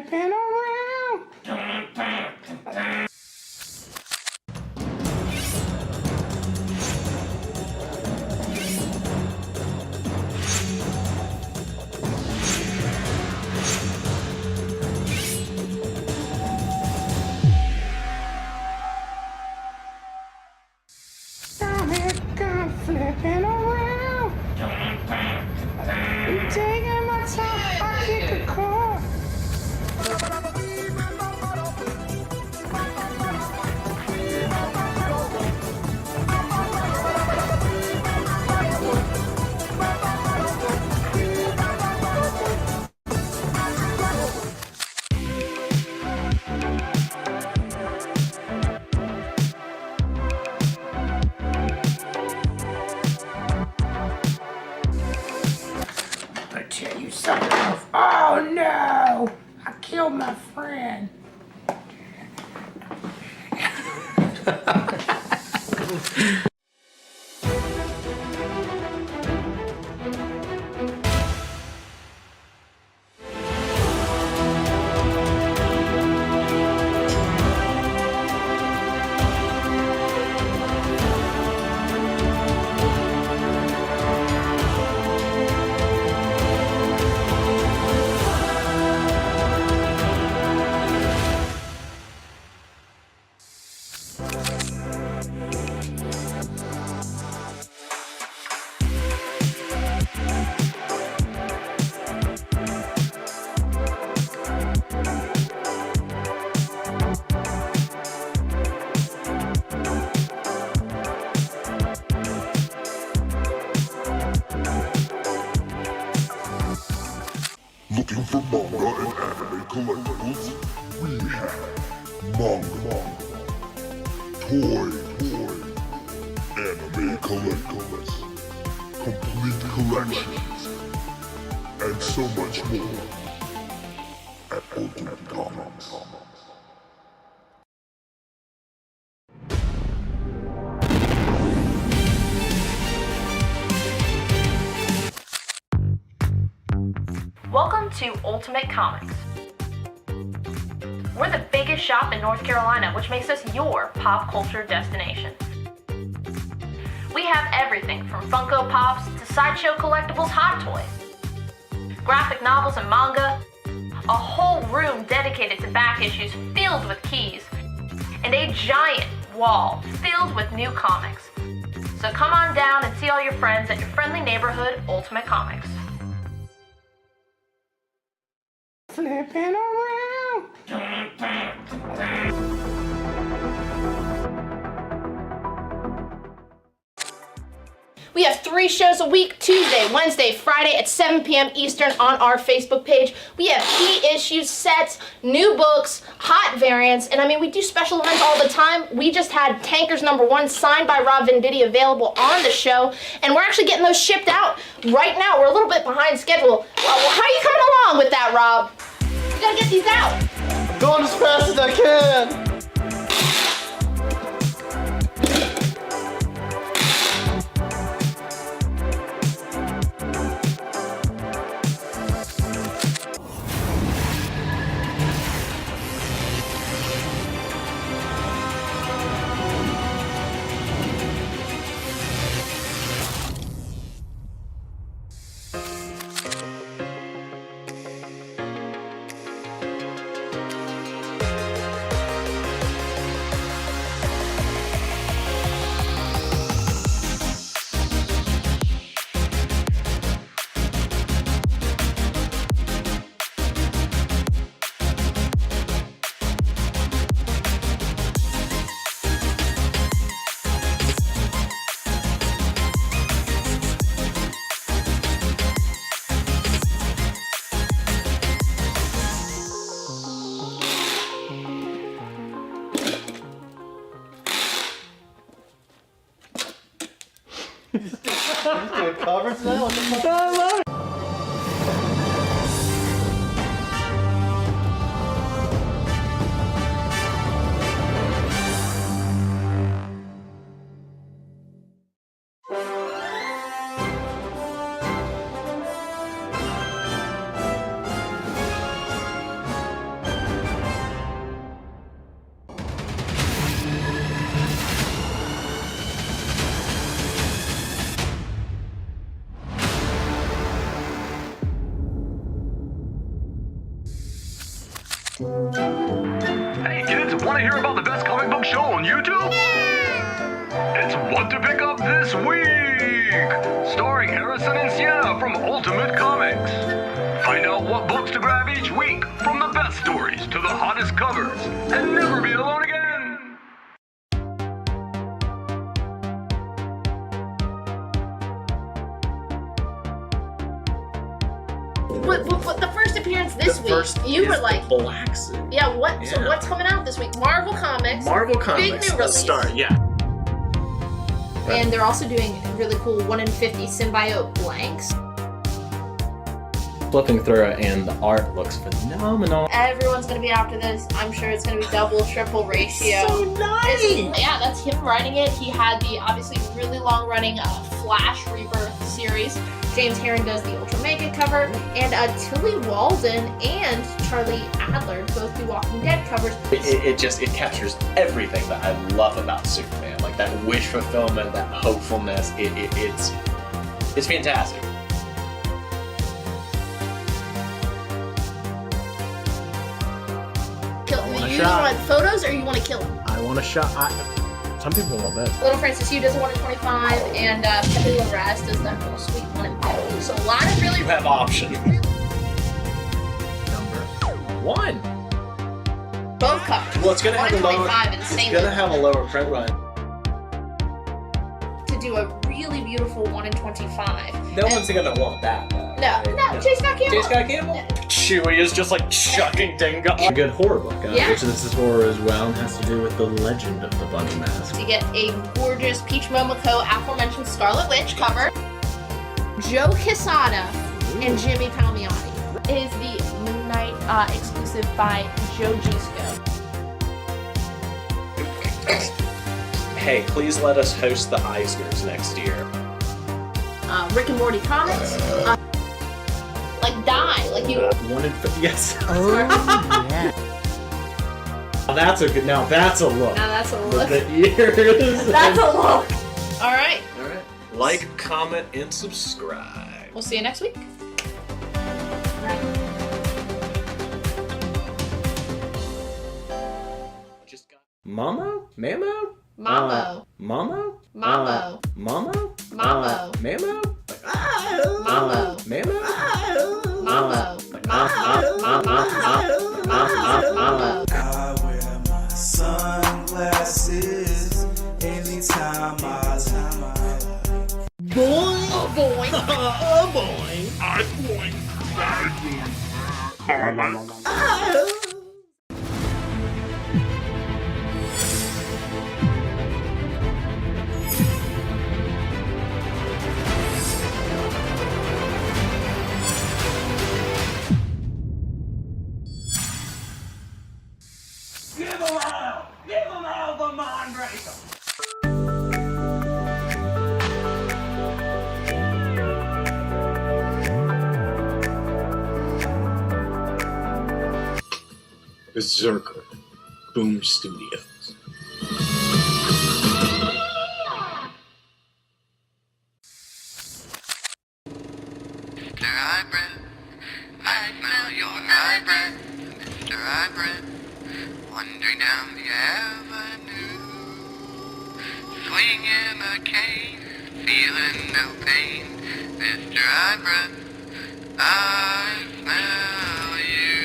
flipping around. Flipping around. I'm taking my time, I kick a car. Tell you something. Oh no! I killed my friend. Looking for manga and anime collectibles? We have manga, toy, anime collectibles, complete collections, and so much more at Ultimate Comics. Welcome to Ultimate Comics. We're the biggest shop in North Carolina, which makes us your pop culture destination. We have everything from Funko Pops to sideshow collectibles, hot toys, graphic novels and manga, a whole room dedicated to back issues filled with keys, and a giant wall filled with new comics. So come on down and see all your friends at your friendly neighborhood Ultimate Comics. Flipping around. We have 3 shows a week, Tuesday, Wednesday, Friday at 7 p.m. Eastern on our Facebook page. We have key issues, sets, new books, hot variants, and I mean, we do special events all the time. We just had Tankers #1 signed by Rob Venditti available on the show, and we're actually getting those shipped out right now. We're a little bit behind schedule. Well, how are you coming along with that, Rob? You gotta get these out. I'm going as fast as I can. He's doing covers now? What the fuck? I love it. Hey kids, want to hear about the best comic book show on YouTube? It's What to Pick Up This Week! Starring Harrison and Sienna from Ultimate Comics. Find out what books to grab each week, from the best stories to the hottest covers, and never be alone again! But the first appearance this week, you were like, black suit. yeah, what? So Yeah. what's coming out this week? Marvel Comics. Marvel Big Comics. new Let's release. start. Yeah. And they're also doing really cool 1 in 50 symbiote blanks. Flipping through it, and the art looks phenomenal. Everyone's gonna be after this. I'm sure it's gonna be double, triple ratio. So nice. Yeah, that's him writing it. He had the obviously really long-running Flash Rebirth series. James Herron does the Ultra Mega cover, and Tilly Walden and Charlie Adler both do Walking Dead covers. It captures everything that I love about Superman, like that wish fulfillment, that hopefulness. It's fantastic. You want photos or you want to kill him? I want a shot. Some people want this. Little Francis Yu does a 1 in 25, and Pepe Larraz does that little sweet 1 in 50. So a lot of really. You have options. Number 1. Both covers. Well, it's gonna have a lower. 1 in 25 in the same. It's gonna have a lower print run. To do a really beautiful 1 in 25. No one's gonna want that, though. No, J. Scott Campbell. J. Scott Campbell? Chewie is just like chucking Dingo. A good horror book, Yeah. which this is horror as well, and has to do with the legend of the bunny mask. You get a gorgeous Peach Momoko aforementioned Scarlet Witch cover. Joe Quesada and Jimmy Palmiotti. It is the Moon Knight exclusive by Joe Gisco. Hey, please let us host the Eisners next year. Rick and Morty comics. Like Die, like you. 1 in 50. Yes. Oh, yeah. That's a good. Now that's a look. Now that's a The look. ears. That's a look. All right. Alright. Like, comment, and subscribe. We'll see you next week. Just got Mamo? Mamo? Mamo. Mamo? Mamo. Mamo? Mamo. Mamo? Mamo. Mamo? Mamo. Mamo. I wear my sunglasses anytime I Oh boy. Berserker, Boomer Studios. Mr. Hybrid, I smell your hybrid. Mr. Hybrid, wandering down the avenue, swinging a cane, feeling no pain. Mr. Hybrid, I smell you.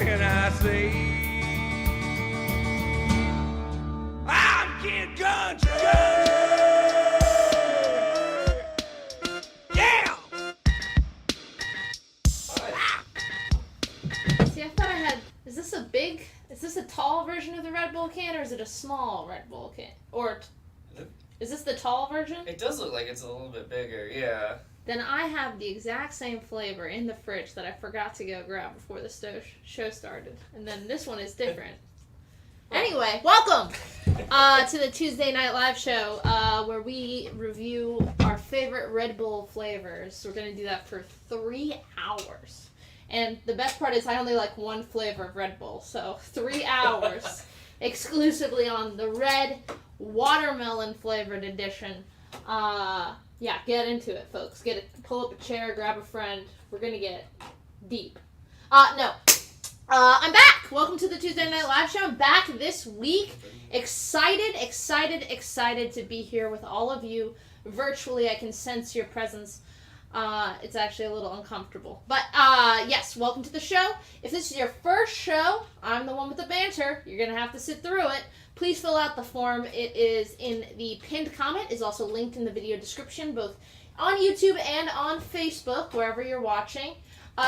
can I say? I'm Kid Country! Yeah! See, I thought I had. Is this a tall version of the Red Bull can, or is it a small Red Bull can? Or is this the tall version? It does look like it's a little bit bigger, yeah. Then I have the exact same flavor in the fridge that I forgot to go grab before the show started. And then this one is different. Anyway, welcome to the Tuesday Night Live Show, where we review our favorite Red Bull flavors. We're going to do that for 3 hours. And the best part is I only like one flavor of Red Bull, so 3 hours exclusively on the red watermelon flavored edition. Yeah, get into it, folks. Pull up a chair, grab a friend. We're gonna get deep. No. I'm back! Welcome to the Tuesday Night Live Show. I'm back this week. Excited to be here with all of you. Virtually, I can sense your presence. It's actually a little uncomfortable. But, yes, welcome to the show. If this is your first show, I'm the one with the banter. You're gonna have to sit through it. Please fill out the form. It is in the pinned comment. It's also linked in the video description, both on YouTube and on Facebook, wherever you're watching.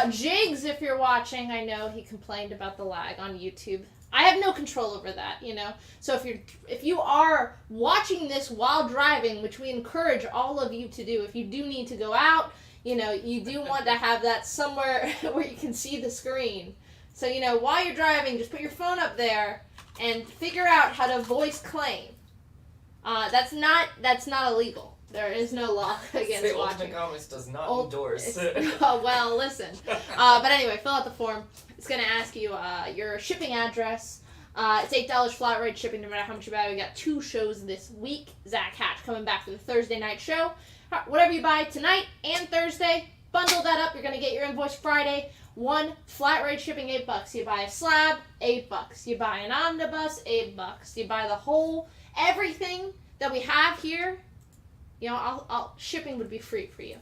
Jigs, if you're watching, I know he complained about the lag on YouTube. I have no control over that, you know. So if you are watching this while driving, which we encourage all of you to do, if you do need to go out, you know, you do want to have that somewhere where you can see the screen. So, you know, while you're driving, just put your phone up there and figure out how to voice claim. That's not illegal. There is no law against watching. Ultimate Comics does not endorse. Oh, well, listen. But anyway, fill out the form. It's going to ask you your shipping address. It's $8 flat rate shipping no matter how much you buy. We got 2 shows this week. Zach Hatch coming back for the Thursday night show. Whatever you buy tonight and Thursday, bundle that up. You're going to get your invoice Friday. 1 flat rate shipping, $8. You buy a slab, $8. You buy an omnibus, $8. You buy the whole, everything that we have here, you know, shipping would be free for you.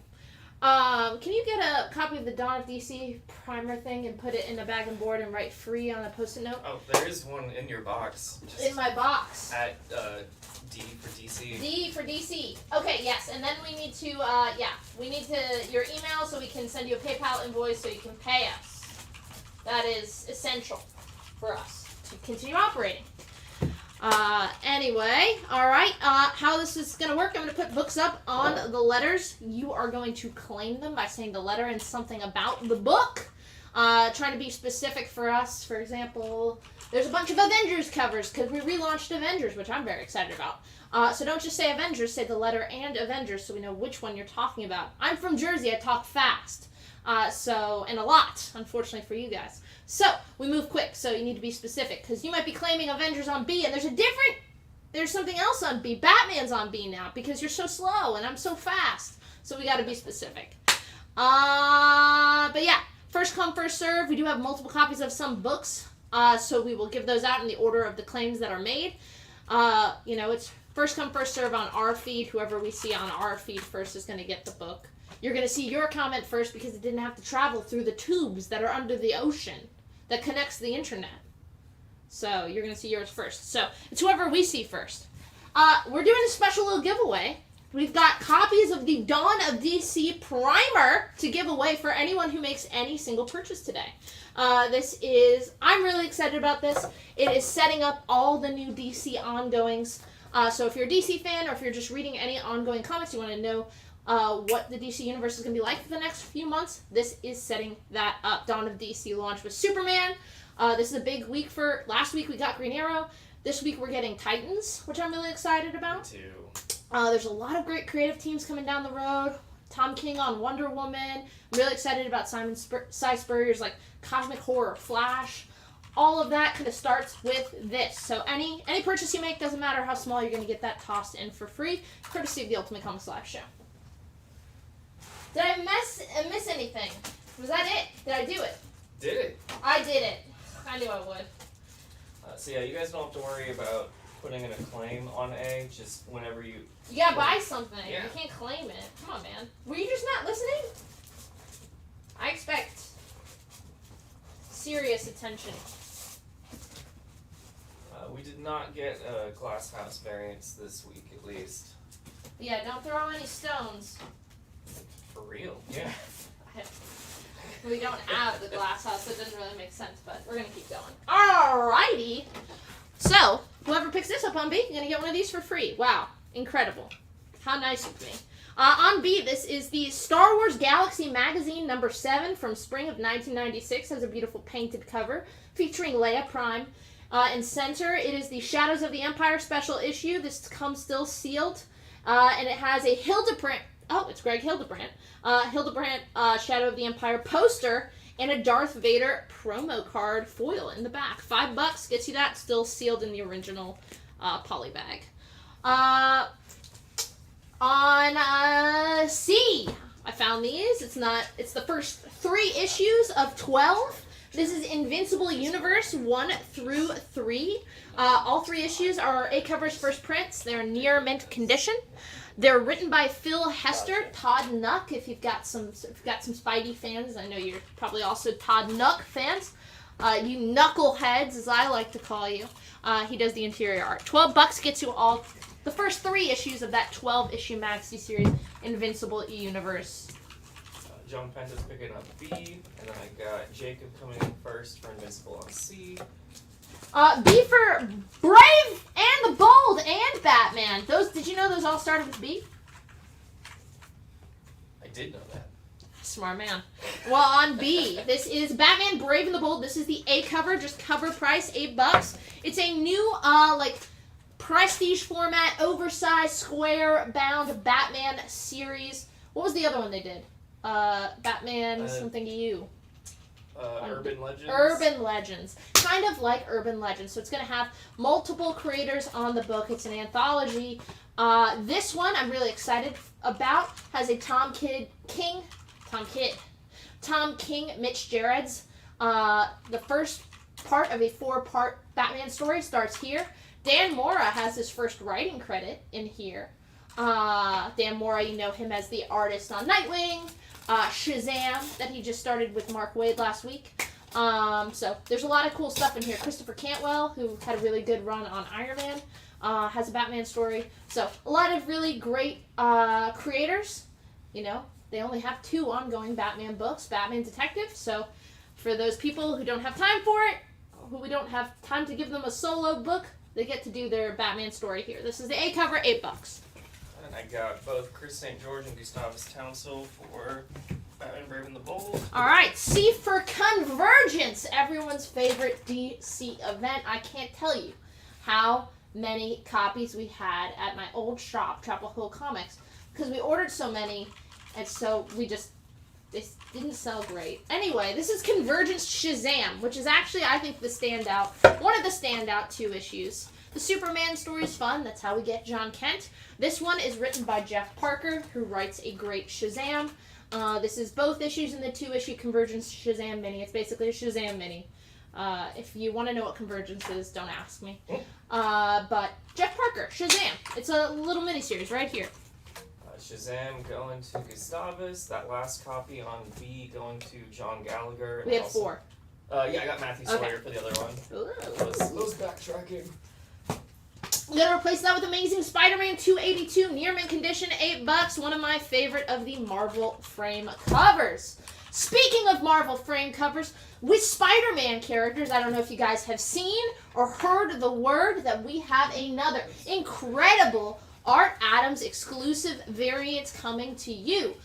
Can you get a copy of the Dawn of DC primer thing and put it in a bag and board and write free on a post-it note? Oh, there is one in your box. In my box. At D for DC. D for DC. Okay, yes, and then we need to, we need your email so we can send you a PayPal invoice so you can pay us. That is essential for us to continue operating. Anyway, alright, how this is going to work, I'm going to put books up on the letters. You are going to claim them by saying the letter and something about the book. Trying to be specific for us. For example, there's a bunch of Avengers covers because we relaunched Avengers, which I'm very excited about. So don't just say Avengers, say the letter and Avengers so we know which one you're talking about. I'm from Jersey, I talk fast. And a lot, unfortunately for you guys. So, we move quick, so you need to be specific, because you might be claiming Avengers on B, and there's something else on B. Batman's on B now, because you're so slow, and I'm so fast. So we gotta be specific. But yeah, first come, first serve. We do have multiple copies of some books, so we will give those out in the order of the claims that are made. You know, it's first come, first serve on our feed. Whoever we see on our feed first is gonna get the book. You're gonna see your comment first because it didn't have to travel through the tubes that are under the ocean that connects the internet. So you're going to see yours first. So it's whoever we see first. We're doing a special little giveaway. We've got copies of the Dawn of DC primer to give away for anyone who makes any single purchase today. I'm really excited about this. It is setting up all the new DC ongoings. So if you're a DC fan or if you're just reading any ongoing comics, you want to know what the DC universe is going to be like for the next few months, this is setting that up. Dawn of DC launched with Superman. This is a big week for... Last week we got Green Arrow. This week we're getting Titans, which I'm really excited about. Me too. There's a lot of great creative teams coming down the road. Tom King on Wonder Woman. I'm really excited about Simon Cy Spurrier's like Cosmic Horror Flash. All of that kind of starts with this. So any purchase you make, doesn't matter how small, you're going to get that tossed in for free, courtesy of the Ultimate Comics Live Show. Did I miss anything? Was that it? Did I do it? Did it? I did it. I knew I would. So yeah, you guys don't have to worry about putting in a claim on A, just whenever you... You gotta buy something. Yeah. You can't claim it. Come on, man. Were you just not listening? I expect serious attention. We did not get a Glass House variants this week, at least. Yeah, don't throw any stones. For real? Yeah. We don't have the glass house, so it doesn't really make sense, but we're gonna keep going. Alrighty. So, whoever picks this up on B, you're gonna get one of these for free. Wow. Incredible. How nice of me. On B, this is the Star Wars Galaxy Magazine number 7 from spring of 1996. Has a beautiful painted cover featuring Leia Prime. In center, it is the Shadows of the Empire special issue. This comes still sealed. And it has a Hildebrandt. Oh, it's Greg Hildebrandt. Hildebrandt Shadow of the Empire poster and a Darth Vader promo card foil in the back. $5 gets you that, still sealed in the original poly bag. On C, I found these. It's the first 3 issues of 12. This is Invincible Universe 1 through 3. All 3 issues are A covers first prints. They're near mint condition. They're written by Phil Hester, Todd Nuck. If you've got some Spidey fans, I know you're probably also Todd Nuck fans. You knuckleheads, as I like to call you. He does the interior art. $12 gets you all the first 3 issues of that 12-issue maxi series, Invincible Universe. John Penta's picking up B, and then I got Jacob coming in first for Invincible on C. B for Brave and the Bold and Batman. Did you know those all started with B? I did know that. Smart man. Well, on B, this is Batman Brave and the Bold. This is the A cover, just cover price, $8. It's a new, prestige format, oversized, square bound Batman series. What was the other one they did? Batman something to you. Urban Legends? Urban Legends. Kind of like Urban Legends. So it's going to have multiple creators on the book. It's an anthology. This one I'm really excited about. Has a Tom King, Mitch Gerrits. The first part of a 4-part Batman story starts here. Dan Mora has his first writing credit in here. Dan Mora, you know him as the artist on Nightwing. Shazam, that he just started with Mark Waid last week. So there's a lot of cool stuff in here. Christopher Cantwell, who had a really good run on Iron Man, has a Batman story. So a lot of really great creators. You know, they only have 2 ongoing Batman books, Batman Detective. So for those people who don't have time for it, who we don't have time to give them a solo book, they get to do their Batman story here. This is the A cover, $8. And I got both Chris St. George and Gustavus Townsend for Batman Brave and the Bold. Alright, C for Convergence, everyone's favorite DC event. I can't tell you how many copies we had at my old shop, Chapel Hill Comics, because we ordered so many, and so they didn't sell great. Anyway, this is Convergence Shazam, which is actually, I think, one of the standout 2 issues. The Superman story is fun. That's how we get John Kent. This one is written by Jeff Parker, who writes a great Shazam. This is both issues in the 2-issue Convergence Shazam mini. It's basically a Shazam mini. If you want to know what Convergence is, don't ask me. But Jeff Parker, Shazam. It's a little mini-series right here. Shazam going to Gustavus. That last copy on B going to John Gallagher. We have 4. Yeah, I got Matthew Sawyer for the other one. Ooh. Those backtracking. I'm going to replace that with Amazing Spider-Man 282, near mint condition, $8. One of my favorite of the Marvel frame covers. Speaking of Marvel frame covers, with Spider-Man characters, I don't know if you guys have seen or heard the word that we have another incredible Art Adams exclusive variant coming to you.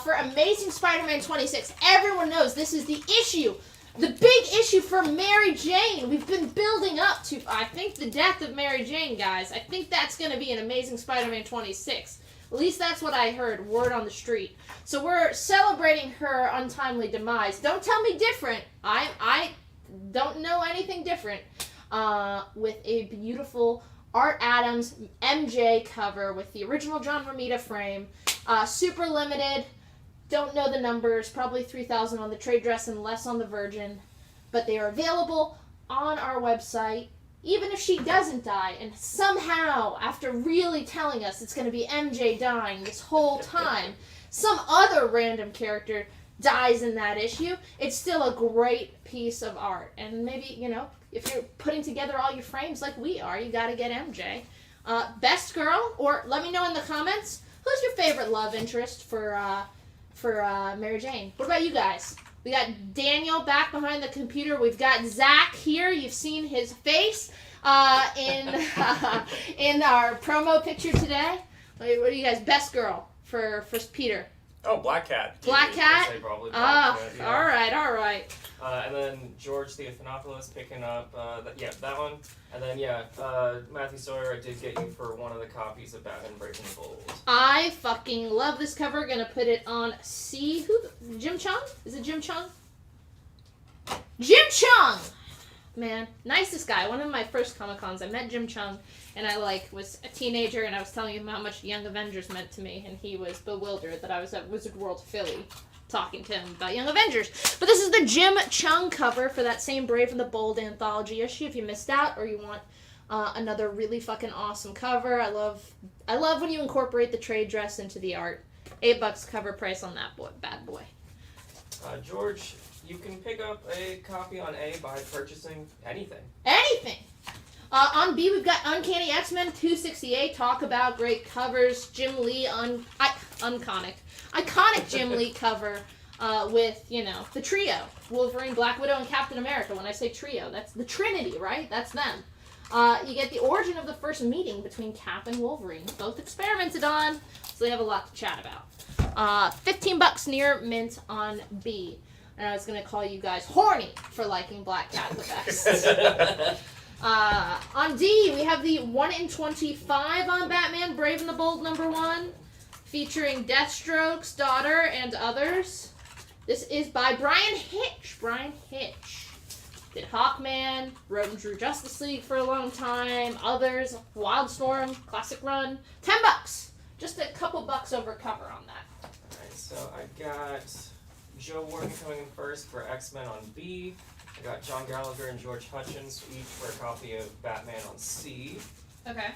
For Amazing Spider-Man 26, everyone knows this is the issue. The big issue for Mary Jane. We've been building up to, I think, the death of Mary Jane, guys. I think that's going to be an Amazing Spider-Man 26. At least that's what I heard, word on the street. So we're celebrating her untimely demise. Don't tell me different. I don't know anything different. With a beautiful Art Adams MJ cover with the original John Romita frame. Super limited. Don't know the numbers, probably 3,000 on the trade dress and less on the Virgin, but they are available on our website, even if she doesn't die, and somehow, after really telling us it's going to be MJ dying this whole time, some other random character dies in that issue, it's still a great piece of art. And maybe, you know, if you're putting together all your frames like we are, you gotta get MJ. Best girl, or let me know in the comments, who's your favorite love interest for Mary Jane? What about you guys? We got Daniel back behind the computer. We've got Zach here. You've seen his face in our promo picture today. What are you guys? Best girl for Peter. Oh, Black Cat. Black Cat? Say probably Black Cat, yeah. All right. And then George Theophanopoulos picking up, that one. And then, Matthew Sawyer, I did get you for one of the copies of Batman Breaking the Mold. I fucking love this cover. Gonna put it on C. Jim Chung? Is it Jim Chung? Jim Chung! Man, nicest guy. One of my first Comic-Cons, I met Jim Chung, and I was a teenager, and I was telling him how much Young Avengers meant to me, and he was bewildered that I was at Wizard World Philly talking to him about Young Avengers. But this is the Jim Chung cover for that same Brave and the Bold anthology issue. If you missed out or you want another really fucking awesome cover, I love when you incorporate the trade dress into the art. $8 cover price on that bad boy. George, you can pick up a copy on A by purchasing anything. Anything! On B, we've got Uncanny X-Men 268. Talk about great covers. Jim Lee, iconic Jim Lee cover with, you know, the trio. Wolverine, Black Widow, and Captain America. When I say trio, that's the Trinity, right? That's them. You get the origin of the first meeting between Cap and Wolverine. Both experimented on, so they have a lot to chat about. $15 near mint on B. And I was going to call you guys horny for liking Black Cat the best. On D, we have the 1 in 25 on Batman Brave and the Bold #1, featuring Deathstroke's daughter and others. This is by Brian Hitch. Brian Hitch did Hawkman, wrote and drew Justice League for a long time, others, Wildstorm, classic run. $10. Just a couple bucks over cover on that. Alright, so I got Joe Warden coming in first for X-Men on B. I got John Gallagher and George Hutchins each for a copy of Batman on C. Okay.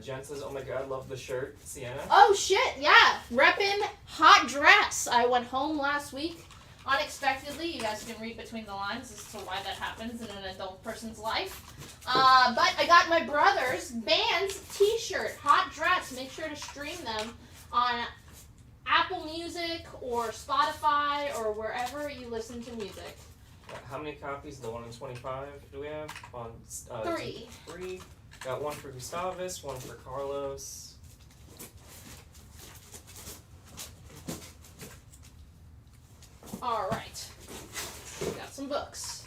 Jen says, oh my god, love the shirt. Sienna? Oh shit, yeah. Reppin' hot dress. I went home last week unexpectedly. You guys can read between the lines as to why that happens in an adult person's life. But I got my brother's band's t-shirt, hot dress. Make sure to stream them on Apple Music or Spotify or wherever you listen to music. How many copies of the 1 in 25 do we have? On 3. 3. Got one for Gustavus, one for Carlos. All right. Got some books.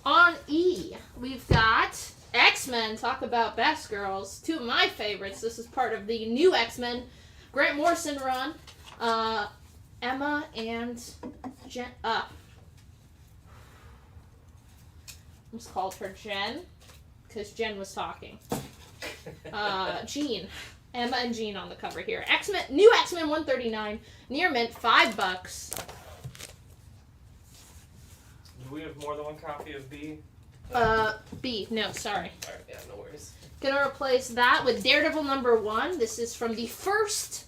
On E, we've got X-Men. Talk about best girls. 2 of my favorites. This is part of the new X-Men Grant Morrison run. Emma and Jen. I almost called her Jen because Jen was talking. Jean. Emma and Jean on the cover here. New X-Men 139. Near mint, $5. Do we have more than one copy of B? B. No, sorry. Alright, yeah, no worries. Gonna replace that with Daredevil #1. This is from the first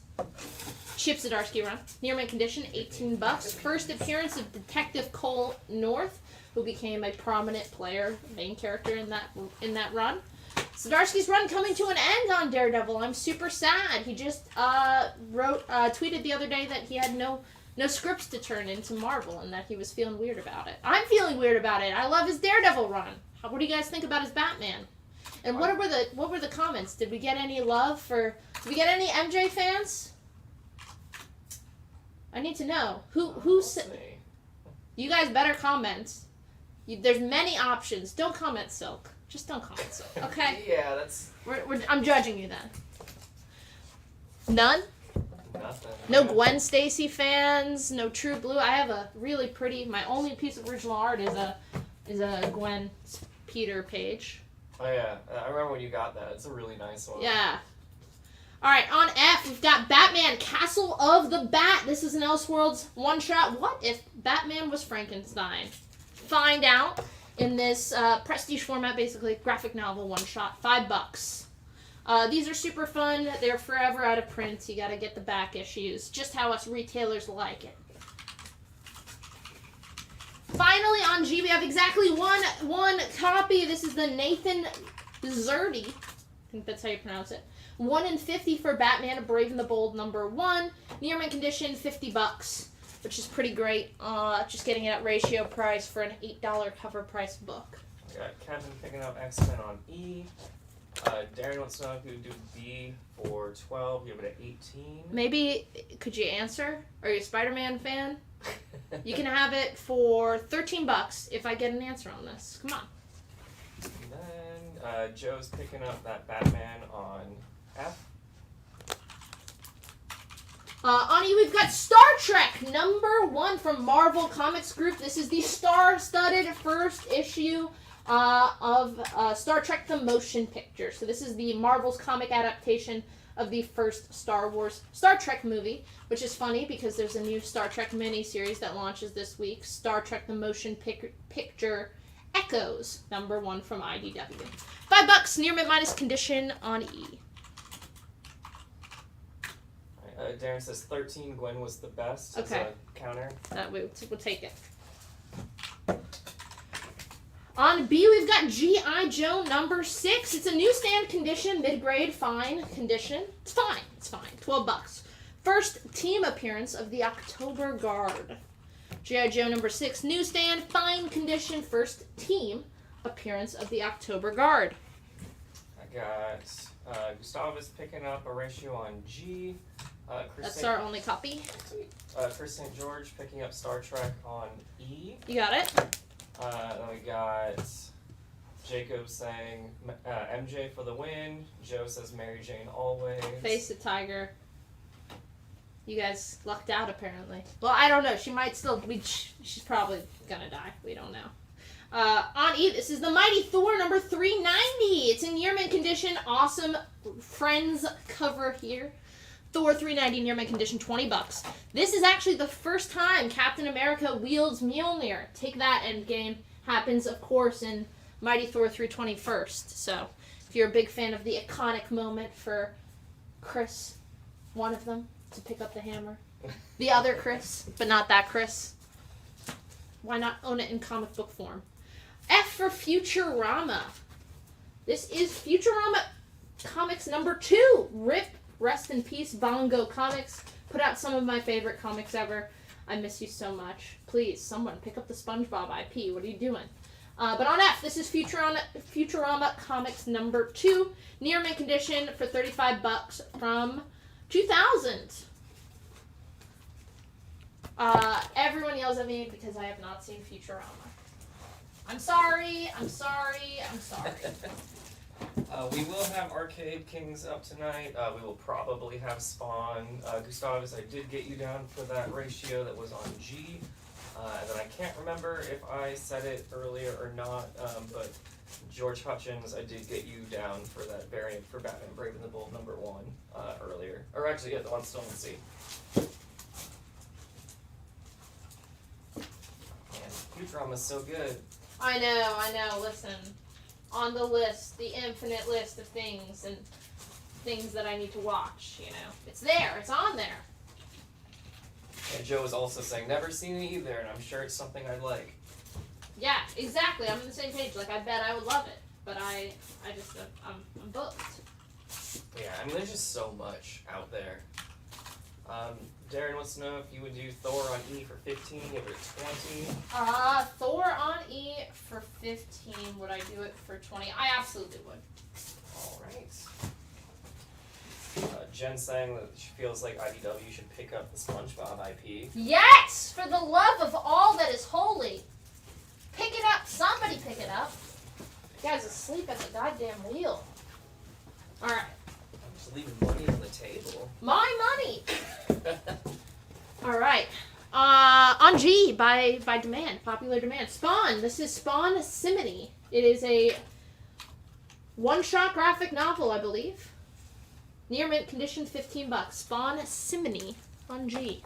Chip Zdarsky run. Near mint condition, $18. First appearance of Detective Cole North, who became a prominent player, main character in that run. Zdarsky's run coming to an end on Daredevil. I'm super sad. He just tweeted the other day that he had no scripts to turn into Marvel and that he was feeling weird about it. I'm feeling weird about it. I love his Daredevil run. What do you guys think about his Batman? And what were the comments? Did we get any love did we get any MJ fans? I need to know. Who said... You guys better comment. There's many options. Don't comment Silk. Just don't comment Silk, okay? Yeah, that's... I'm judging you then. None? Nothing. No Gwen Stacy fans, no True Blue. I have a really pretty... My only piece of original art is a Gwen Peter page. Oh yeah, I remember when you got that. It's a really nice one. Yeah. Alright, on F, we've got Batman Castle of the Bat. This is an Elseworlds one-shot. What if Batman was Frankenstein? Find out in this prestige format, basically graphic novel one-shot. $5. These are super fun. They're forever out of print. You gotta get the back issues. Just how us retailers like it. Finally, on G, we have exactly one copy. This is the Nathan Zerdy. I think that's how you pronounce it. 1 in 50 for Batman Brave and the Bold #1. Near mint condition, $50, which is pretty great. Just getting it at ratio price for an $8 cover price book. I got Kevin picking up X-Men on E. Darren wants to know if you would do B for 12, give it an 18. Maybe, could you answer? Are you a Spider-Man fan? You can have it for $13 if I get an answer on this. Come on. And then Joe's picking up that Batman on F. On E, we've got Star Trek #1 from Marvel Comics Group. This is the star-studded first issue of Star Trek the Motion Picture. So this is the Marvel's comic adaptation of the first Star Trek movie, which is funny because there's a new Star Trek miniseries that launches this week, Star Trek the Motion Picture Echoes, #1 from IDW. $5, near mint minus condition on E. Darren says 13, Gwen was the best. Okay. As a counter. We'll take it. On B, we've got G.I. Joe #6. It's a newsstand condition, mid-grade, fine condition. It's fine. $12. First team appearance of the October Guard. G.I. Joe #6, newsstand, fine condition, first team appearance of the October Guard. I got Gustavus picking up a ratio on G. That's our only copy. Chris St. George picking up Star Trek on E. You got it. Then we got Jacob saying MJ for the win. Joe says Mary Jane always. Face the tiger. You guys lucked out apparently. Well, I don't know. She might still. She's probably gonna die. We don't know. On E, this is the Mighty Thor #390. It's in near mint condition. Awesome Friends cover here. Thor 390 near mint condition, $20. This is actually the first time Captain America wields Mjolnir. Take that, Endgame. Happens, of course, in Mighty Thor 321st. So, if you're a big fan of the iconic moment for Chris, one of them, to pick up the hammer. The other Chris, but not that Chris. Why not own it in comic book form? F for Futurama. This is Futurama Comics #2. RIP. Rest in peace, Bongo Comics. Put out some of my favorite comics ever. I miss you so much. Please, someone pick up the SpongeBob IP. What are you doing? But on F, this is Futurama Comics #2. Near mint condition for $35 from 2000. Everyone yells at me because I have not seen Futurama. I'm sorry. We will have Arcade Kings up tonight. We will probably have Spawn. Gustavus, I did get you down for that ratio that was on G. And then I can't remember if I said it earlier or not, but George Hutchins, I did get you down for that variant for Batman Brave and the Bold #1 earlier. Or actually, yeah, the one still in C. And Futurama's so good. I know. Listen. On the list, the infinite list of things and things that I need to watch, It's there. It's on there. And Joe was also saying, never seen it either, and I'm sure it's something I'd like. Yeah, exactly. I'm on the same page. Like, I bet I would love it. But I'm booked. Yeah, I mean, there's just so much out there. Darren wants to know if you would do Thor on E for 15, give it 20. Thor on E for 15. Would I do it for 20? I absolutely would. Alright. Jen saying that she feels like IDW should pick up the SpongeBob IP. Yes! For the love of all that is holy. Pick it up. Somebody pick it up. You guys asleep at the goddamn wheel. Alright. I'm just leaving money on the table. My money! Alright. On G, by demand, popular demand. Spawn. This is Spawn Simony. It is a one-shot graphic novel, I believe. Near mint condition, $15. Spawn Simony on G.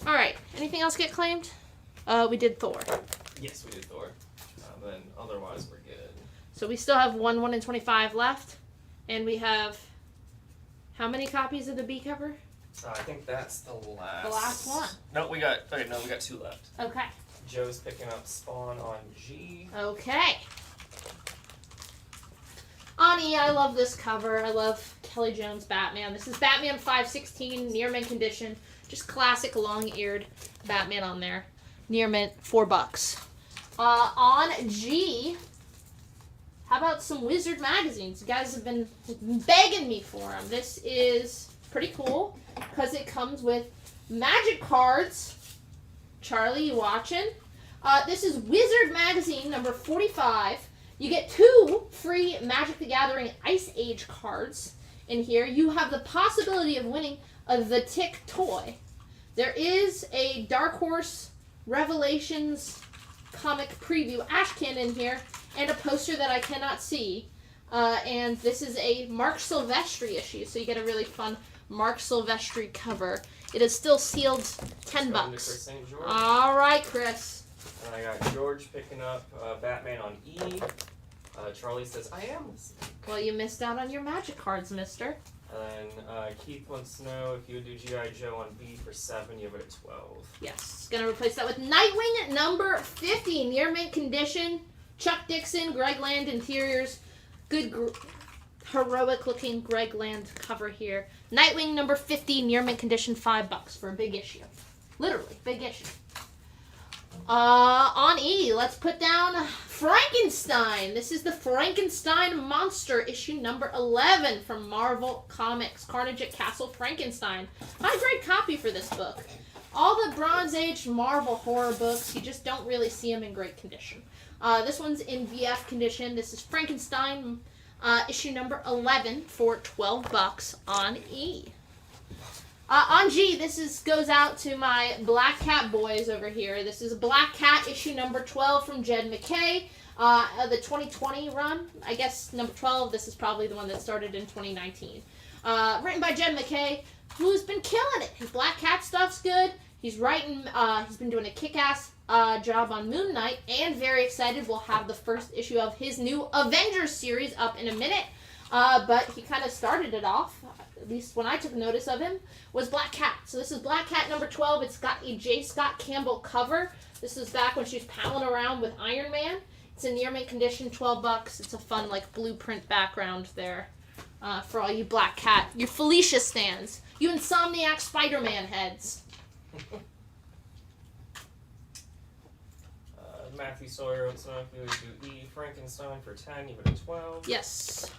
Alright. Anything else get claimed? We did Thor. Yes, we did Thor. Then otherwise we're good. So we still have 1 in 25 left. And we have how many copies of the B cover? I think that's the last. The last one. No, we got 2 left. Okay. Joe's picking up Spawn on G. Okay. On E, I love this cover. I love Kelly Jones Batman. This is Batman 516, near mint condition. Just classic long-eared Batman on there. Near mint, $4. On G, how about some Wizard magazines? You guys have been begging me for them. This is pretty cool because it comes with magic cards. Charlie, you watching? This is Wizard magazine number 45. You get 2 free Magic the Gathering Ice Age cards in here. You have the possibility of winning the Tick toy. There is a Dark Horse Revelations comic preview Ashcan in here, and a poster that I cannot see. And this is a Mark Silvestri issue, so you get a really fun Mark Silvestri cover. It is still sealed $10. All right, Chris. And I got George picking up Batman on E. Charlie says, I am listening. Well, you missed out on your magic cards, mister. And then Keith wants to know if you would do G.I. Joe on B for 7, you have it at 12. Yes. Going to replace that with Nightwing number 50, near mint condition. Chuck Dixon, Greg Land interiors. Good, heroic-looking Greg Land cover here. Nightwing number 50, near mint condition, $5 for a big issue. Literally, big issue. On E, let's put down Frankenstein. This is the Frankenstein Monster, issue number 11 from Marvel Comics. Carnage at Castle Frankenstein. Not a great copy for this book. All the Bronze Age Marvel horror books, you just don't really see them in great condition. This one's in VF condition. This is Frankenstein issue number 11 for $12 on E. On G, this goes out to my Black Cat boys over here. This is Black Cat issue number 12 from Jed McKay. The 2020 run, I guess number 12. This is probably the one that started in 2019. Written by Jed McKay, who's been killing it. His Black Cat stuff's good. He's writing. He's been doing a kick-ass job on Moon Knight, and very excited. We'll have the first issue of his new Avengers series up in a minute. But he kind of started it off, at least when I took notice of him, was Black Cat. So this is Black Cat number 12. It's got a J. Scott Campbell cover. This is back when she was palling around with Iron Man. It's in near mint condition, $12. It's a fun, like, blueprint background there for all you Black Cat, your Felicia stands, you Insomniac Spider-Man heads. Matthew Sawyer wants to know if you would do E. Frankenstein for 10, you have it at 12. Yes.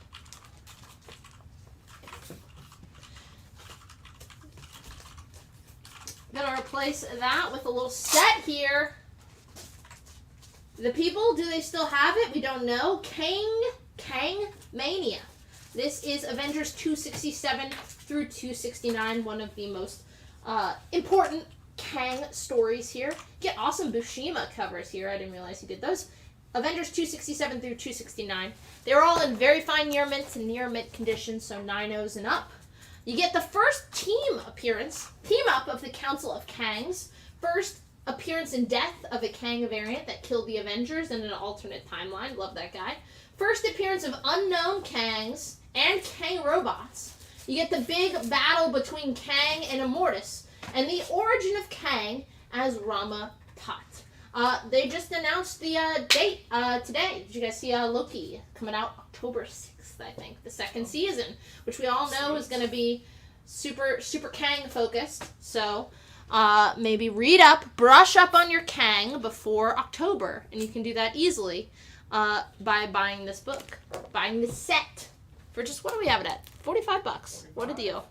Gonna replace that with a little set here. The people, do they still have it? We don't know. Kang Mania. This is Avengers 267 through 269, one of the most important Kang stories here. Get awesome Bushima covers here. I didn't realize he did those. Avengers 267 through 269. They're all in very fine near mint and near mint condition, so 9.0s and up. You get the first team up of the Council of Kangs. First appearance in death of a Kang variant that killed the Avengers in an alternate timeline. Love that guy. First appearance of unknown Kangs and Kang robots. You get the big battle between Kang and Immortus, and the origin of Kang as Rama Tat. They just announced the date today. Did you guys see Loki coming out October 6th, I think, the second season, which we all know is going to be super Kang focused. So maybe read up, brush up on your Kang before October, and you can do that easily by buying this book, buying this set for just, what do we have it at? $45. What a deal.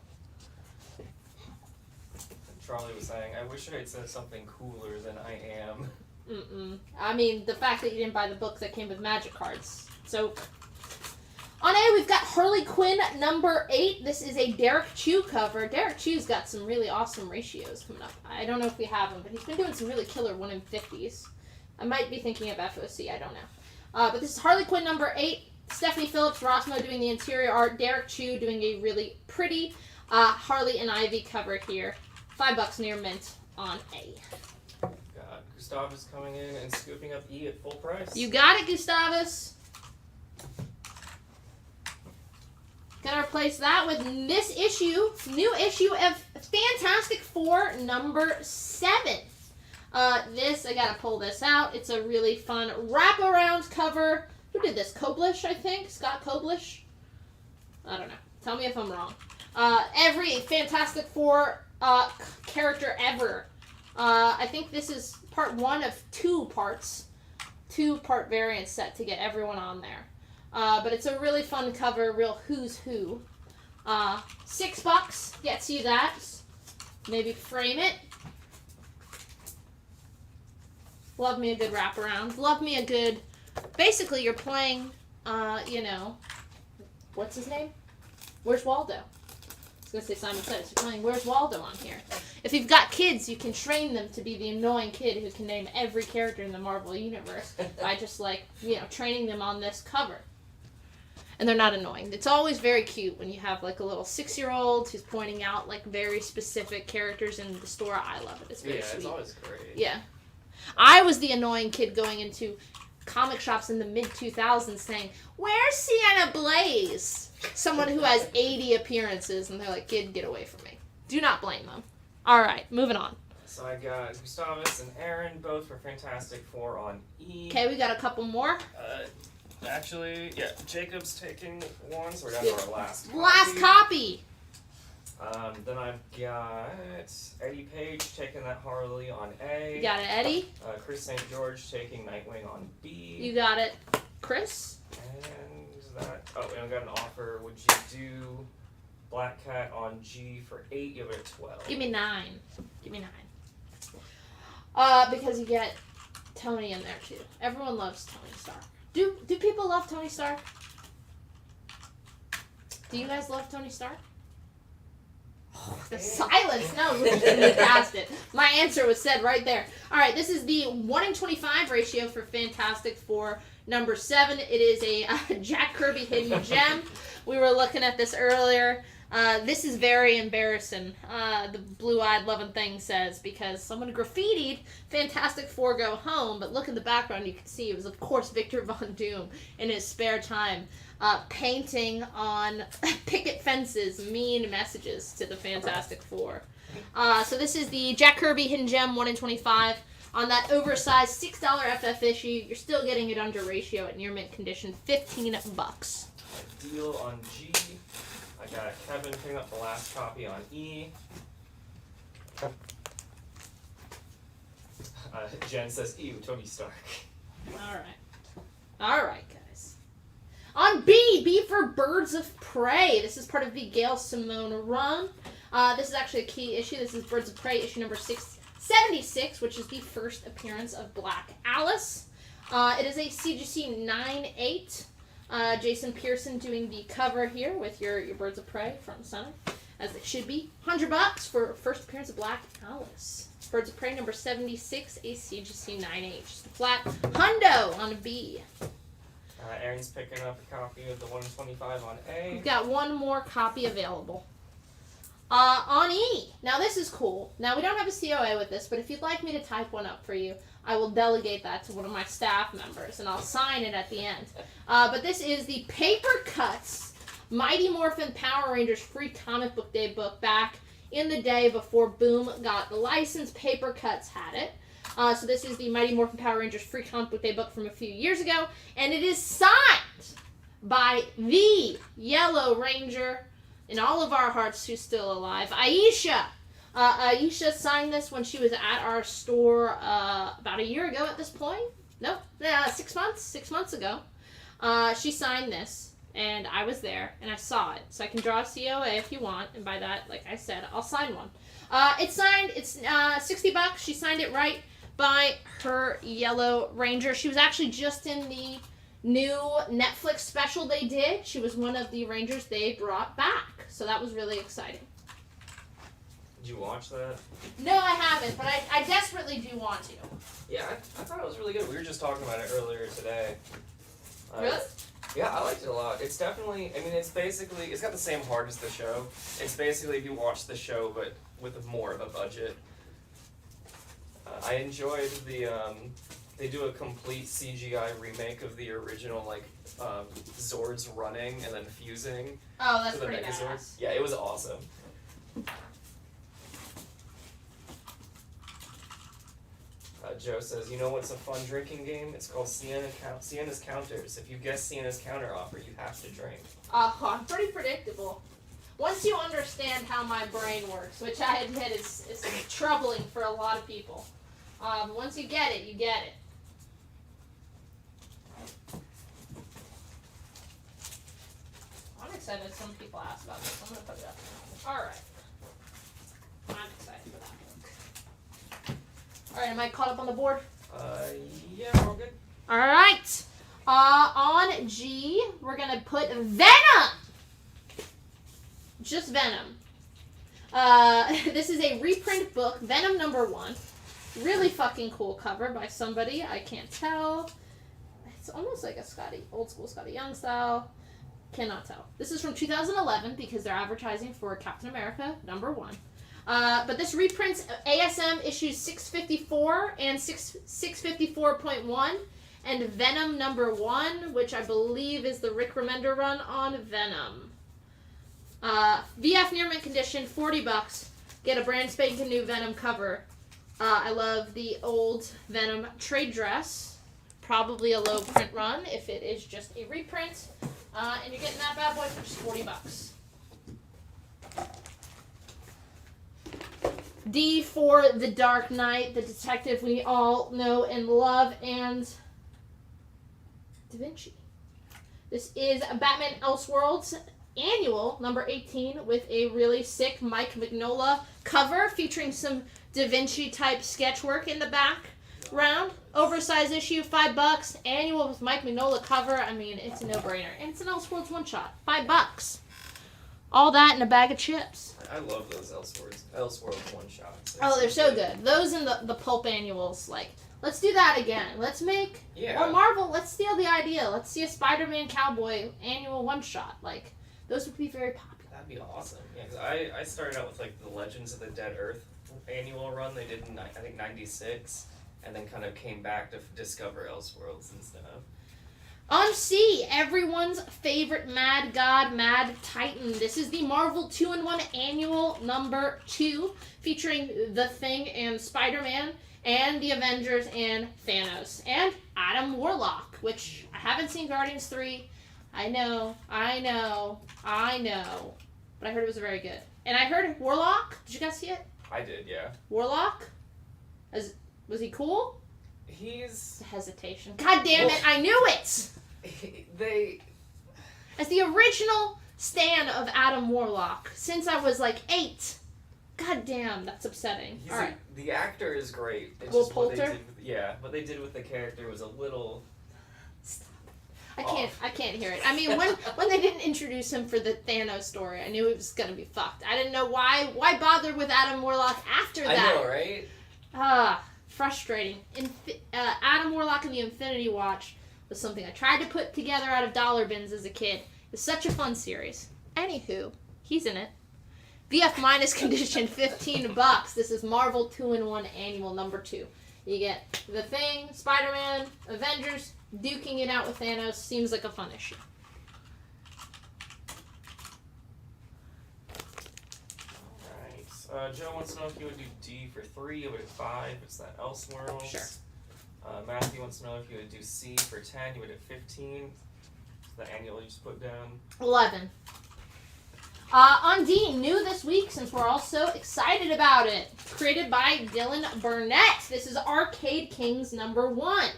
Charlie was saying, I wish I had said something cooler than I am. I mean, the fact that you didn't buy the book that came with magic cards. So, on A, we've got Harley Quinn number 8. This is a Derek Chew cover. Derek Chew's got some really awesome ratios coming up. I don't know if we have them, but he's been doing some really killer 1 in 50s. I might be thinking of FOC, I don't know. But this is Harley Quinn number 8. Stephanie Phillips Rossmo doing the interior art. Derek Chew doing a really pretty Harley and Ivy cover here. $5 near mint on A. Got Gustavus coming in and scooping up E at full price. You got it, Gustavus. Gonna replace that with this issue, new issue of Fantastic Four number 7. This, I gotta pull this out. It's a really fun wraparound cover. Who did this? Koblish, I think? Scott Koblish? I don't know. Tell me if I'm wrong. Every Fantastic Four character ever. I think this is part 1 of 2 parts. 2-part variant set to get everyone on there. But it's a really fun cover, real who's who. $6 gets you that. Maybe frame it. Love me a good wraparound. Love me a good... Basically, you're playing, you know... What's his name? Where's Waldo? I was going to say Simon Says. You're playing Where's Waldo on here. If you've got kids, you can train them to be the annoying kid who can name every character in the Marvel Universe by just, like, you know, training them on this cover. And they're not annoying. It's always very cute when you have, like, a little 6-year-old who's pointing out, like, very specific characters in the store. I love it. It's very sweet. It's always great. Yeah. I was the annoying kid going into comic shops in the mid-2000s saying, "Where's Sienna Blaze?" Someone who has 80 appearances, and they're like, "Kid, get away from me." Do not blame them. All right, moving on. So I got Gustavus and Aaron, both for Fantastic Four on E. Okay, we got a couple more. Actually, yeah, Jacob's taking one, so we're down to our last copy. Last copy! Then I've got Eddie Page taking that Harley on A. You got it, Eddie. Chris St. George taking Nightwing on B. You got it, Chris. And that. Oh, and I got an offer. Would you do Black Cat on G for 8? Give it a 12. Give me 9. Give me 9. Because you get Tony in there too. Everyone loves Tony Stark. Do people love Tony Stark? Do you guys love Tony Stark? Oh, the silence. No, we just passed it. My answer was said right there. All right, this is the 1-in-25 ratio for Fantastic Four number 7. It is a Jack Kirby hidden gem. We were looking at this earlier. This is very embarrassing, the blue-eyed loving thing says, because someone graffitied Fantastic Four Go Home, but look in the background, you can see it was, of course, Victor Von Doom in his spare time, painting on picket fences mean messages to the Fantastic Four. So this is the Jack Kirby hidden gem 1-in-25. On that oversized $6 FF issue, you're still getting it under ratio at near mint condition, $15. Deal on G. I got Kevin picking up the last copy on E. Jen says, "Ew, Tony Stark." All right, guys. On B for Birds of Prey. This is part of the Gail Simone run. This is actually a key issue. This is Birds of Prey issue number 676, which is the first appearance of Black Alice. It is a CGC 9/8. Jason Pearson doing the cover here with your Birds of Prey front and center, as it should be. $100 for first appearance of Black Alice. Birds of Prey number 76, a CGC 9H. Just a flat hundo on a B. Aaron's picking up a copy of the 1-in-25 on A. We've got one more copy available. On E. Now this is cool. Now we don't have a COA with this, but if you'd like me to type one up for you, I will delegate that to one of my staff members, and I'll sign it at the end. But this is the Paper Cuts Mighty Morphin Power Rangers free comic book day book back in the day before Boom got the license. Paper Cuts had it. So this is the Mighty Morphin Power Rangers free comic book day book from a few years ago, and it is signed by the Yellow Ranger in all of our hearts who's still alive, Aisha. Aisha signed this when she was at our store about a year ago at this point. Nope, 6 months. 6 months ago. She signed this, and I was there, and I saw it. So I can draw a COA if you want, and by that, like I said, I'll sign one. It's signed. It's $60. She signed it right by her Yellow Ranger. She was actually just in the new Netflix special they did. She was one of the Rangers they brought back, so that was really exciting. Did you watch that? No, I haven't, but I desperately do want to. Yeah, I thought it was really good. We were just talking about it earlier today. Really? Yeah, I liked it a lot. It's definitely, I mean, it's basically, it's got the same heart as the show. It's basically if you watch the show, but with more of a budget. I enjoyed the They do a complete CGI remake of the original, like, Zords running and then fusing Oh, that's to the pretty Megazords. badass. Yeah, it was awesome. Joe says, you know what's a fun drinking game? It's called Sienna's Counters. If you guess Sienna's counter offer, you have to drink. I'm pretty predictable. Once you understand how my brain works, which I admit is troubling for a lot of people. Once you get it, you get it. I'm excited some people asked about this. I'm going to put it up. Alright. I'm excited for that book. Alright, am I caught up on the board? Yeah, we're all good. Alright. On G, we're going to put Venom! Just Venom. This is a reprint book, Venom #1. Really fucking cool cover by somebody, I can't tell. It's almost like a old school Scotty Young style. Cannot tell. This is from 2011 because they're advertising for Captain America #1. But this reprints ASM issues 654 and 654.1 and Venom #1, which I believe is the Rick Remender run on Venom. VF near mint condition, $40. Get a brand spanking new Venom cover. I love the old Venom trade dress. Probably a low print run if it is just a reprint. And you're getting that bad boy for just $40. D for The Dark Knight, the detective we all know and love, and Da Vinci. This is Batman Elseworlds Annual #18 with a really sick Mike Mignola cover featuring some Da Vinci type sketch work in the background. Oversized issue, $5. Annual with Mike Mignola cover. I mean, it's a no-brainer. And it's an Elseworlds one-shot. $5. All that in a bag of chips. I love those Elseworlds one-shots. Oh, they're so good. Those and the pulp annuals, like, let's do that again. Let's make, or Marvel, let's steal the idea. Let's see a Spider-Man Cowboy annual one-shot. Like, those would be very popular. That'd be awesome. Yeah, 'cause I started out with, like, the Legends of the Dead Earth annual run they did in, I think, 96, and then kind of came back to discover Elseworlds and stuff. On C, everyone's favorite Mad God, Mad Titan. This is the Marvel 2-in-1 Annual #2, featuring The Thing and Spider-Man, and the Avengers and Thanos. And Adam Warlock, which I haven't seen Guardians 3. I know. But I heard it was very good. And I heard Warlock, did you guys see it? I did, yeah. Warlock? Was he cool? He's... Hesitation. God damn it, I knew it! As the original stan of Adam Warlock, since I was like 8. God damn, that's upsetting. All right. The actor is great. It's Will just what they Poulter? did, what they did with the character was a little... Stop. I can't hear it. I mean, when they didn't introduce him for the Thanos story, I knew it was gonna be fucked. I didn't know why bother with Adam Warlock after that. I know, right? Frustrating. Adam Warlock and the Infinity Watch was something I tried to put together out of dollar bins as a kid. It's such a fun series. Anywho, he's in it. VF minus condition, $15. This is Marvel 2-in-1 Annual #2. You get The Thing, Spider-Man, Avengers, duking it out with Thanos. Seems like a fun issue. Alright. Joe wants to know if you would do D for 3, you would do 5. It's that Elseworlds. Sure. Matthew wants to know if you would do C for 10, you would do 15. The annual you just put down. 11. On D, new this week since we're all so excited about it. Created by Dylan Burnett. This is Arcade Kings #1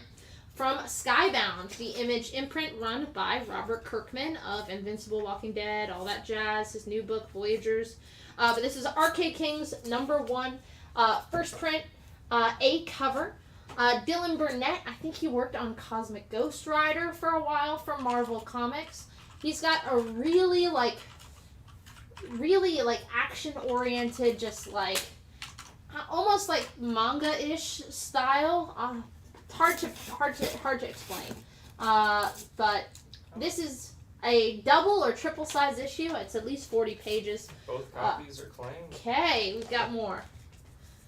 from Skybound, the Image imprint run by Robert Kirkman of Invincible, Walking Dead, all that jazz. His new book, Voyagers. But this is Arcade Kings #1, first print, A cover. Dylan Burnett, I think he worked on Cosmic Ghost Rider for a while for Marvel Comics. He's got a really action-oriented, just like, almost like manga-ish style. Hard to explain. But this is a double or triple size issue. It's at least 40 pages. Both copies are claimed. Okay, we've got more.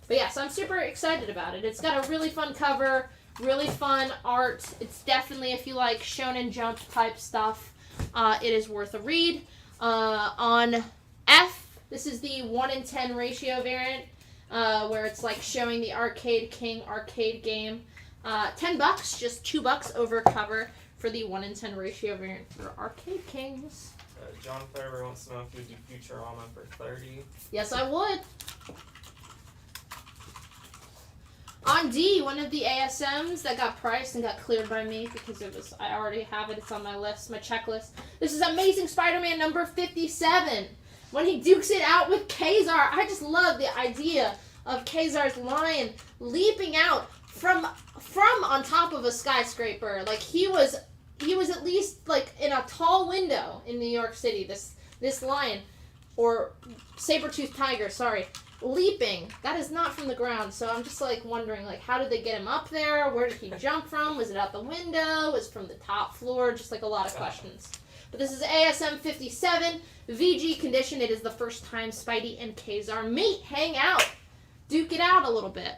But yeah, so I'm super excited about it. It's got a really fun cover. Really fun art. It's definitely, if you like Shonen Jump type stuff, it is worth a read. On F, this is the 1 in 10 ratio variant, where it's like showing the Arcade King arcade game. $10, just $2 over cover for the 1 in 10 ratio variant for Arcade Kings. John Thurber wants to know if you would do Futurama for 30. Yes, I would. On D, one of the ASMs that got priced and got cleared by me because I already have it. It's on my list, my checklist. This is Amazing Spider-Man number 57. When he dukes it out with Kazar, I just love the idea of Kazar's lion leaping out from on top of a skyscraper. Like he was at least like in a tall window in New York City. This lion, or saber-toothed tiger, sorry, leaping. That is not from the ground. So I'm just like wondering, like, how did they get him up there? Where did he jump from? Was it out the window? Was it from the top floor? Just like a lot of questions. But this is ASM 57 VG condition. It is the first time Spidey and Kazar meet, hang out, duke it out a little bit,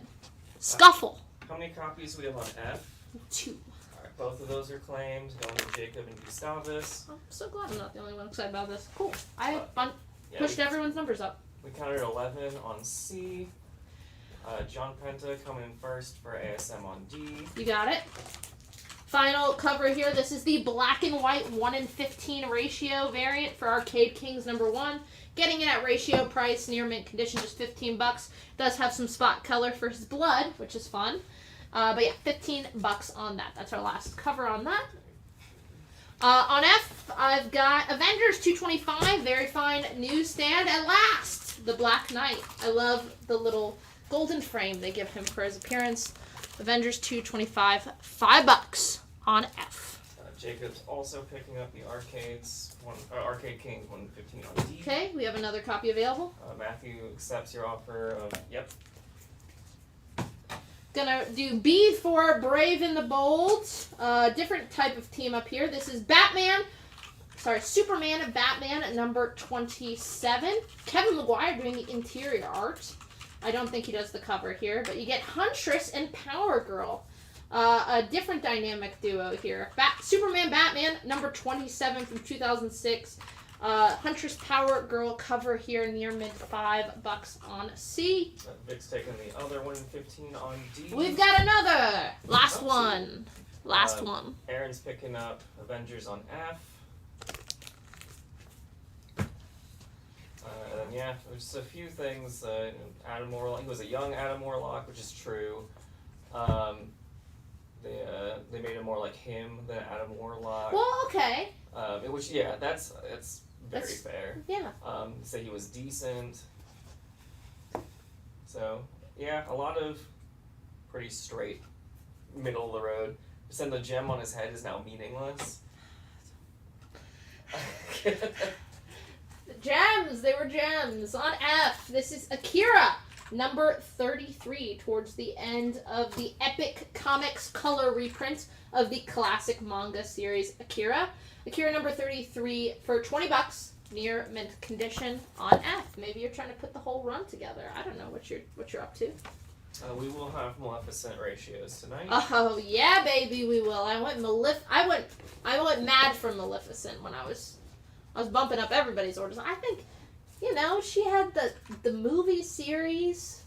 scuffle. How many copies do we have on F? 2. Alright, both of those are claimed. Going to Jacob and Gustavus. I'm so glad I'm not the only one excited about this. Cool. I Yeah, pushed everyone's numbers up. We counted 11 on C. John Penta coming in first for ASM on D. You got it. Final cover here. This is the black and white 1 in 15 ratio variant for Arcade Kings number 1. Getting it at ratio price, near mint condition, just $15. Does have some spot color for his blood, which is fun. But yeah, $15 on that. That's our last cover on that. On F, I've got Avengers 225, very fine newsstand. At last, the Black Knight. I love the little golden frame they give him for his appearance. Avengers 225, $5 on F. Jacob's also picking up the Arcade Kings 115 on D. Okay, we have another copy available. Matthew accepts your offer of, yep. Gonna do B for Brave and the Bold. Different type of team up here. This is Superman and Batman at number 27. Kevin McGuire doing the interior art. I don't think he does the cover here, but you get Huntress and Power Girl. A different dynamic duo here. Superman, Batman, number 27 from 2006. Huntress Power Girl cover here, near mint, $5 on C. Vic's taking the other 115 on D. We've got another. Last one. Aaron's picking up Avengers on F. And then, yeah, there's just a few things. Adam Warlock, he was a young Adam Warlock, which is true. They made him more like him than Adam Warlock. Well, okay. Which, yeah, that's very fair. Yeah. Say he was decent. So, yeah, a lot of pretty straight, middle of the road. Send the gem on his head is now meaningless. Gems! They were gems. On F, this is Akira, number 33, towards the end of the Epic Comics color reprint of the classic manga series Akira. Akira number 33 for $20, near mint condition on F. Maybe you're trying to put the whole run together. I don't know what you're up to. We will have Maleficent ratios tonight. Oh yeah, baby, we will. I went mad for Maleficent when I was bumping up everybody's orders. I think, she had the movie series.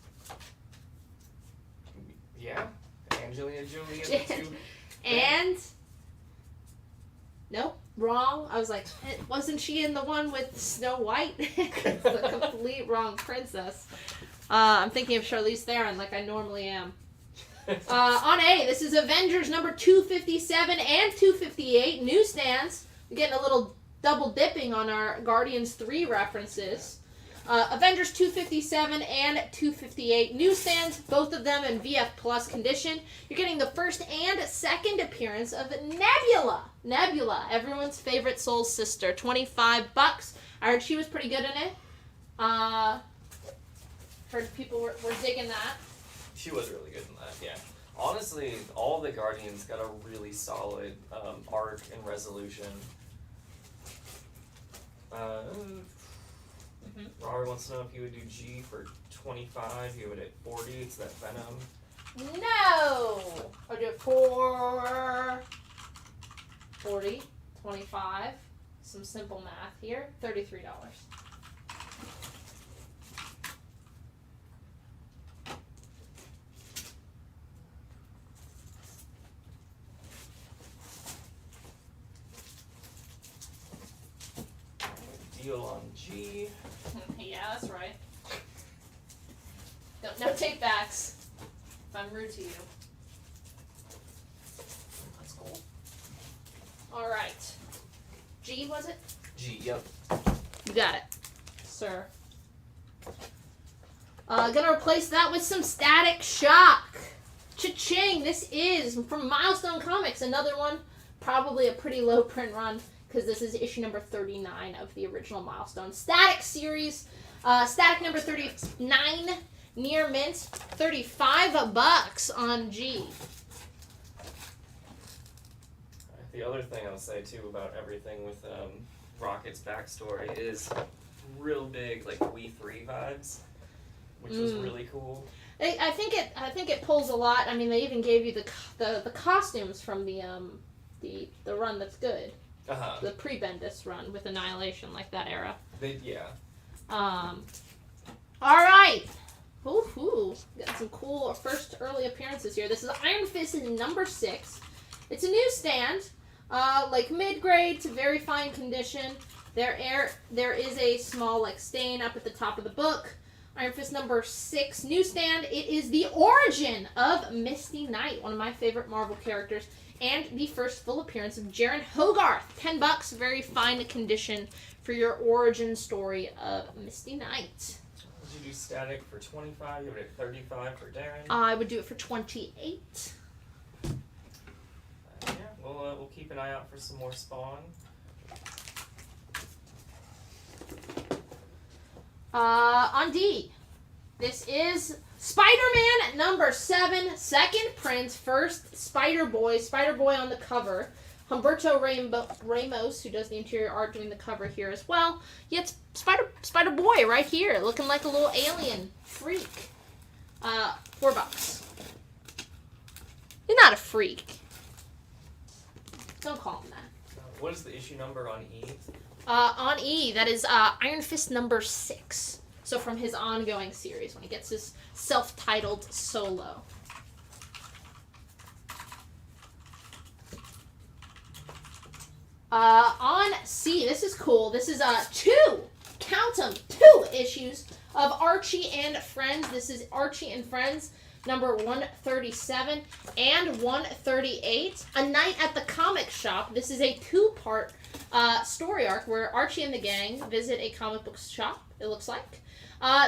Yeah, Angelina Jolie and the two. And nope, wrong. I was like, wasn't she in the one with Snow White? The complete wrong princess. I'm thinking of Charlize Theron like I normally am. On A, this is Avengers number 257 and 258 newsstands. We're getting a little double dipping on our Guardians 3 references. Avengers 257 and 258 newsstands, both of them in VF Plus condition. You're getting the first and second appearance of Nebula. Nebula, everyone's favorite soul sister, $25. I heard she was pretty good in it. Heard people were digging that. She was really good in that, yeah. Honestly, all the Guardians got a really solid arc and resolution. Robert wants to know if you would do G for 25. You would at 40. It's that Venom. No! I'll do it for 40, 25. Some simple math here. $33. Deal on G. Yeah, that's right. No take backs. If I'm rude to you. That's cool. Alright. G, was it? G, yep. You got it, sir. Gonna replace that with some Static Shock. Cha-ching! This is from Milestone Comics. Another one. Probably a pretty low print run, because this is issue number 39 of the original Milestone Static series. Static number 39, near mint, $35 on G. The other thing I'll say too about everything with Rocket's backstory is real big like We 3 vibes, which was really cool. I think it pulls a lot. I mean, they even gave you the costumes from the run that's good. The pre-Bendis run with Annihilation, like that era. All right. Ooh, got some cool first early appearances here. This is Iron Fist in number 6. It's a newsstand, like mid-grade to very fine condition. There is a small like stain up at the top of the book. Iron Fist number 6 newsstand. It is the origin of Misty Knight, one of my favorite Marvel characters, and the first full appearance of Jaren Hogarth. $10, very fine condition for your origin story of Misty Knight. Would you do Static for 25? You would do 35 for Darren? I would do it for 28. Yeah, we'll keep an eye out for some more Spawn. On D, this is Spider-Man number 7, second print, first Spider-Boy on the cover. Humberto Ramos, who does the interior art, doing the cover here as well. Yeah, it's Spider-Boy right here, looking like a little alien freak. $4. You're not a freak. Don't call him that. What is the issue number on E? On E, that is Iron Fist number 6. So from his ongoing series, when he gets his self-titled solo. On C, this is cool. This is 2 issues of Archie and Friends. This is Archie and Friends number 137 and 138. A Night at the Comic Shop. This is a 2-part story arc where Archie and the gang visit a comic book shop, it looks like.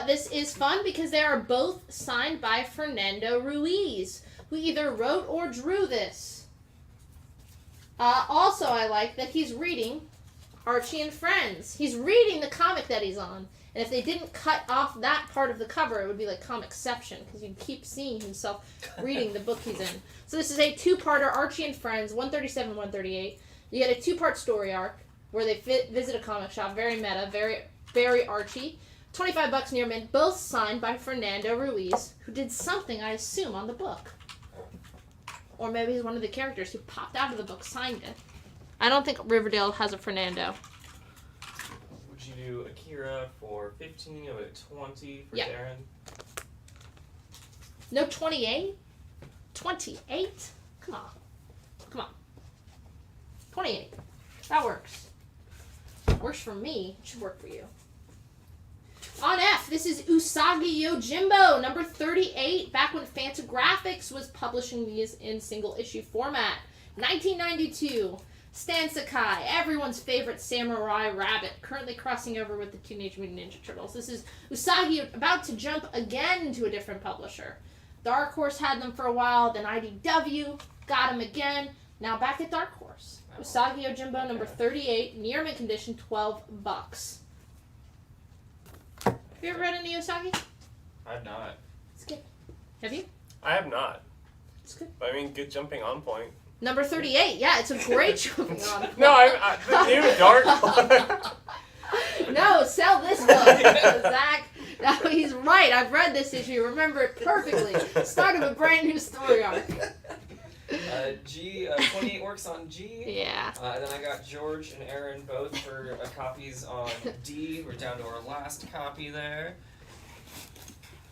This is fun because they are both signed by Fernando Ruiz, who either wrote or drew this. Also, I like that he's reading Archie and Friends. He's reading the comic that he's on. And if they didn't cut off that part of the cover, it would be like Comicception, because you'd keep seeing himself reading the book he's in. So this is a 2-parter, Archie and Friends, 137, 138. You get a 2-part story arc where they visit a comic shop, very meta, very, very Archie. $25 near mint, both signed by Fernando Ruiz, who did something, I assume, on the book. Or maybe he's one of the characters who popped out of the book, signed it. I don't think Riverdale has a Fernando. Would you do Akira for 15 or 20 for Darren? No 28? 28? Come on. 28. That works. Works for me. It should work for you. On F, this is Usagi Yojimbo, number 38, back when Fantagraphics was publishing these in single-issue format. 1992, Stan Sakai, everyone's favorite samurai rabbit, currently crossing over with the Teenage Mutant Ninja Turtles. This is Usagi about to jump again to a different publisher. Dark Horse had them for a while, then IDW got them again, now back at Dark Horse. Usagi Yojimbo, number 38, near mint condition, $12. Have you ever read any Usagi? I have not. It's good. Have you? I have not. It's good. I mean, good jumping on point. Number 38, yeah, it's a great jumping on point. No, the new Dark Horse. No, sell this book. Zach No, he's right. I've read this issue. Remember it perfectly. Start of a brand new story arc. G, 28 works on G. Yeah. And then I got George and Aaron both for copies on D. We're down to our last copy there.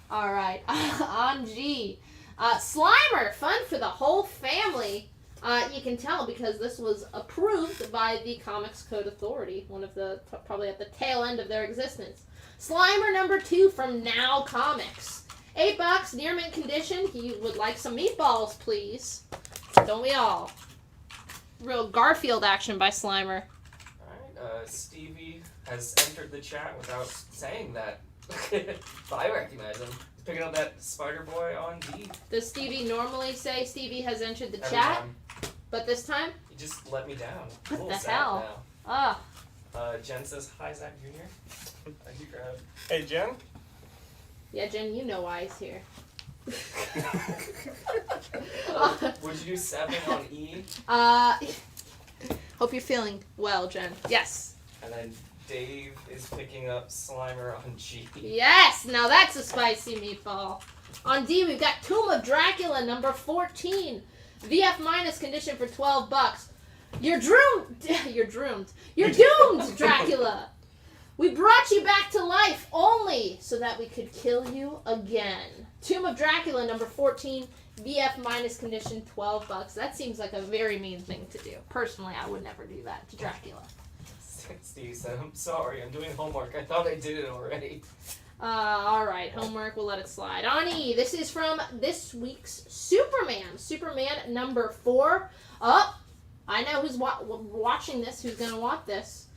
All right. On G. Slimer, fun for the whole family. You can tell because this was approved by the Comics Code Authority, one of the, probably at the tail end of their existence. Slimer number 2 from Now Comics. $8, near mint condition. He would like some meatballs, please. Don't we all? Real Garfield action by Slimer. Alright, Stevie has entered the chat without saying that. But I recognize him. He's picking up that Spider Boy on D. Does Stevie normally say Stevie has entered the Every chat? time. But this time? He just let me down. What the hell? Ah. Jen says, hi, Zach Jr. Hey, Jen? Yeah, Jen, you know why he's here. Would you do 7 on E? Hope you're feeling well, Jen. Yes. And then Dave is picking up Slimer on G. Yes! Now that's a spicy meatball. On D, we've got Tomb of Dracula, number 14. VF minus condition for $12. You're doomed. You're doomed, Dracula. We brought you back to life only so that we could kill you again. Tomb of Dracula, number 14. VF minus condition, $12. That seems like a very mean thing to do. Personally, I would never do that to Dracula. Steve said, I'm sorry, I'm doing homework. I thought I did it already. Alright, homework, we'll let it slide. On E, this is from this week's Superman. Superman number 4. Oh, I know who's watching this, who's going to want this.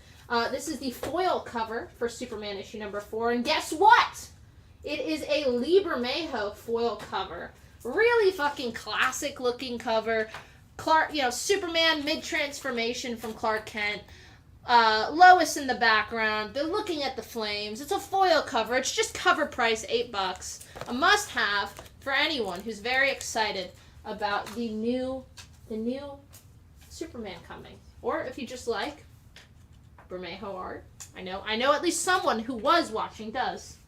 This is the foil cover for Superman issue number 4. And guess what? It is a Lee Bermejo foil cover. Really fucking classic looking cover. Clark, Superman mid-transformation from Clark Kent. Lois in the background. They're looking at the flames. It's a foil cover. It's just cover price, $8. A must-have for anyone who's very excited about the new Superman coming. Or if you just like Bermejo art. I know at least someone who was watching does.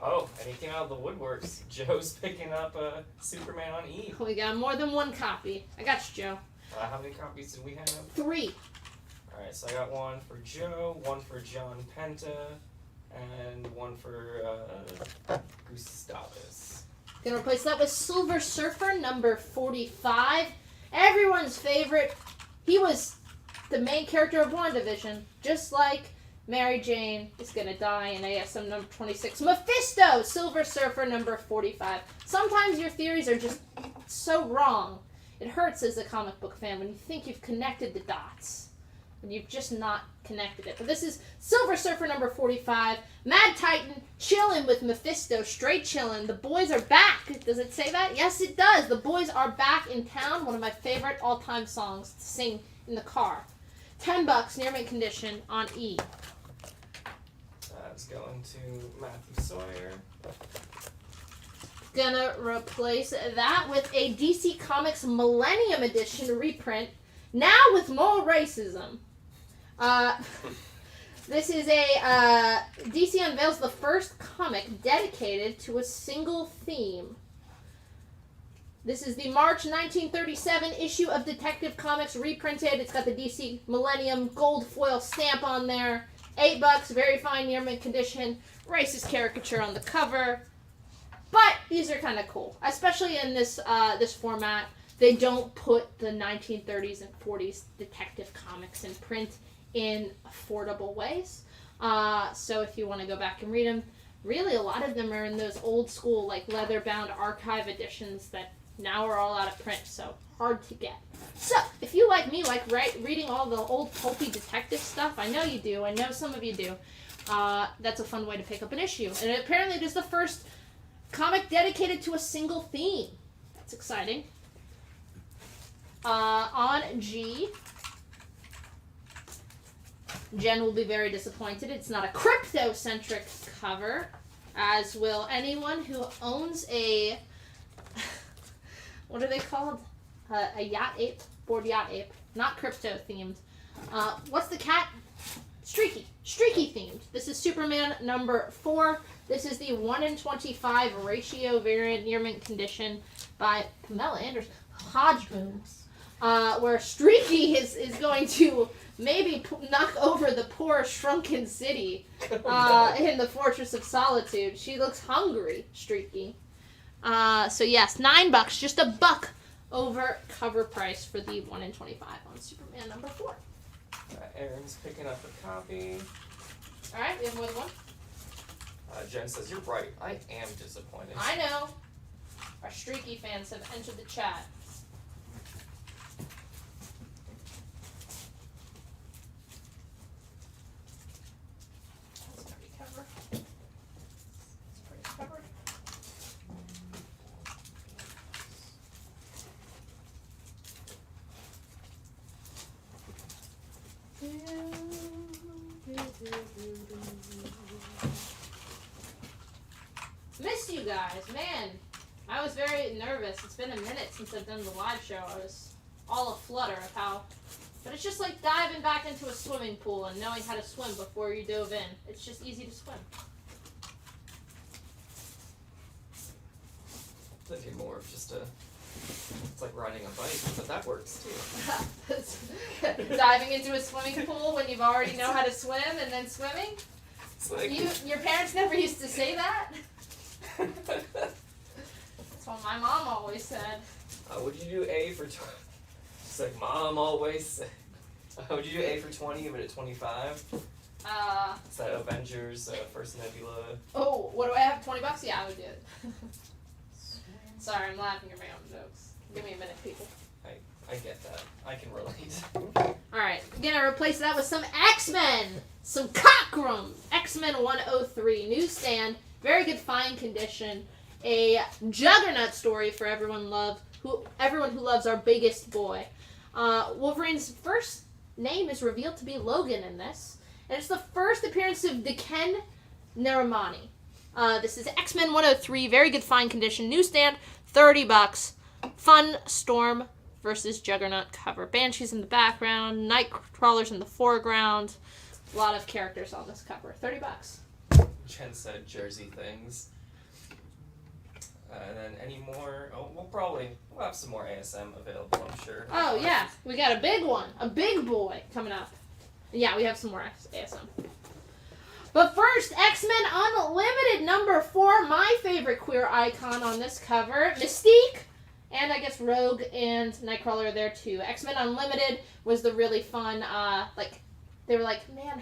Oh, and he came out of the woodworks. Joe's picking up Superman on E. We got more than one copy. I got you, Joe. How many copies did we have? 3. Alright, so I got one for Joe, one for John Penta, and one for Gustavus. Gonna replace that with Silver Surfer number 45. Everyone's favorite. He was the main character of WandaVision, just like Mary Jane is gonna die in ASM number 26. Mephisto, Silver Surfer number 45. Sometimes your theories are just so wrong. It hurts as a comic book fan when you think you've connected the dots. And you've just not connected it. But this is Silver Surfer number 45. Mad Titan chilling with Mephisto, straight chilling. The boys are back. Does it say that? Yes, it does. The boys are back in town. One of my favorite all-time songs to sing in the car. $10 near mint condition on E. That's going to Matthew Sawyer. Gonna replace that with a DC Comics Millennium Edition reprint. Now with more racism. This is a DC unveils the first comic dedicated to a single theme. This is the March 1937 issue of Detective Comics reprinted. It's got the DC Millennium gold foil stamp on there. $8, very fine near mint condition. Racist caricature on the cover. But these are kind of cool, especially in this this format. They don't put the 1930s and 40s detective comics in print in affordable ways. So if you want to go back and read them, really a lot of them are in those old school, like leather-bound archive editions that now are all out of print, so hard to get. So if you, like me, like reading all the old pulpy detective stuff, I know you do, I know some of you do, that's a fun way to pick up an issue. And apparently it is the first comic dedicated to a single theme. That's exciting. On G, Jen will be very disappointed. It's not a crypto-centric cover, as will anyone who owns a, what are they called? A yacht ape? Board yacht ape. Not crypto-themed. What's the cat? Streaky themed. This is Superman number 4. This is the 1 in 25 ratio variant near mint condition by Pamela Anderson. Hodgmans. Where Streaky is going to maybe knock over the poor shrunken city in the Fortress of Solitude. She looks hungry, Streaky. So yes, $9, just $1 over cover price for the 1 in 25 on Superman number 4. Aaron's picking up a copy. Alright, we have more than one. Jen says, you're right, I am disappointed. I know. Our Streaky fans have entered the chat. That's a pretty cover. It's pretty covered. Missed you guys, man. I was very nervous. It's been a minute since I've done the live show. I was all aflutter of how, but it's just like diving back into a swimming pool and knowing how to swim before you dove in. It's just easy to swim. That'd be more of just it's like riding a bike, but that works too. Diving into a swimming pool when you've already know how to swim and then swimming? It's like... Your parents never used to say that? That's what my mom always said. Would you do A for 20? She's like, Mom always said. Would you do A for 20, give it a 25? It's that Avengers First Nebula. Oh, what do I have? $20? Yeah, I would do it. Sorry, I'm laughing at my own jokes. Give me a minute, people. I get that. I can relate. Alright, gonna replace that with some X-Men! Some Cockrum! X-Men 103 newsstand. Very good fine condition. A juggernaut story for everyone who loves our biggest boy. Wolverine's first name is revealed to be Logan in this. And it's the first appearance of Deken Naramani. This is X-Men 103, very good fine condition, newsstand, $30. Fun Storm versus Juggernaut cover. Banshees in the background, Nightcrawlers in the foreground. A lot of characters on this cover. $30. Jen said Jersey things. And then any more? Oh, we'll have some more ASM available, I'm sure. Oh yeah, we got a big one, a big boy coming up. Yeah, we have some more ASM. But first, X-Men Unlimited number 4, my favorite queer icon on this cover, Mystique, and I guess Rogue and Nightcrawler are there too. X-Men Unlimited was the really fun, they were like, man,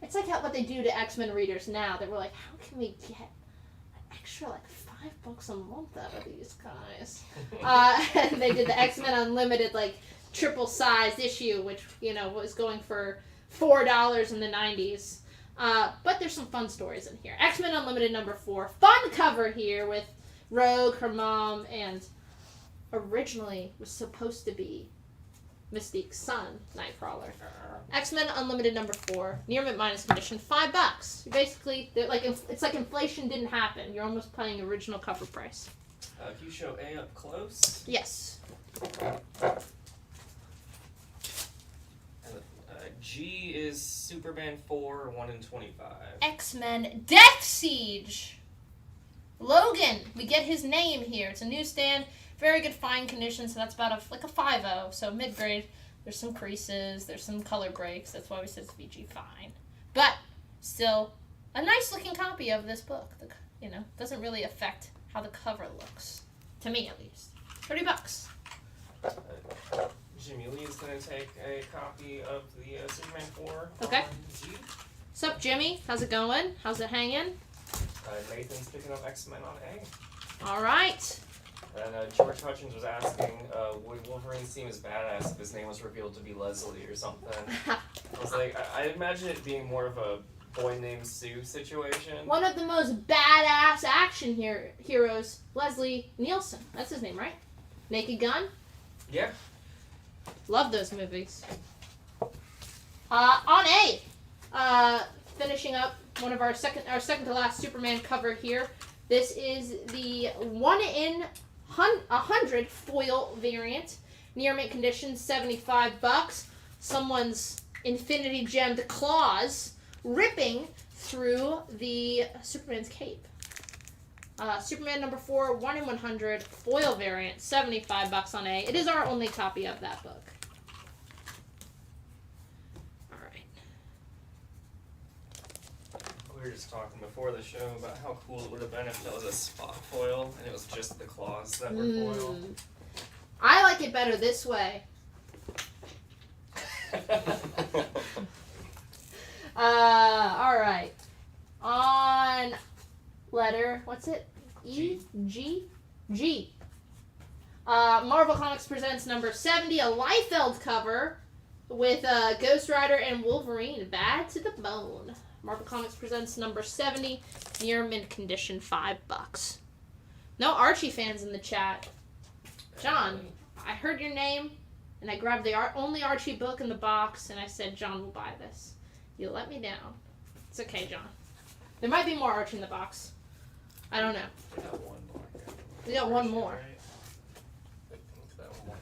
it's like what they do to X-Men readers now. They were like, how can we get an extra $5 a month out of these guys? And they did the X-Men Unlimited triple sized issue, which was going for $4 in the 90s. But there's some fun stories in here. X-Men Unlimited number 4. Fun cover here with Rogue, her mom, and originally was supposed to be Mystique's son, Nightcrawler. X-Men Unlimited number 4. Near mint minus condition, $5. Basically, it's like inflation didn't happen. You're almost paying original cover price. If you show A up close. Yes. G is Superman 4, 1 in 25. X-Men Death Siege. Logan. We get his name here. It's a newsstand. Very good fine condition, so that's about a 5.0, so mid-grade. There's some creases. There's some color breaks. That's why we said it's VG fine. But still, a nice-looking copy of this book. Doesn't really affect how the cover looks. To me, at least. $30. Jimmy Lee is going to take a copy of the Superman 4 Okay. on G. What's up, Jimmy? How's it going? How's it hanging? Nathan's picking up X-Men on A. All right. And George Hutchins was asking, would Wolverine seem as badass if his name was revealed to be Leslie or something? I was like, I imagine it being more of a boy named Sue situation. One of the most badass action heroes, Leslie Nielsen. That's his name, right? Naked Gun? Yeah. Love those movies. On A, finishing up one of our second to last Superman cover here. This is the 1 in 100 foil variant. Near mint condition, $75. Someone's infinity gemmed claws ripping through the Superman's cape. Superman number 4, 1 in 100, foil variant, $75 on A. It is our only copy of that book. Alright. We were just talking before the show about how cool it would have been if that was a spot foil and it was just the claws that were foil. I like it better this way. Alright. On letter, what's it? E? G? G. Marvel Comics presents number 70, a Liefeld cover with Ghost Rider and Wolverine, bad to the bone. Marvel Comics presents number 70, near mint condition, $5. No Archie fans in the chat. John, I heard your name, and I grabbed the only Archie book in the box, and I said, John will buy this. You let me down. It's okay, John. There might be more Archie in the box. I don't know. We got one more. We got one more. I think that one.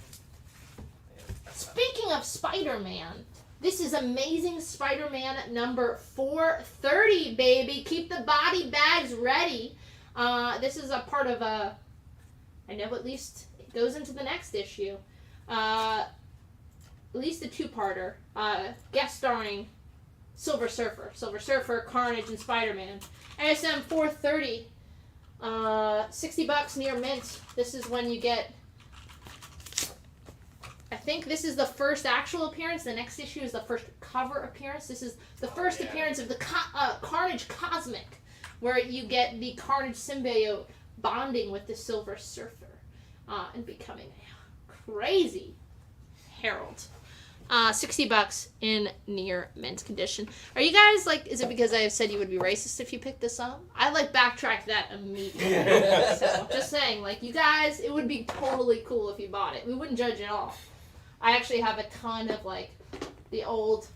Yeah, that's that. Speaking of Spider-Man, this is Amazing Spider-Man number 430, baby. Keep the body bags ready. This is a part of a... I know at least it goes into the next issue. At least a two-parter. Guest starring Silver Surfer, Carnage, and Spider-Man. ASM 430. $60 near mint. This is when you get... I think this is the first actual appearance. The next issue is the first cover appearance. This is the first appearance of the Carnage Cosmic, where you get the Carnage symbiote bonding with the Silver Surfer and becoming a crazy Herald. $60 in near mint condition. Are you guys like? Is it because I said you would be racist if you picked this up? I like backtracked that immediately. So just saying, like you guys, it would be totally cool if you bought it. We wouldn't judge at all. I actually have a ton of like the old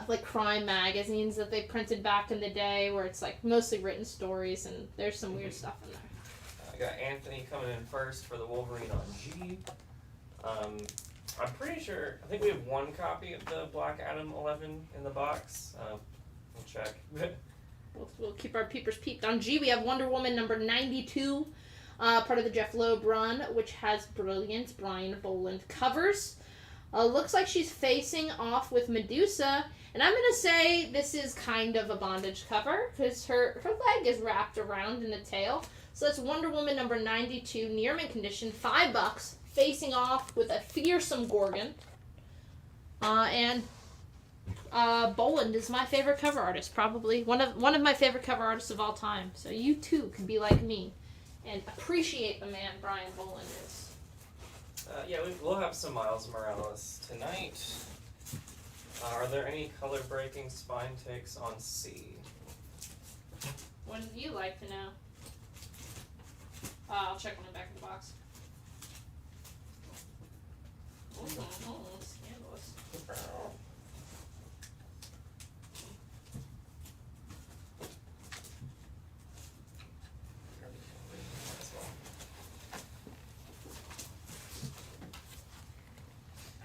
like crime magazines that they printed back in the day, where it's like mostly written stories, and there's some weird stuff in there. I got Anthony coming in first for the Wolverine on G. I'm pretty sure, I think we have one copy of the Black Adam 11 in the box. We'll check. We'll keep our peepers peeped. On G, we have Wonder Woman number 92, part of the Jeff Loeb run, which has brilliant Brian Boland covers. Looks like she's facing off with Medusa, and I'm going to say this is kind of a bondage cover, because her leg is wrapped around in a tail. So that's Wonder Woman number 92, near mint condition, $5, facing off with a fearsome Gorgon. And Boland is my favorite cover artist, probably one of my favorite cover artists of all time. So you too can be like me and appreciate the man Brian Boland is. Yeah, we'll have some Miles Morales tonight. Are there any color-breaking spine takes on C? What would you like to know? I'll check on the back of the box. Scandalous.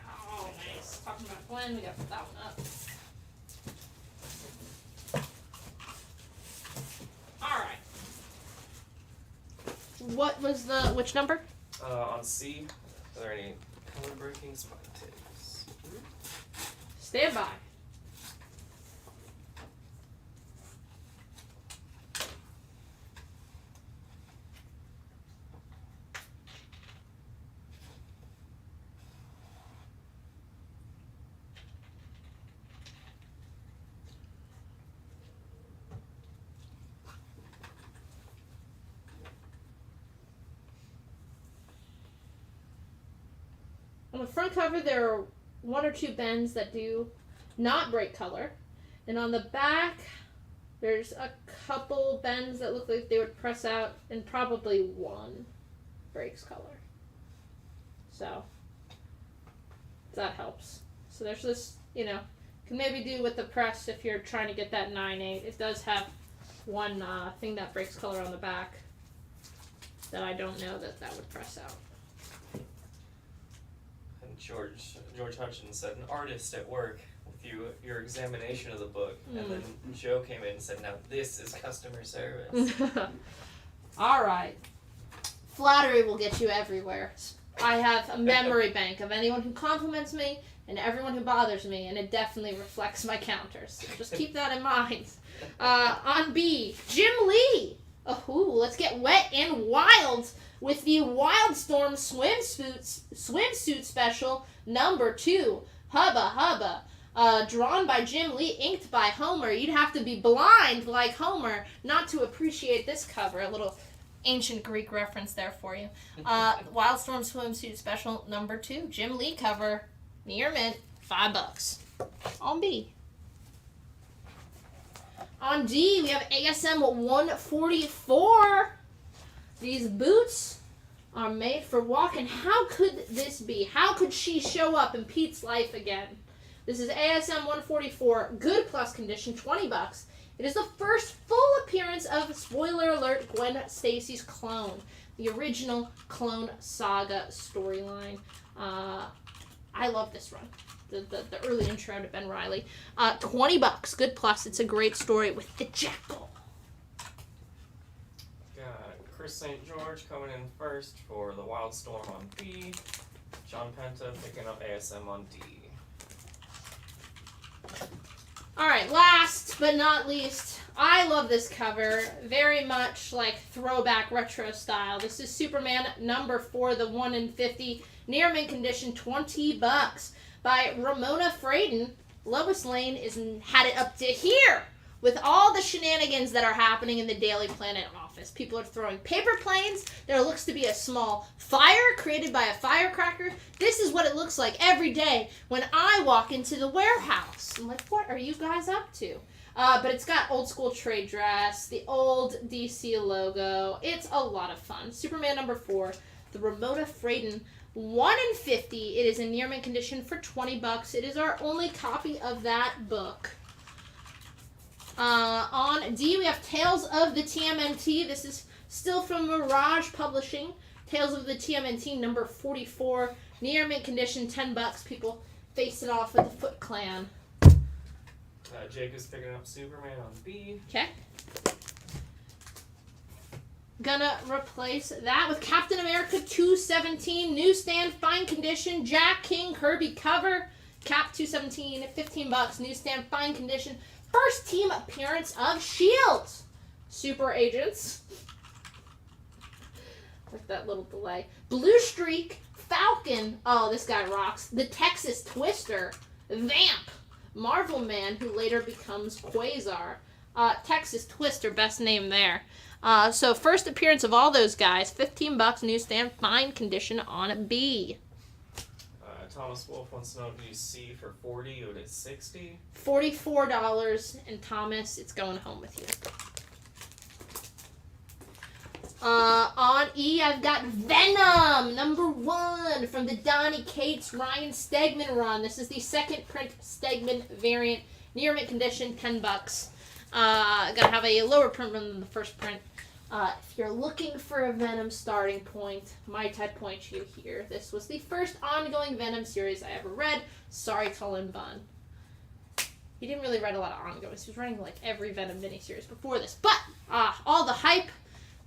Oh, nice. Talking about Glenn, we gotta put that one up. Alright. What was which number? On C, are there any color-breaking spine takes? Stand by. On the front cover, there are one or two bends that do not break color. And on the back, there's a couple bends that look like they would press out, and probably one breaks color. So, that helps. So there's this, can maybe do with the press if you're trying to get that 9/8. It does have one thing that breaks color on the back that I don't know that would press out. And George Hutchins said, an artist at work. your examination of the book, and then Joe came in and said, "Now this is customer service." All right. Flattery will get you everywhere. I have a memory bank of anyone who compliments me and everyone who bothers me, and it definitely reflects my counters. So just keep that in mind. On B, Jim Lee. Oh, let's get wet and wild with the Wildstorm swimsuit special number 2. Hubba Hubba. Drawn by Jim Lee, inked by Homer. You'd have to be blind like Homer not to appreciate this cover. A little ancient Greek reference there for you. Wildstorm swimsuit special number 2. Jim Lee cover. Near mint. $5. On B. On D, we have ASM 144. These boots are made for walking. How could this be? How could she show up in Pete's life again? This is ASM 144, good plus condition, $20. It is the first full appearance of, spoiler alert, Gwen Stacy's clone, the original Clone Saga storyline. I love this run. The early intro to Ben Reilly. $20, good plus. It's a great story with the Jackal. Got Chris St. George coming in first for the Wildstorm on B. John Penta picking up ASM on D. Alright, last but not least, I love this cover. Very much like throwback retro style. This is Superman number 4, the 1 in 50. Near mint condition, $20. By Ramona Fraden. Lois Lane had it up to here with all the shenanigans that are happening in the Daily Planet office. People are throwing paper planes. There looks to be a small fire created by a firecracker. This is what it looks like every day when I walk into the warehouse. I'm like, what are you guys up to? But it's got old school trade dress, the old DC logo. It's a lot of fun. Superman number 4, the Ramona Fraden 1 in 50. It is in near mint condition for $20. It is our only copy of that book. On D, we have Tales of the TMNT. This is still from Mirage Publishing. Tales of the TMNT number 44. Near mint condition, $10. People face it off with the Foot Clan. Jake is picking up Superman on B. Okay. Gonna replace that with Captain America 217, newsstand, fine condition, Jack King Kirby cover, Cap 217, $15, newsstand, fine condition, first team appearance of S.H.I.E.L.D. Super Agents. With that little delay. Blue Streak, Falcon, oh, this guy rocks, the Texas Twister, Vamp, Marvel Man, who later becomes Quasar, Texas Twister, best name there. So first appearance of all those guys, $15, newsstand, fine condition on B. Thomas Wolfe wants to know, do you see for 40 or it's 60? $44, and Thomas, it's going home with you. On E, I've got Venom, number 1, from the Donny Cates Ryan Stegman run. This is the second print Stegman variant, near mint condition, $10. Gonna have a lower print run than the first print. If you're looking for a Venom starting point, might I point you here. This was the first ongoing Venom series I ever read. Sorry, Cullen Bunn. He didn't really write a lot of ongoings. He was writing like every Venom miniseries before this. But all the hype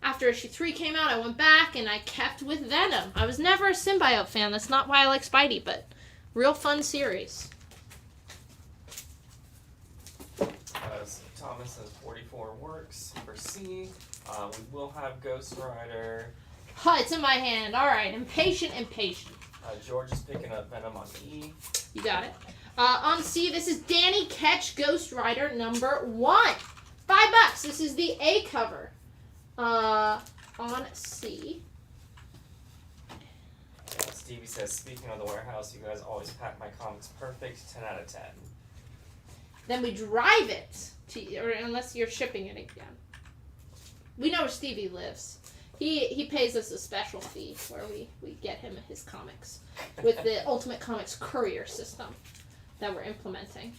after issue 3 came out, I went back and I kept with Venom. I was never a symbiote fan. That's not why I like Spidey, but real fun series. Thomas says 44 works for C. We will have Ghost Rider. It's in my hand. All right, impatient. George is picking up Venom on E. You got it. On C, this is Danny Ketch Ghost Rider number 1. $5. This is the A cover. On C. Stevie says, speaking of the warehouse, you guys always pack my comics perfect. 10 out of 10. Then we drive it to, or unless you're shipping it again. We know where Stevie lives. He pays us a special fee where we get him his comics with the Ultimate Comics courier system that we're implementing.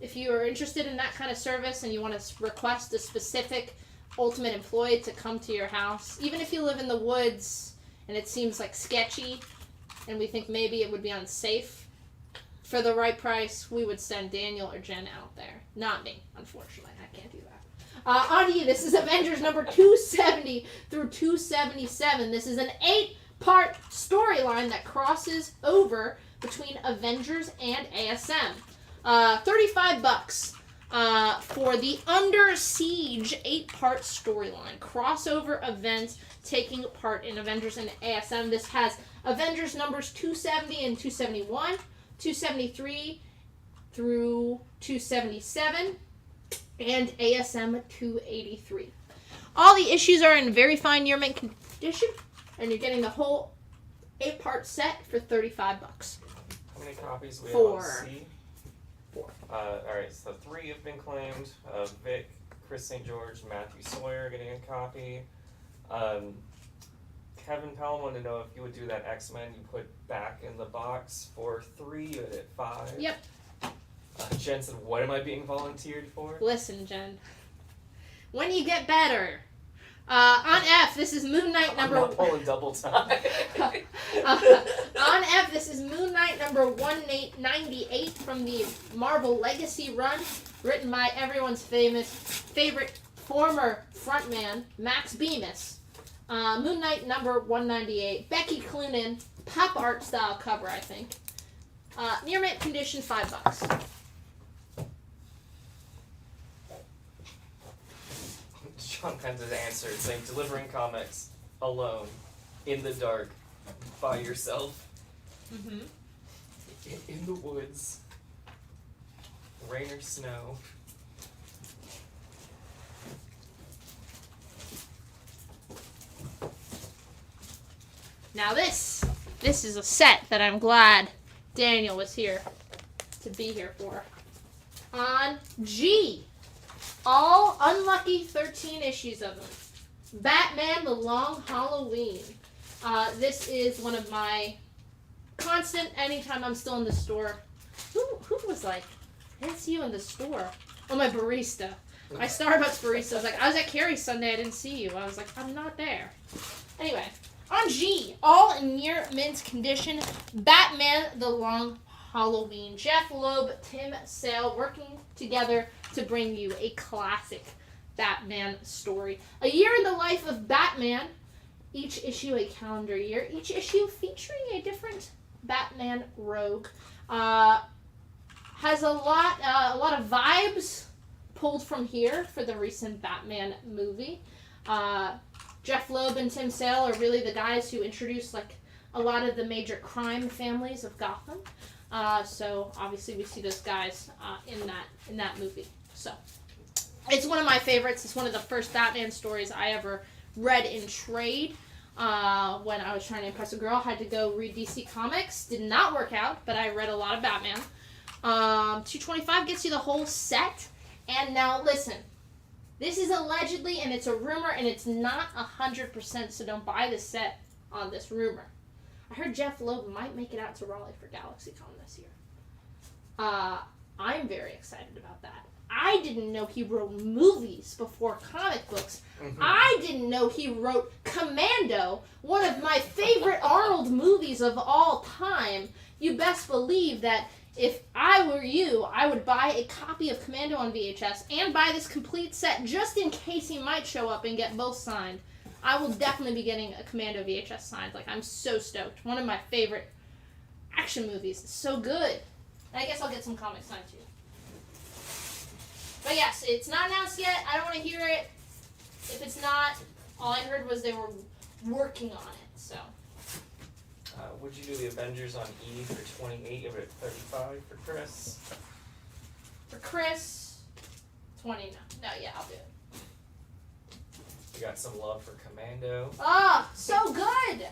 If you are interested in that kind of service and you want to request a specific Ultimate employee to come to your house, even if you live in the woods and it seems like sketchy and we think maybe it would be unsafe for the right price, we would send Daniel or Jen out there. Not me, unfortunately. I can't do that. On to you. This is Avengers number 270 through 277. This is an 8-part storyline that crosses over between Avengers and ASM. $35 for the Under Siege 8-part storyline. Crossover events taking part in Avengers and ASM. This has Avengers numbers 270 and 271, 273 through 277, and ASM 283. All the issues are in very fine year mint condition, and you're getting the whole 8-part set for $35. How many copies we have 4. on C? 4. Alright, so 3 have been claimed. Vic, Chris St. George, Matthew Sawyer getting a copy. Kevin Powell wanted to know if you would do that X-Men you put back in the box for 3, you had it 5. Yep. Jen said, what am I being volunteered for? Listen, Jen. When you get better. On F, this is Moon Knight number... I'm not pulling double time. On F, this is Moon Knight number 1898 from the Marvel Legacy run, written by everyone's favorite former frontman, Max Bemis. Moon Knight number 198. Becky Cloonan, pop art style cover, I think. Near mint condition, $5. Sean Penn's answered, saying, delivering comics alone, in the dark, by yourself, in the woods, rain or snow. Now this is a set that I'm glad Daniel was here to be here for. On G, all unlucky 13 issues of them. Batman: The Long Halloween. This is one of my constant, anytime I'm still in the store. Who was like, I didn't see you in the store. Oh, my barista. My Starbucks barista was like, I was at Carrie's Sunday, I didn't see you. I was like, I'm not there. Anyway, on G, all in near mint condition, Batman: The Long Halloween. Jeff Loeb, Tim Sale working together to bring you a classic Batman story. A year in the life of Batman, each issue a calendar year, each issue featuring a different Batman rogue. Has a lot of vibes pulled from here for the recent Batman movie. Jeff Loeb and Tim Sale are really the guys who introduced like a lot of the major crime families of Gotham. So obviously we see those guys in that movie. So it's one of my favorites. It's one of the first Batman stories I ever read in trade. When I was trying to impress a girl, had to go read DC Comics. Did not work out, but I read a lot of Batman. $225 gets you the whole set. And now listen, this is allegedly, and it's a rumor, and it's not 100%, so don't buy the set on this rumor. I heard Jeff Loeb might make it out to Raleigh for GalaxyCon this year. I'm very excited about that. I didn't know he wrote movies before comic books. I didn't know he wrote Commando, one of my favorite Arnold movies of all time. You best believe that if I were you, I would buy a copy of Commando on VHS and buy this complete set just in case he might show up and get both signed. I will definitely be getting a Commando VHS signed. Like, I'm so stoked. One of my favorite action movies. It's so good. And I guess I'll get some comics signed too. But yes, it's not announced yet. I don't want to hear it. If it's not, all I heard was they were working on it. So. Would you do the Avengers on E for 28? Give it 35 for Chris. For Chris, 20. No, yeah, I'll do it. You got some love for Commando. Ah, so good!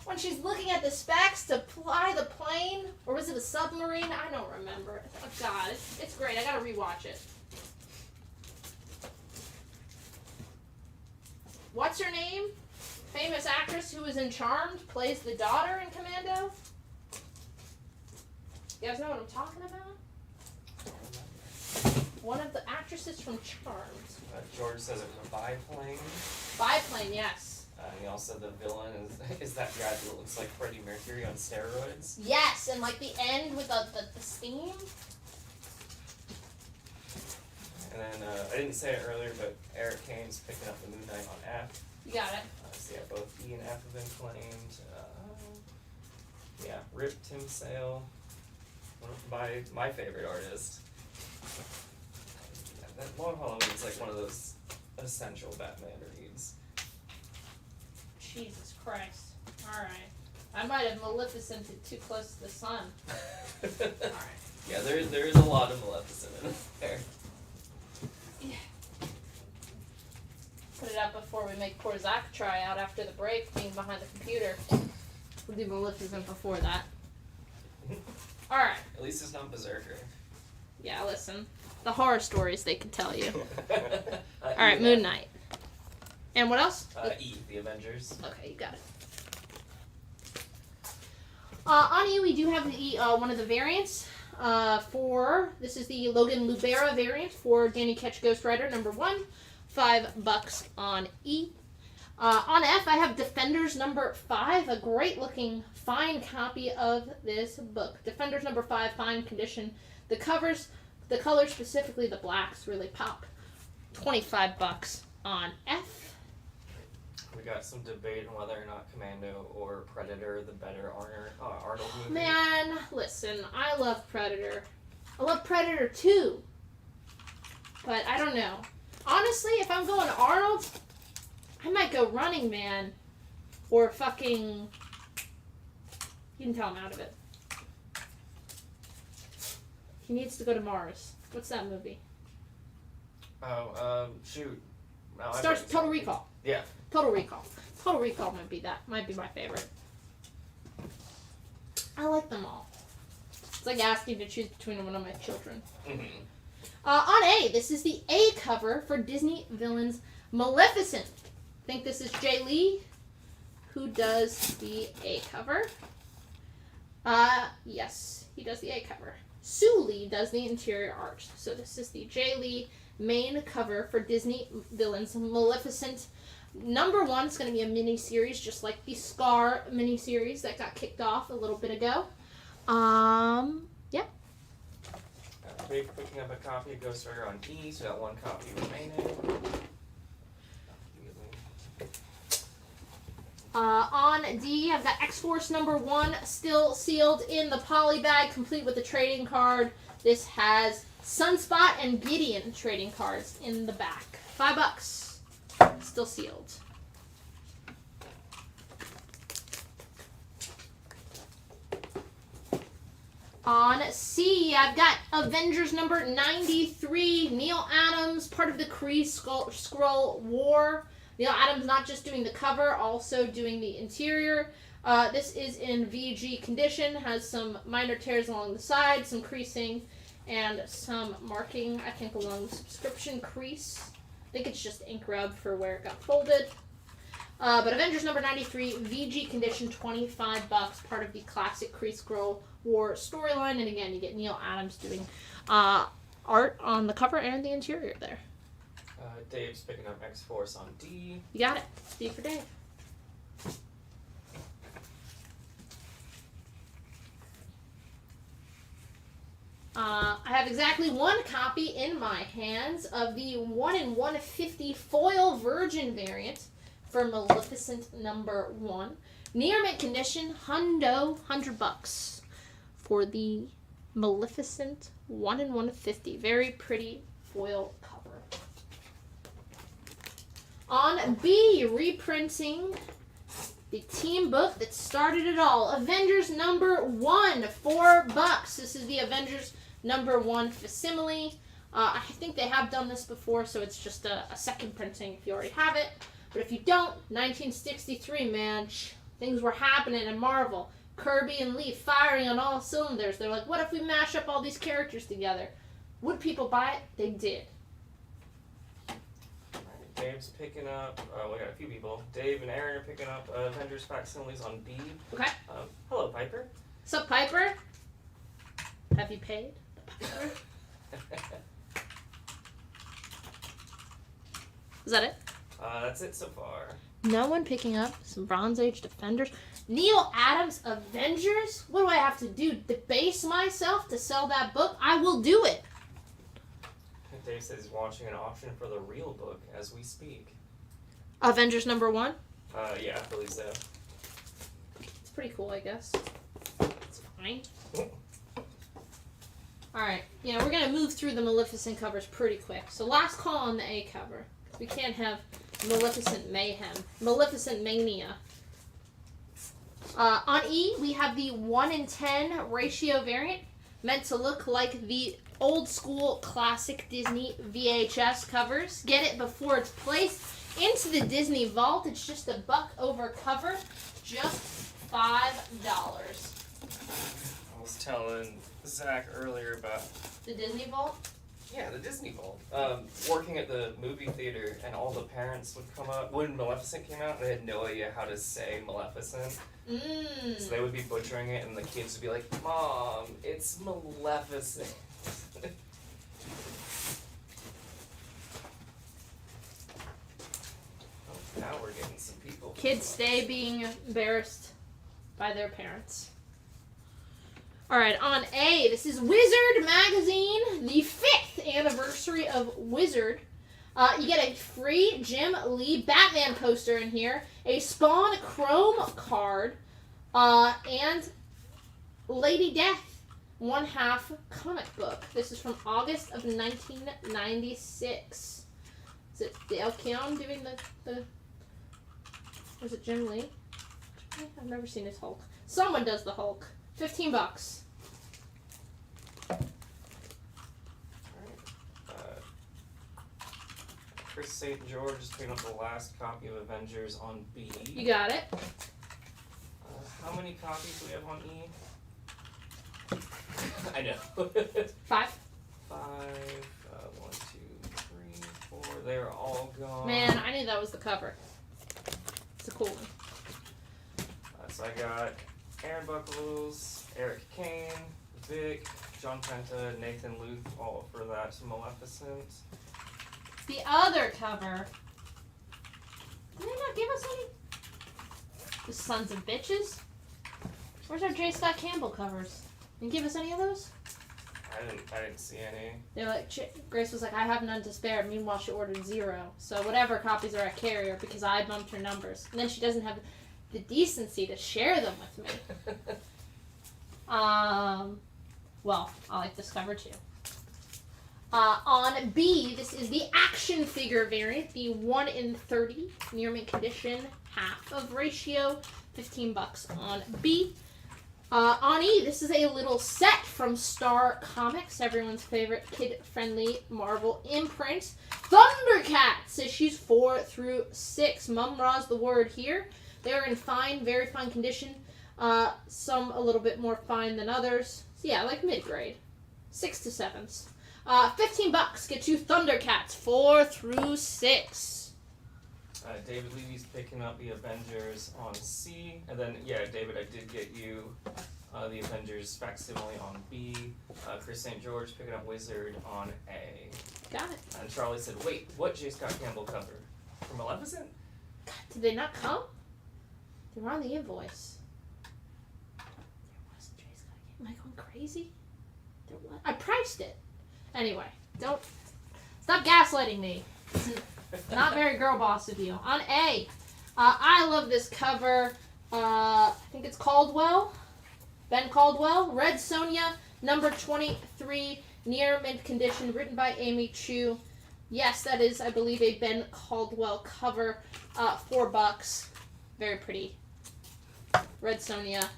When she's looking at the specs to fly the plane, or was it a submarine? I don't remember. Oh God, it's great. I gotta rewatch it. What's her name? Famous actress who was in Charmed plays the daughter in Commando. You guys know what I'm talking about? One of the actresses from Charmed. George says it was a biplane. Biplane, yes. And also the villain is that guy that looks like Freddie Mercury on steroids. Yes, and like the end with the steam. And then I didn't say it earlier, but Eric Kane's picking up the Moon Knight on F. You got it. So yeah, both E and F have been claimed. Yeah, Rip Tim Sale, my favorite artist. Yeah, that Long Halloween is like one of those essential Batman reads. Jesus Christ. Alright. I might have Maleficented too close to the sun. Alright. Yeah, there is a lot of Maleficent in there. Yeah. Put it up before we make poor Zach try out after the break, being behind the computer. We'll do Maleficent before that. Alright. At least it's not Berserker. Yeah, listen. The horror stories they can tell you. Alright, E, Moon Knight. And what else? E, the Avengers. Okay, you got it. On E, we do have the one of the variants. This is the Logan Lubera variant for Danny Ketch Ghost Rider #1. $5 on E. On F, I have Defenders #5, a great looking, fine copy of this book. Defenders #5, fine condition. The colors, specifically the blacks, really pop. $25 on F. We got some debate on whether or not Commando or Predator the better Arnold movie. Man, listen, I love Predator. I love Predator 2. But I don't know. Honestly, if I'm going to Arnold, I might go Running Man. Or fucking... You can tell I'm out of it. He needs to go to Mars. What's that movie? Oh, shoot. No, Starts Total Recall. Yeah. Total Recall. Total Recall might be my favorite. I like them all. It's like asking to choose between one of my children. Mm-hmm. On A, this is the A cover for Disney Villains Maleficent. I think this is Jay Lee who does the A cover. Yes, he does the A cover. Sue Lee does the interior art. So this is the Jay Lee main cover for Disney Villains Maleficent. #1 is going to be a mini-series, just like the Scar mini-series that got kicked off a little bit ago. Yeah. Big picking up a copy of Ghost Rider on E, so got one copy remaining. On D, I've got X-Force #1, still sealed in the poly bag, complete with the trading card. This has Sunspot and Gideon trading cards in the back. $5. Still sealed. On C, I've got Avengers #93, Neil Adams, part of the Kree Skrull War. Neil Adams not just doing the cover, also doing the interior. This is in VG condition, has some minor tears along the side, some creasing, and some marking, I think, along the subscription crease. I think it's just ink rub for where it got folded. But Avengers #93, VG condition, $25, part of the classic Kree Skrull War storyline. And again, you get Neil Adams doing art on the cover and the interior there. Dave's picking up X-Force on D. You got it. D for Dave. I have exactly one copy in my hands of the 1 in 150 foil virgin variant for Maleficent #1. Near mint condition, $100 for the Maleficent 1 in 150. Very pretty foil cover. On B, reprinting the team book that started it all. Avengers #1, $4. This is the Avengers #1 facsimile. I think they have done this before, so it's just a second printing if you already have it. But if you don't, 1963, man, things were happening in Marvel. Kirby and Lee firing on all cylinders. They're like, what if we mash up all these characters together? Would people buy it? They did. Dave's picking up, we got a few people. Dave and Aaron are picking up Avengers facsimiles on B. Okay. Hello, Piper. Sup, Piper? Have you paid? Piper? Is that it? That's it so far. No one picking up some Bronze Age Defenders. Neil Adams Avengers? What do I have to do? Debase myself to sell that book? I will do it. Dave says he's watching an auction for the real book as we speak. Avengers #1? Yeah, I believe so. It's pretty cool, I guess. It's fine. Alright, yeah, we're gonna move through the Maleficent covers pretty quick. So last call on the A cover. We can't have Maleficent Mayhem. Maleficent Mania. On E, we have the 1:10 ratio variant, meant to look like the old school classic Disney VHS covers. Get it before it's placed into the Disney vault. It's just $1 over cover, just $5. I was telling Zach earlier about The Disney vault? yeah, the Disney Vault. Working at the movie theater, and all the parents would come up when Maleficent came out, and they had no idea how to say Maleficent. So they would be butchering it, and the kids would be like, "Mom, it's Maleficent." Oh, now we're getting some people. Kids stay being embarrassed by their parents. Alright, on A, this is Wizard Magazine, the 5th anniversary of Wizard. You get a free Jim Lee Batman poster in here, a Spawn Chrome card, and Lady Death, 1/2 comic book. This is from August of 1996. Is it Dale Keown doing the was it Jim Lee? I've never seen his Hulk. Someone does the Hulk. $15. Chris St. George is picking up the last copy of Avengers on B. You got it. How many copies do we have on E? I know. 5. 5. 1, 2, 3, 4. They're all gone. Man, I knew that was the cover. It's a cool one. So I got Aaron Buckles, Eric Kane, Vic, John Penta, Nathan Luth, all for that Maleficent. The other cover. Did they not give us any? The sons of bitches. Where's our J. Scott Campbell covers? Didn't give us any of those? I didn't see any. They're like, Grace was like, I have none to spare. Meanwhile, she ordered 0. So whatever copies are at carrier because I bumped her numbers. And then she doesn't have the decency to share them with me. Well, I like this cover too. On B, this is the action figure variant, the 1/30 near mint condition, 1/2 of ratio, $15 on B. On E, this is a little set from Star Comics, everyone's favorite kid-friendly Marvel imprint. Thundercats, issues 4 through 6. Mum Ra's the word here. They are in fine, very fine condition. Some a little bit more fine than others. So yeah, like mid-grade. 6 to 7s. $15 gets you Thundercats 4 through 6. David Levy's picking up the Avengers on C, and then yeah, David, I did get you the Avengers facsimile on B. Chris St. George picking up Wizard on A. Got it. And Charlie said, "Wait, what J. Scott Campbell cover for Maleficent?" God, did they not come? They were on the invoice. There was a J. Scott Campbell. Am I going crazy? There was. I priced it. Anyway, don't stop gaslighting me. Not very girl boss of you. On A, I love this cover. I think it's Caldwell. Ben Caldwell. Red Sonja, number 23, near mint condition, written by Amy Chu. Yes, that is, I believe, a Ben Caldwell cover. $4. Very pretty. Red Sonja,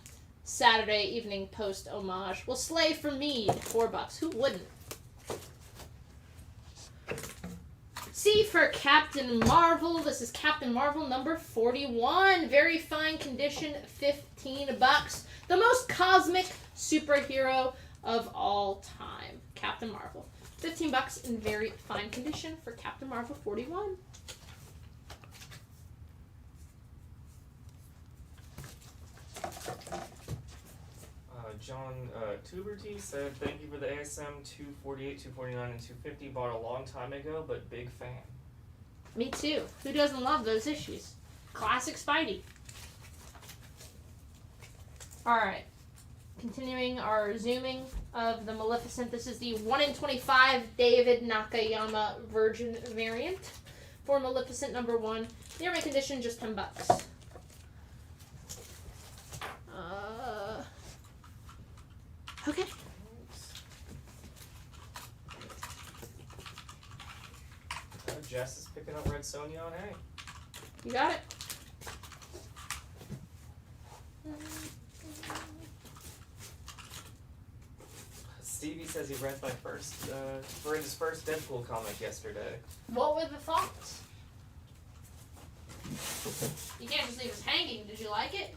Saturday Evening Post homage. Will slay for Mead. $4. Who wouldn't? C for Captain Marvel. This is Captain Marvel number 41. Very fine condition, $15. The most cosmic superhero of all time. Captain Marvel. $15 in very fine condition for Captain Marvel 41. John Tuberty said, "Thank you for the ASM 248, 249, and 250. Bought a long time ago, but big fan." Me too. Who doesn't love those issues? Classic Spidey. Alright. Continuing our zooming of the Maleficent. This is the 1 in 25 David Nakayama Virgin variant for Maleficent number 1. Near my condition, just $10. Okay. Jess is picking up Red Sonja on A. You got it. Stevie says he read his first Deadpool comic yesterday. What were the thoughts? You can't just leave us hanging. Did you like it?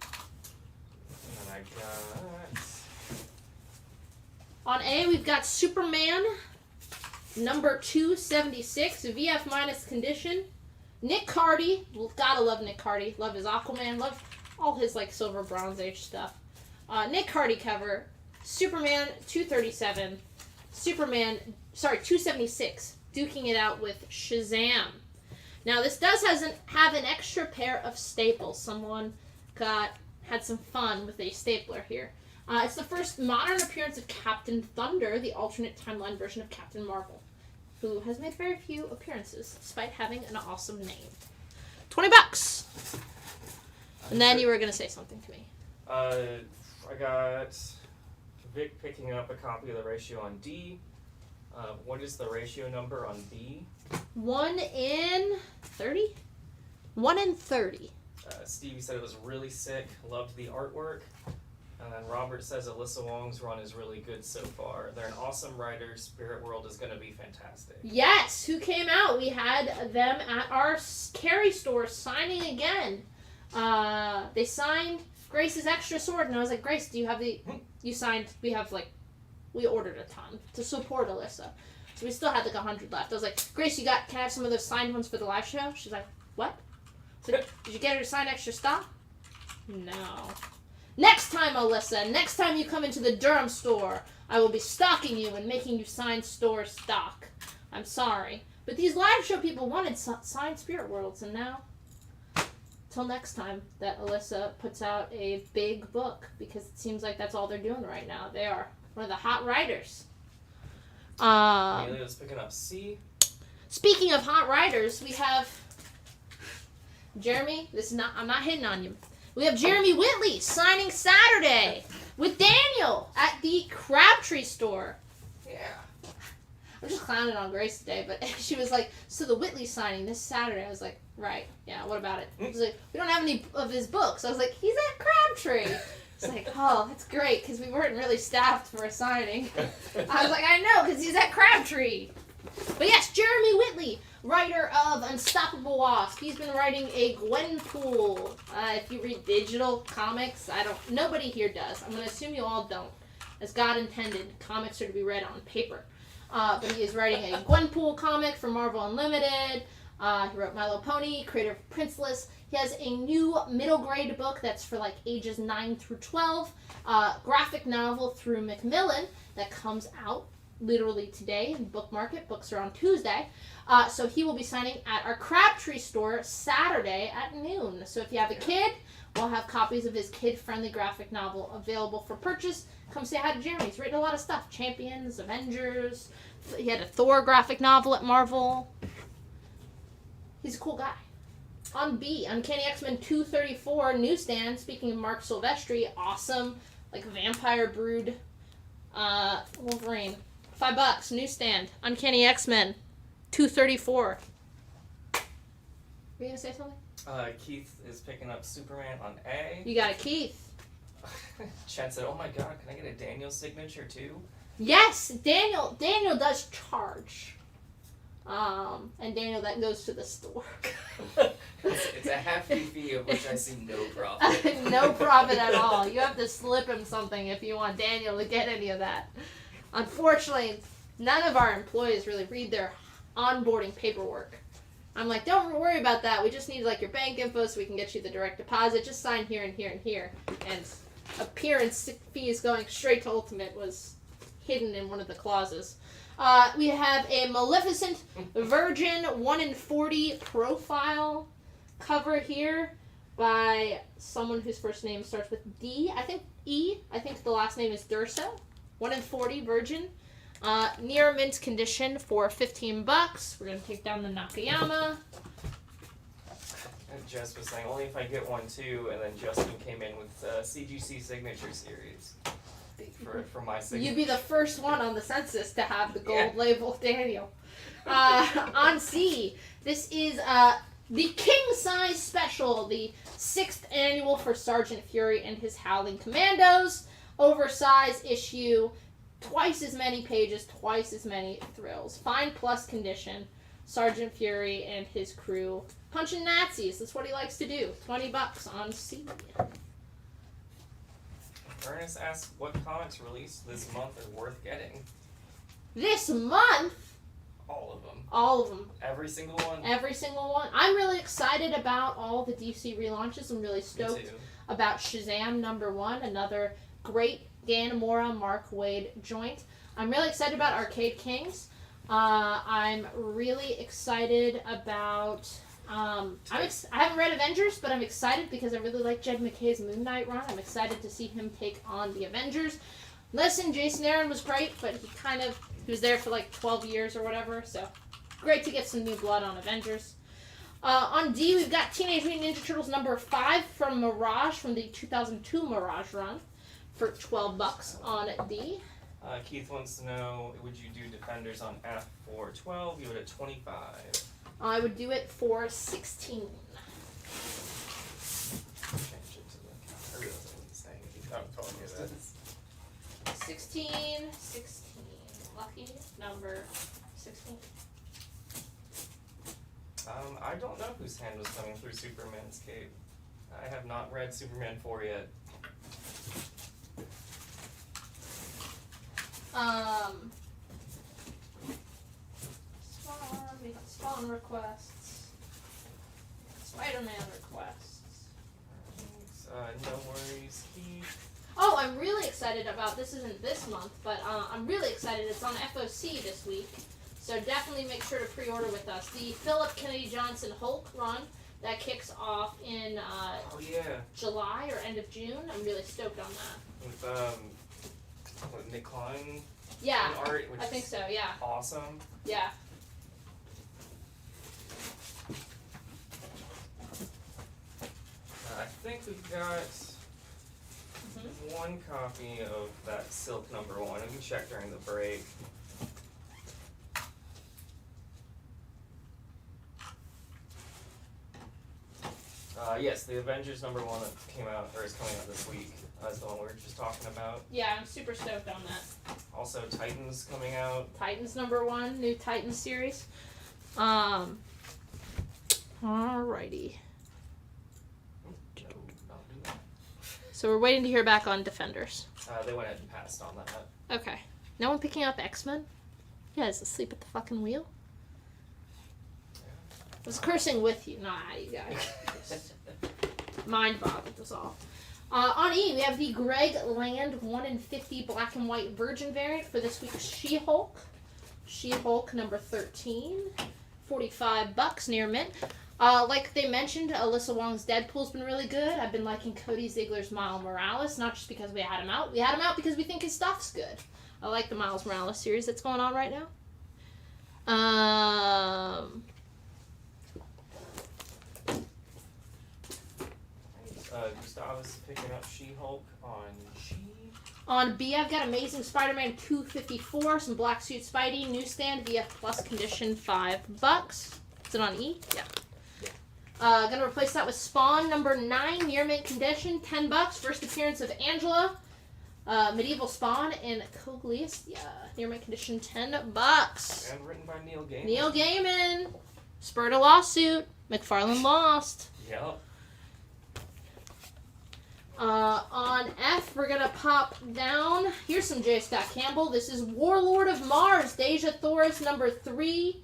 And I got... On A, we've got Superman, number 276, VF minus condition. Nick Cardy, gotta love Nick Cardy. Love his Aquaman, love all his like Silver Bronze Age stuff. Nick Cardy cover, Superman 237, 276, duking it out with Shazam. Now this does have an extra pair of staples. Someone had some fun with a stapler here. It's the first modern appearance of Captain Thunder, the alternate timeline version of Captain Marvel, who has made very few appearances, despite having an awesome name. $20! And then you were going to say something to me. I got Vic picking up a copy of the ratio on D. What is the ratio number on B? 1 in 30? 1 in 30. Stevie said it was really sick, loved the artwork. And then Robert says Alyssa Wong's run is really good so far. They're an awesome writer. Spirit World is going to be fantastic. Yes, who came out? We had them at our Carry store signing again. They signed Grace's Extra Sword, and I was like, Grace, do you have you signed, we ordered a ton to support Alyssa. So we still had like 100 left. I was like, Grace, can I have some of those signed ones for the live show? She's like, what? So, did you get her to sign extra stuff? No. Next time, Alyssa, next time you come into the Durham store, I will be stalking you and making you sign store stock. I'm sorry. But these live show people wanted signed Spirit Worlds, and now, till next time that Alyssa puts out a big book, because it seems like that's all they're doing right now. They are one of the hot writers. Amelia's picking up C. Speaking of hot writers, we have Jeremy. I'm not hitting on you. We have Jeremy Whitley signing Saturday with Daniel at the Crabtree store. Yeah. I'm just clowning on Grace today, but she was like, so the Whitley signing this Saturday. I was like, right, yeah, what about it? She was like, we don't have any of his books. I was like, he's at Crabtree. It's like, oh, that's great, because we weren't really staffed for a signing. I was like, I know, because he's at Crabtree. But yes, Jeremy Whitley, writer of Unstoppable Wasp. He's been writing a Gwenpool. If you read digital comics, nobody here does. I'm going to assume you all don't. As God intended, comics are to be read on paper. But he is writing a Gwenpool comic for Marvel Unlimited. He wrote My Little Pony, creator of Princeless. He has a new middle grade book that's for like ages 9 through 12. Graphic novel through Macmillan that comes out literally today in Book Market. Books are on Tuesday. So he will be signing at our Crabtree store Saturday at noon. So if you have a kid, we'll have copies of his kid-friendly graphic novel available for purchase. Come say hi to Jeremy. He's written a lot of stuff. Champions, Avengers. He had a Thor graphic novel at Marvel. He's a cool guy. On B, Uncanny X-Men 234 newsstand. Speaking of Mark Silvestri, awesome, like Vampire Brood, Wolverine. $5 newsstand. Uncanny X-Men 234. Were you gonna say something? Keith is picking up Superman on A. You got it, Keith. Chad said, "Oh my God, can I get a Daniel signature too?" Yes, Daniel does charge. And Daniel, that goes to the store. It's a hefty fee of which I see no profit. No profit at all. You have to slip him something if you want Daniel to get any of that. Unfortunately, none of our employees really read their onboarding paperwork. I'm like, don't worry about that. We just need like your bank info so we can get you the direct deposit. Just sign here and here and here. And appearance fees going straight to Ultimate was hidden in one of the clauses. We have a Maleficent Virgin 1 in 40 profile. cover here by someone whose first name starts with D. I think E. I think the last name is Durso. 1 in 40 virgin. Near mint condition for $15. We're gonna take down the Nakayama. And Jess was saying only if I get one too, and then Justin came in with CGC signature series for my signature. You'd be the first one on the census to have the gold label, Daniel. On C, this is the king size special, the 6th annual for Sergeant Fury and his Howling Commandos. Oversized issue, twice as many pages, twice as many thrills. Fine plus condition. Sergeant Fury and his crew punching Nazis. That's what he likes to do. $20 on C. Ernest asks what comics released this month are worth getting. This month? All of them. All of them. Every single one? Every single one. I'm really excited about all the DC relaunches. I'm really stoked about Shazam #1, another great Dan Mora, Mark Waid joint. I'm really excited about Arcade Kings. I'm really excited about... I haven't read Avengers, but I'm excited because I really like Jed McKay's Moon Knight run. I'm excited to see him take on the Avengers. Listen, Jason Aaron was great, but he was there for like 12 years or whatever, so great to get some new blood on Avengers. On D, we've got Teenage Mutant Ninja Turtles #5 from Mirage, from the 2002 Mirage run, for $12 on D. Keith wants to know, would you do Defenders on F for 12? You would at 25. I would do it for 16. Change it to the I realize I wasn't saying it. I'm telling you that. 16. Lucky number 16. I don't know whose hand was coming through Superman's cape. I have not read Superman 4 yet. Spawn requests. Spider-Man requests. No worries, Keith. Oh, I'm really excited about, this isn't this month, but I'm really excited. It's on FOC this week. So definitely make sure to pre-order with us. The Philip Kennedy Johnson Hulk run that kicks off in July or end of June. I'm really stoked on that. With Nick Klein? Yeah, art, which I think so, yeah. Awesome. Yeah. I think we've got one copy of that Silk #1. We can check during the break. Yes, the Avengers #1 that came out, or is coming out this week, is the one we were just talking about. Yeah, I'm super stoked on that. Also, Titans coming out. Titans #1, new Titans series. Alrighty. So we're waiting to hear back on Defenders. They went ahead and passed on that. Okay. No one picking up X-Men? You guys asleep at the fucking wheel? I was cursing with you, not at you guys. Just mind boggled us all. On E, we have the Greg Land 1 in 50 black and white virgin variant for this week's She-Hulk. She-Hulk #13. $45 near mint. Like they mentioned, Alyssa Wong's Deadpool's been really good. I've been liking Cody Ziegler's Miles Morales, not just because we had him out. We had him out because we think his stuff's good. I like the Miles Morales series that's going on right now. Gustavus picking up She-Hulk on G. On B, I've got Amazing Spider-Man 254, some Black Suit Spidey, newsstand, VF Plus condition, $5. Is it on E? Yeah. Gonna replace that with Spawn #9, near mint condition, $10. First appearance of Angela, Medieval Spawn, and Coglius, near mint condition, $10. And written by Neil Gaiman. Neil Gaiman. Spurred a lawsuit. McFarlane lost. Yep. On F, we're gonna pop down. Here's some J. Scott Campbell. This is Warlord of Mars, Deja Thoris #3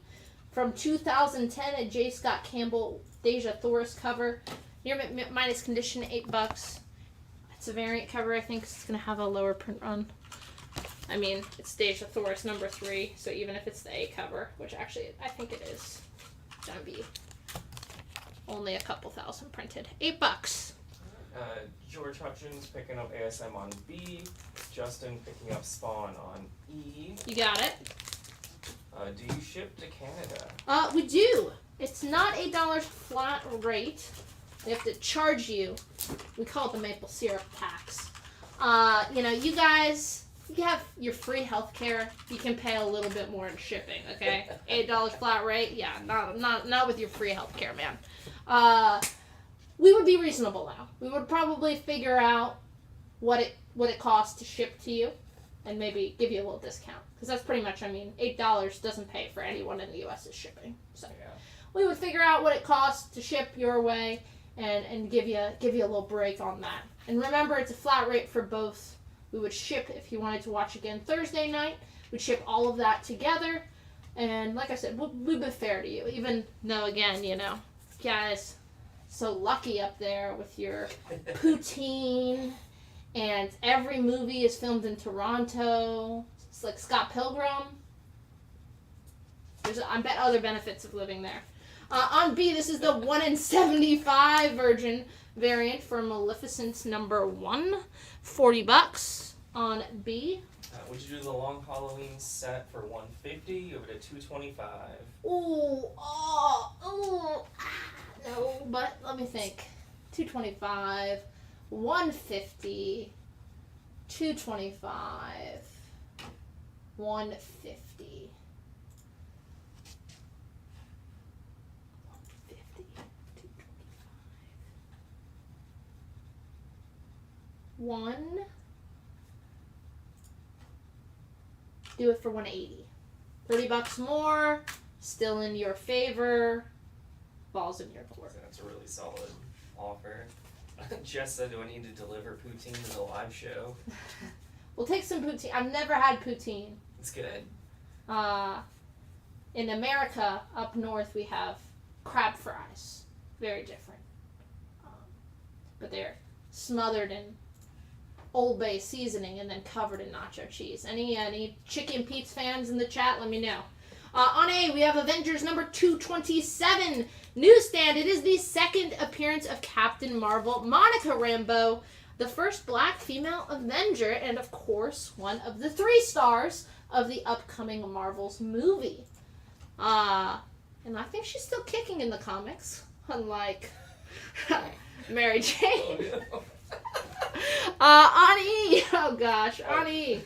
from 2010. A J. Scott Campbell Deja Thoris cover. Near minus condition, $8. It's a variant cover. I think it's gonna have a lower print run. I mean, it's Deja Thoris #3, so even if it's the A cover, which actually I think it is, it's gonna be Only a couple thousand printed. $8. George Hutchins picking up ASM on B. Justin picking up Spawn on E. You got it. Do you ship to Canada? We do. It's not $8 flat rate. We have to charge you. We call it the maple syrup tax. You know, you guys, you have your free healthcare. You can pay a little bit more in shipping, okay? $8 flat rate. Yeah, not with your free healthcare, man. We would be reasonable now. We would probably figure out what it costs to ship to you, and maybe give you a little discount. Because that's pretty much, I mean, $8 doesn't pay for anyone in the U.S.'s shipping. So Yeah. we would figure out what it costs to ship your way, and give you a little break on that. And remember, it's a flat rate for both. We would ship if you wanted to watch again Thursday night. We'd ship all of that together. And like I said, we've been fair to you. Even though, again, you know, guys, so lucky up there with your poutine. And every movie is filmed in Toronto. It's like Scott Pilgrim. I bet other benefits of living there. On B, this is the 1 in 75 virgin variant for Maleficent number 1. $40 on B. Would you do the long Halloween set for $150? You have it at $225. No, but let me think. $225, $150, $225, $150. Do it for $180. $30 more, still in your favor. Balls in your court. That's a really solid offer. Jess said, do I need to deliver poutine to the live show? We'll take some poutine. I've never had poutine. It's good. In America, up north, we have crab fries. Very different. But they're smothered in Old Bay seasoning and then covered in nacho cheese. Any Chicken Pete's fans in the chat, let me know. On A, we have Avengers number 227. Newsstand, it is the second appearance of Captain Marvel, Monica Rambeau, the first black female Avenger, and of course, one of the 3 stars of the upcoming Marvel's movie. And I think she's still kicking in the comics, unlike Mary Jane. On E, on E.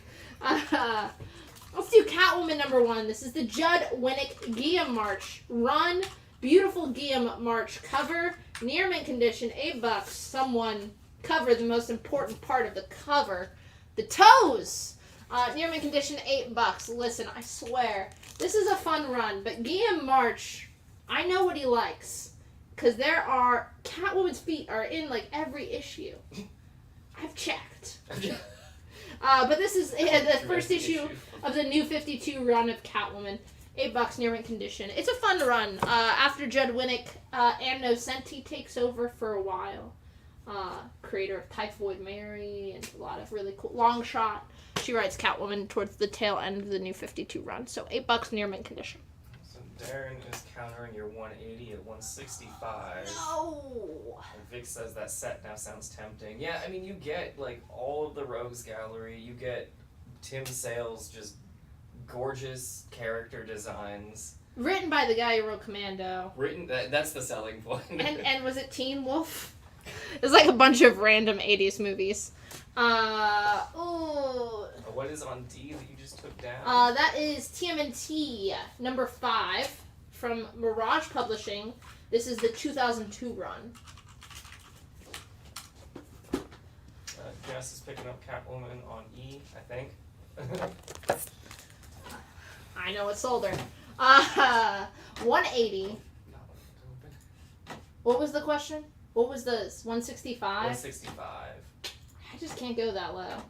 Let's do Catwoman number 1. This is the Judd Winnick Guillaume March run. Beautiful Guillaume March cover. Near mint condition, $8. Someone cover the most important part of the cover. The toes. Near mint condition, $8. Listen, I swear, this is a fun run, but Guillaume March, I know what he likes. Because Catwoman's feet are in like every issue. I've checked. But this is the first issue of the new 52 run of Catwoman. $8 near mint condition. It's a fun run. After Judd Winnick, Ann Nocenti takes over for a while. Creator of Typhoid Mary and a lot of really cool. Long Shot. She writes Catwoman towards the tail end of the new 52 run. So $8 near mint condition. So Darren is countering your 180 at 165. No. And Vic says that set now sounds tempting. Yeah, I mean, you get like all of the Rogues Gallery. You get Tim Sale's just gorgeous character designs. Written by the guy who wrote Commando. That's the selling point. and was it Teen Wolf? It's like a bunch of random 80s movies. What is on D that you just took down? That is TMNT number 5 from Mirage Publishing. This is the 2002 run. Jess is picking up Catwoman on E, I think. I know it's older. 180. What was the question? What was the 165? 165. I just can't go that low.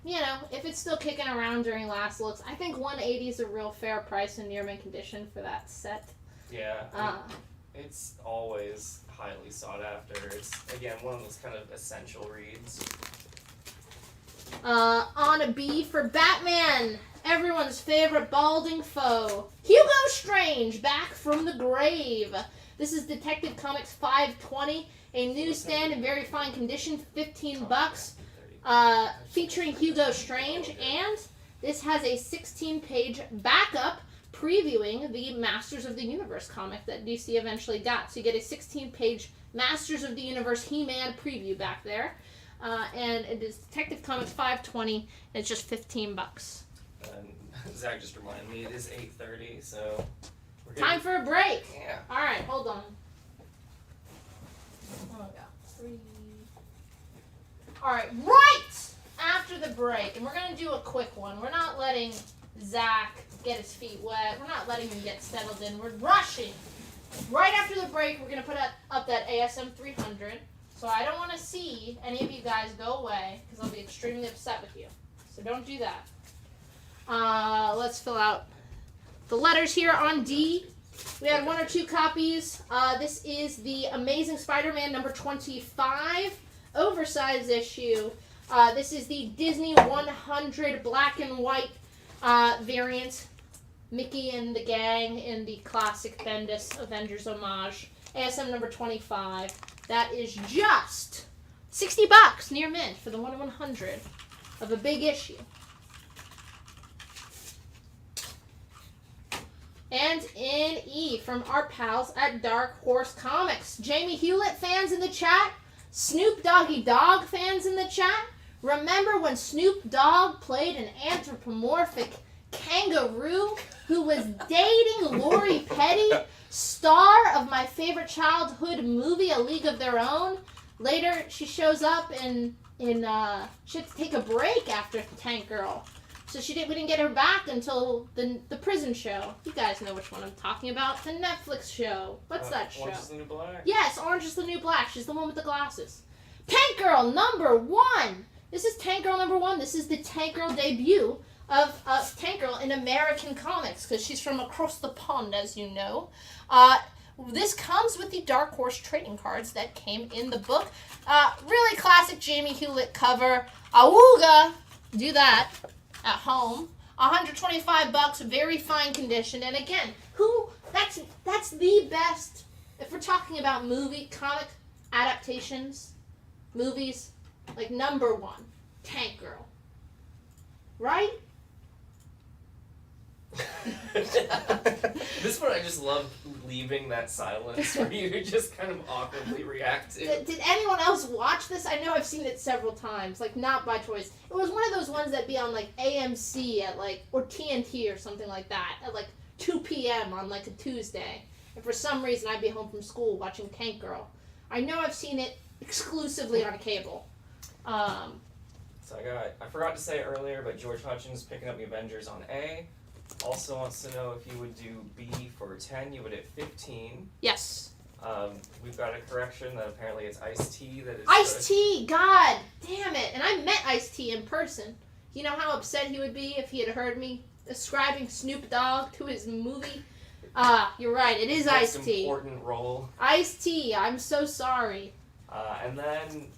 You know, if it's still kicking around during last looks, I think 180 is a real fair price in near mint condition for that set. Yeah. It's always highly sought after. It's, again, one of those kind of essential reads. On a B for Batman, everyone's favorite balding foe, Hugo Strange, back from the grave. This is Detective Comics 520, a newsstand in very fine condition, $15, featuring Hugo Strange, and this has a 16-page backup previewing the Masters of the Universe comic that DC eventually got. So you get a 16-page Masters of the Universe He-Man preview back there. And it is Detective Comics 520, and it's just $15. And Zach just reminded me it is 8:30, so we're Time for a break. Yeah. All right, hold on. Oh, yeah. 3. All right, right after the break, and we're gonna do a quick one. We're not letting Zach get his feet wet. We're not letting him get settled in. We're rushing. Right after the break, we're gonna put up that ASM 300. So I don't want to see any of you guys go away because I'll be extremely upset with you. So don't do that. Let's fill out the letters here on D. We had 1 or 2 copies. This is the Amazing Spider-Man number 25, oversized issue. This is the Disney 100 black and white variant. Mickey and the gang in the classic Bendis Avengers homage. ASM number 25. That is just $60 near mint for the 1 in 100 of a big issue. And in E from our pals at Dark Horse Comics. Jamie Hewlett fans in the chat. Snoop Doggy Dogg fans in the chat. Remember when Snoop Dogg played an anthropomorphic kangaroo who was dating Lori Petty, star of my favorite childhood movie, A League of Their Own? Later, she shows up and she had to take a break after Tank Girl. So we didn't get her back until the prison show. You guys know which one I'm talking about. The Netflix show. What's that show? Orange is the New Black? Yes, Orange is the New Black. She's the one with the glasses. Tank Girl number 1. This is Tank Girl number 1. This is the Tank Girl debut of Tank Girl in American comics because she's from across the pond, as you know. This comes with the Dark Horse trading cards that came in the book. Really classic Jamie Hewlett cover. Awooga! Do that at home. $125, very fine condition. And again, that's the best, if we're talking about comic adaptations, movies, like number 1, Tank Girl. Right? This one I just love leaving that silence for you to just kind of awkwardly react to. Did anyone else watch this? I know I've seen it several times, like not by choice. It was one of those ones that'd be on like AMC at or TNT or something like that at 2 p.m. on a Tuesday. And for some reason I'd be home from school watching Tank Girl. I know I've seen it exclusively on cable. So I forgot to say earlier, but George Hutchins picking up the Avengers on A. Also wants to know if you would do B for 10, you would hit 15. Yes. We've got a correction that apparently it's Ice-T that is... Ice-T! God damn it! And I met Ice-T in person. You know how upset he would be if he had heard me ascribing Snoop Dogg to his movie? You're right, it is Ice-T. Important role. Ice-T, I'm so sorry. And then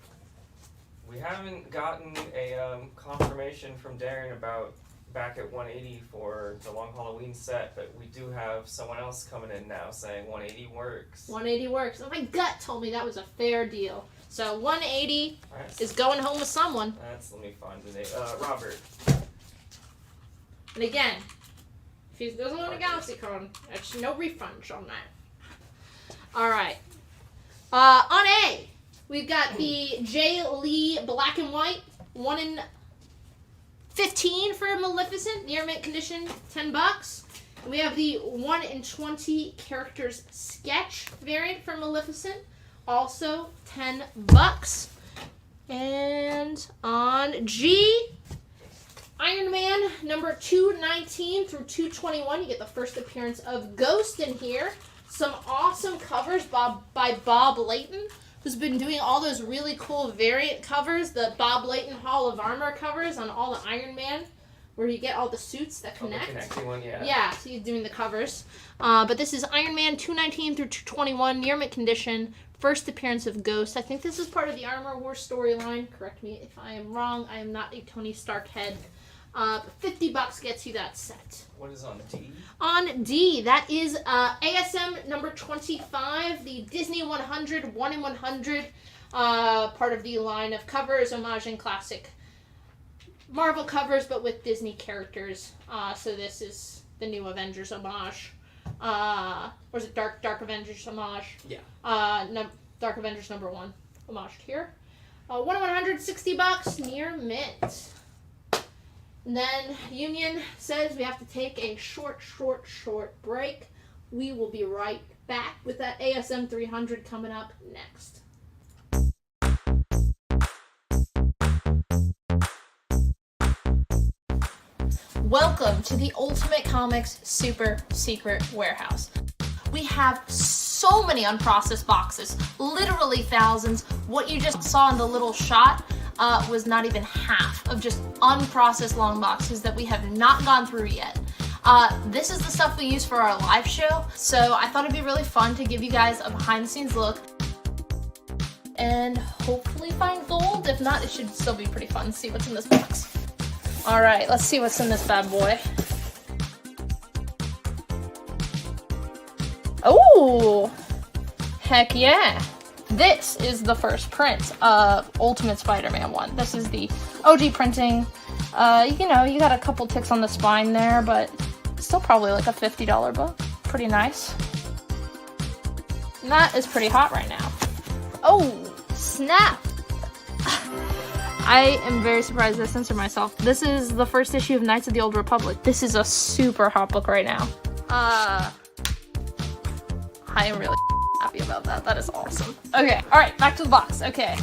we haven't gotten a confirmation from Darren about back at 180 for the Long Halloween set, but we do have someone else coming in now saying 180 works. 180 works. Oh, my gut told me that was a fair deal. So 180 is going home with someone. Let me find the name. Robert. And again, if he doesn't win a GalaxyCon, there's no refund on that. All right. On A, we've got the J. Lee black and white 1 in 15 for Maleficent, near mint condition, $10. We have the 1 in 20 characters sketch variant for Maleficent, also $10. And on G, Iron Man number 219 through 221, you get the first appearance of Ghost in here. Some awesome covers by Bob Layton, who's been doing all those really cool variant covers, the Bob Layton Hall of Armor covers on all the Iron Man, where you get all the suits that connect. The connecting one, yeah. Yeah, so he's doing the covers. But this is Iron Man 219 through 221, near mint condition, first appearance of Ghost. I think this is part of the Armor Wars storyline. Correct me if I am wrong. I am not a Tony Stark head. $50 gets you that set. What is on D? On D, that is ASM number 25, the Disney 100, 1 in 100, part of the line of covers, homaging classic Marvel covers, but with Disney characters. So this is the new Avengers homage. Or is it Dark Avengers homage? Yeah. Dark Avengers number 1 homaged here. 1 in 100, $60, near mint. And then Union says we have to take a short break. We will be right back with that ASM 300 coming up next. Welcome to the Ultimate Comics Super Secret Warehouse. We have so many unprocessed boxes, literally thousands. What you just saw in the little shot was not even half of just unprocessed long boxes that we have not gone through yet. This is the stuff we use for our live show, so I thought it'd be really fun to give you guys a behind the scenes look and hopefully find gold. If not, it should still be pretty fun to see what's in this box. All right, let's see what's in this bad boy. Oh, heck yeah. This is the first print of Ultimate Spider-Man 1. This is the OG printing. You know, you got a couple ticks on the spine there, but still probably like a $50 book. Pretty nice. And that is pretty hot right now. Oh, snap. I am very surprised I censored myself. This is the first issue of Knights of the Old Republic. This is a super hot book right now. I am really happy about that. That is awesome. Okay, alright, back to the box. Okay.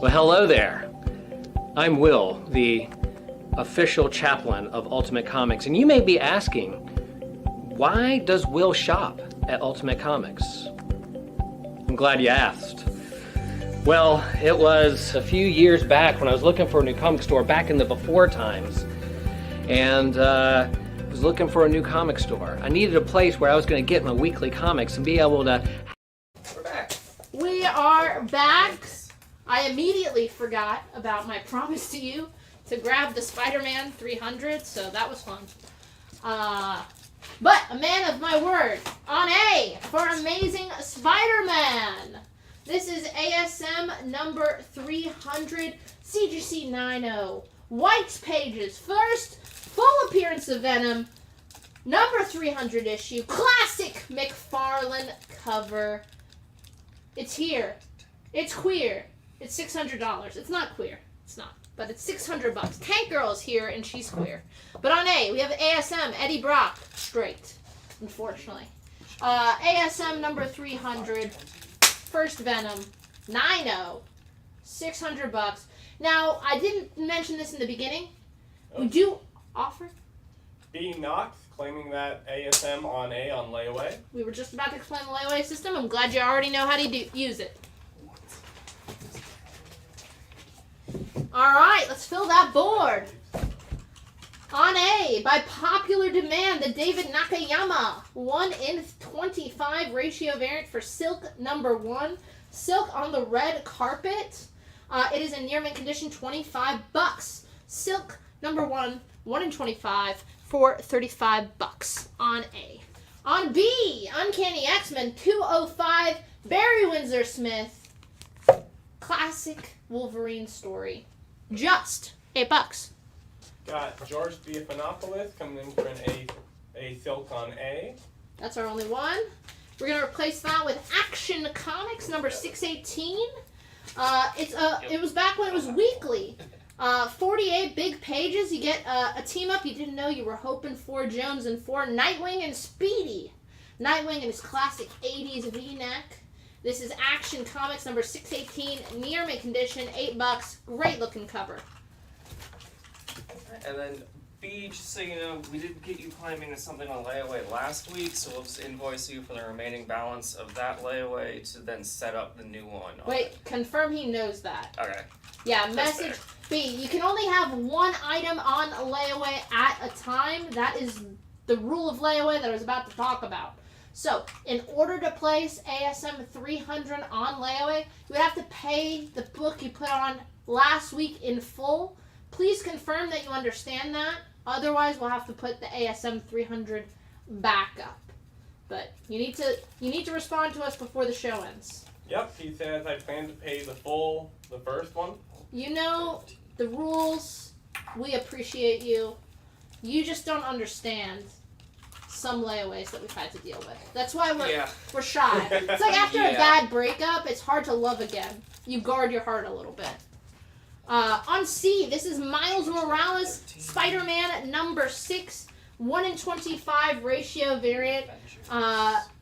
Well, hello there. I'm Will, the official chaplain of Ultimate Comics, and you may be asking, why does Will shop at Ultimate Comics? I'm glad you asked. Well, it was a few years back when I was looking for a new comic store back in the before times, and was looking for a new comic store. I needed a place where I was going to get my weekly comics and be able to... We're back. We are back. I immediately forgot about my promise to you to grab the Spider-Man 300, so that was fun. But a man of my word, on A for Amazing Spider-Man. This is ASM number 300, CGC 90. White's pages. First, full appearance of Venom. Number 300 issue. Classic McFarlane cover. It's here. It's queer. It's $600. It's not queer. It's not. But it's $600. Tank Girl's here and she's queer. But on A, we have ASM Eddie Brock. Straight. Unfortunately. ASM number 300. First Venom. 90. $600. Now, I didn't mention this in the beginning. We do offer. Being knocked, claiming that ASM on A on layaway. We were just about to explain the layaway system. I'm glad you already know how to use it. Alright, let's fill that board. On A, by popular demand, the David Nakayama 1 in 25 ratio variant for Silk number 1. Silk on the red carpet. It is in near mint condition, $25. Silk number 1, 1 in 25 for $35 on A. On B, Uncanny X-Men 205, Barry Windsor Smith. Classic Wolverine story. Just $8. Got George Diaphanopoulos coming in for an A Silk on A. That's our only one. We're going to replace that with Action Comics number 618. It was back when it was weekly. 48 big pages. You get a team up you didn't know you were hoping for. Jones and 4. Nightwing and Speedy. Nightwing in his classic 80s V-neck. This is Action Comics number 618. Near mint condition, $8. Great looking cover. And then B, just so you know, we did get you claiming something on layaway last week, so we'll just invoice you for the remaining balance of that layaway to then set up the new one. Wait, confirm he knows that. Okay. Yeah, That's message fair. B. You can only have one item on a layaway at a time. That is the rule of layaway that I was about to talk about. So, in order to place ASM 300 on layaway, you would have to pay the book you put on last week in full. Please confirm that you understand that. Otherwise, we'll have to put the ASM 300 back up. But you need to respond to us before the show ends. Yep, he says I plan to pay the first one. You know the rules. We appreciate you. You just don't understand some layaways that we've had to deal with. That's why we're shy. It's like after a bad breakup, it's hard to love again. You guard your heart a little bit. On C, this is Miles Morales, Spider-Man number 6, 1 in 25 ratio variant.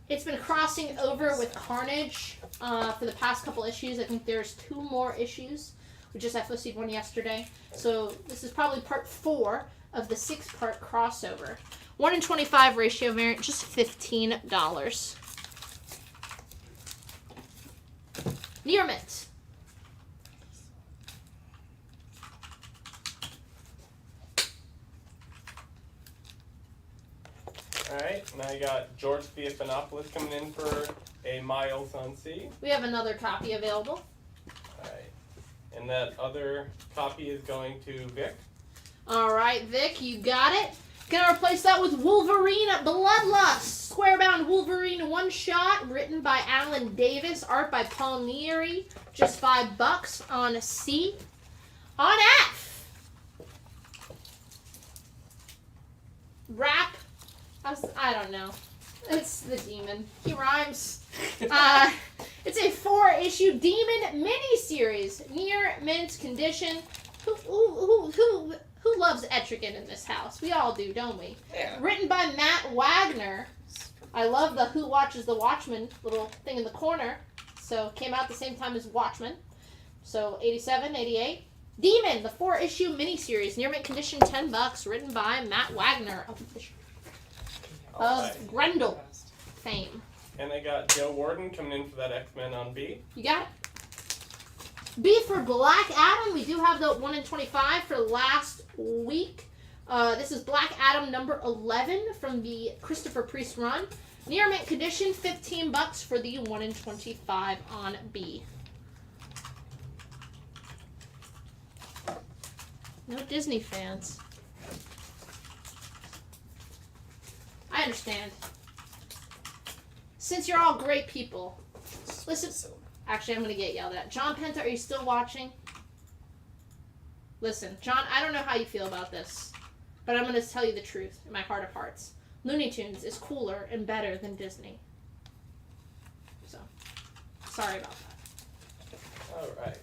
It's been crossing over with Carnage for the past couple issues. I think there's 2 more issues. We just FOC'd one yesterday. So this is probably part 4 of the 6-part crossover. 1 in 25 ratio variant, just $15. Near mint. Alright, now you got George Stephanopoulos coming in for a Miles on C. We have another copy available. Alright. And that other copy is going to Vic. Alright, Vic, you got it. Gonna replace that with Wolverine Bloodlust. Square-bound Wolverine one-shot, written by Alan Davis, art by Paul Neary. Just $5 on C. On F. Rap. I don't know. It's the demon. He rhymes. It's a 4-issue demon miniseries. Near mint condition. Who loves Etrigan in this house? We all do, don't we? Yeah. Written by Matt Wagner. I love the Who Watches the Watchmen little thing in the corner. So came out the same time as Watchmen. So 87, 88. Demon, the 4-issue miniseries. Near mint condition, $10. Written by Matt Wagner of Grendel fame. And I got Joe Warden coming in for that X-Men on B. You got it. B for Black Adam. We do have the 1 in 25 for last week. This is Black Adam number 11 from the Christopher Priest run. Near mint condition, $15 for the 1 in 25 on B. No Disney fans. I understand. Since you're all great people, listen. Actually, I'm going to get yelled at. John Penta, are you still watching? Listen, John, I don't know how you feel about this, but I'm going to tell you the truth in my heart of hearts. Looney Tunes is cooler and better than Disney. So, sorry about that. Alright.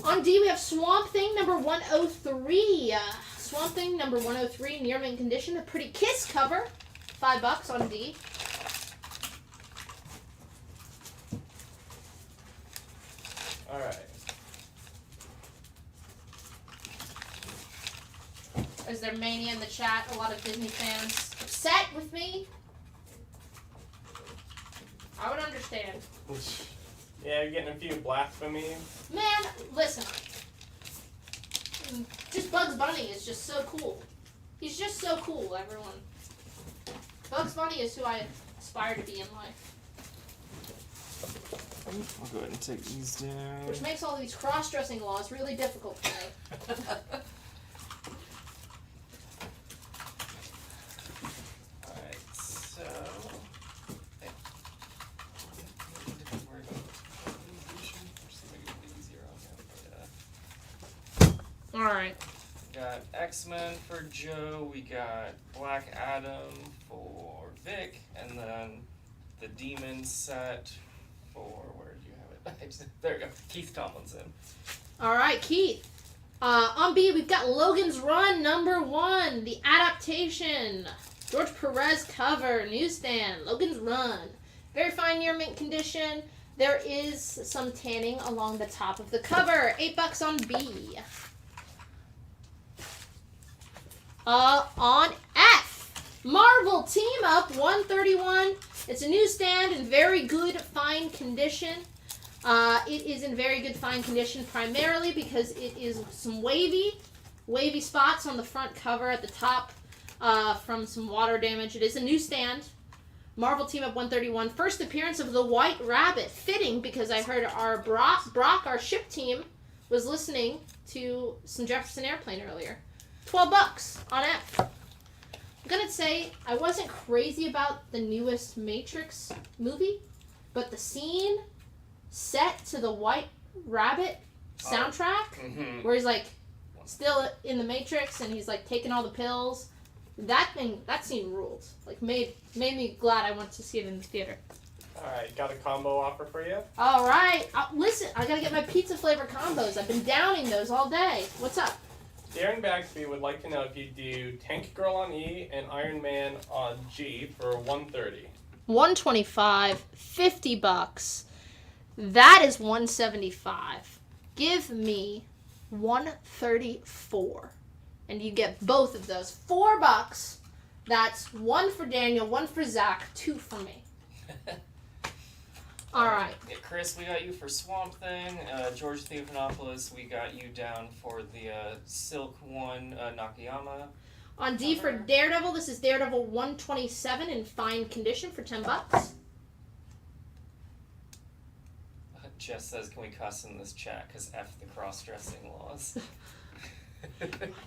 On D, we have Swamp Thing number 103. Swamp Thing number 103, near mint condition. A pretty kiss cover. $5 on D. Alright. Is there mania in the chat? A lot of Disney fans upset with me? I would understand. Yeah, you're getting a few blasphemies. Man, listen. Just Bugs Bunny is just so cool. He's just so cool, everyone. Bugs Bunny is who I aspire to be in life. I'll go ahead and take these down. Which makes all these cross-dressing laws really difficult for me. Alright, so... Alright. We got X-Men for Joe, we got Black Adam for Vic, and then the Demon set for, where do you have it? There we go, Keith Tomlinson. Alright, Keith. On B, we've got Logan's Run number 1, the adaptation. George Perez cover, newsstand, Logan's Run. Very fine near mint condition. There is some tanning along the top of the cover. $8 on B. On F, Marvel Team Up 131. It's a newsstand in very good, fine condition. It is in very good, fine condition primarily because it is some wavy spots on the front cover at the top from some water damage. It is a newsstand. Marvel Team Up 131. First appearance of the White Rabbit. Fitting because I heard our Brock, our ship team, was listening to some Jefferson Airplane earlier. $12 on F. I'm gonna say I wasn't crazy about the newest Matrix movie, but the scene set to the White Rabbit soundtrack, where he's like still in the Matrix and he's like taking all the pills. That scene ruled. Like made me glad I went to see it in the theater. Alright, got a combo offer for you. Alright, listen, I gotta get my pizza flavor combos. I've been downing those all day. What's up? Darren Bagsby would like to know if you do Tank Girl on E and Iron Man on G for $130. $125, $50. That is $175. Give me $134. And you get both of those. $4. That's one for Daniel, one for Zach, two for me. All right. Yeah, Chris, we got you for Swamp Thing. George Theophanopoulos, we got you down for the Silk One Nakayama. On D for Daredevil, this is Daredevil 127 in fine condition for $10. Jess says, can we cuss in this chat? Because F the cross-dressing laws.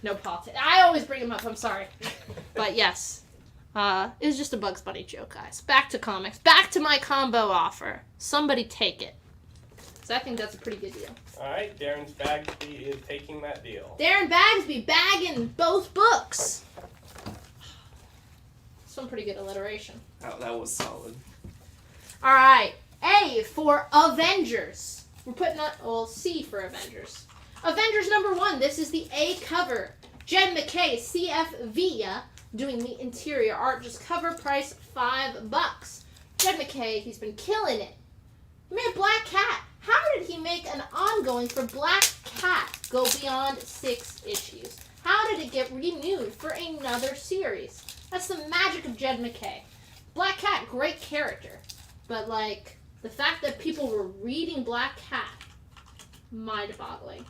No politics. I always bring them up. I'm sorry. But yes. It was just a Bugs Bunny joke, guys. Back to comics. Back to my combo offer. Somebody take it. So I think that's a pretty good deal. Alright, Darren Bagsby is taking that deal. Darren Bagsby bagging both books. Some pretty good alliteration. That was solid. Alright. A for Avengers. We're putting on, well, C for Avengers. Avengers #1. This is the A cover. Jed McKay, CFV, doing the interior art. Just cover price $5. Jed McKay, he's been killing it. He made Black Cat. How did he make an ongoing for Black Cat go beyond 6 issues? How did it get renewed for another series? That's the magic of Jed McKay. Black Cat, great character. But, like, the fact that people were reading Black Cat, mind-boggling.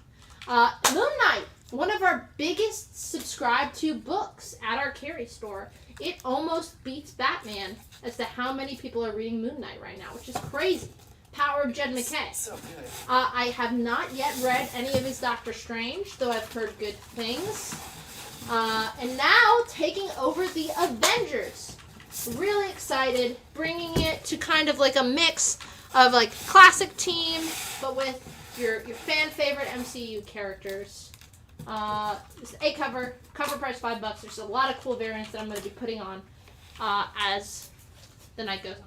Moon Knight, one of our biggest subscribed to books at our Carry store. It almost beats Batman as to how many people are reading Moon Knight right now, which is crazy. Power of Jed McKay. So good. I have not yet read any of his Doctor Strange, though I've heard good things. And now taking over the Avengers. Really excited, bringing it to kind of like a mix of like classic team, but with your fan favorite MCU characters. It's A cover price $5. There's a lot of cool variants that I'm going to be putting on as the night goes on.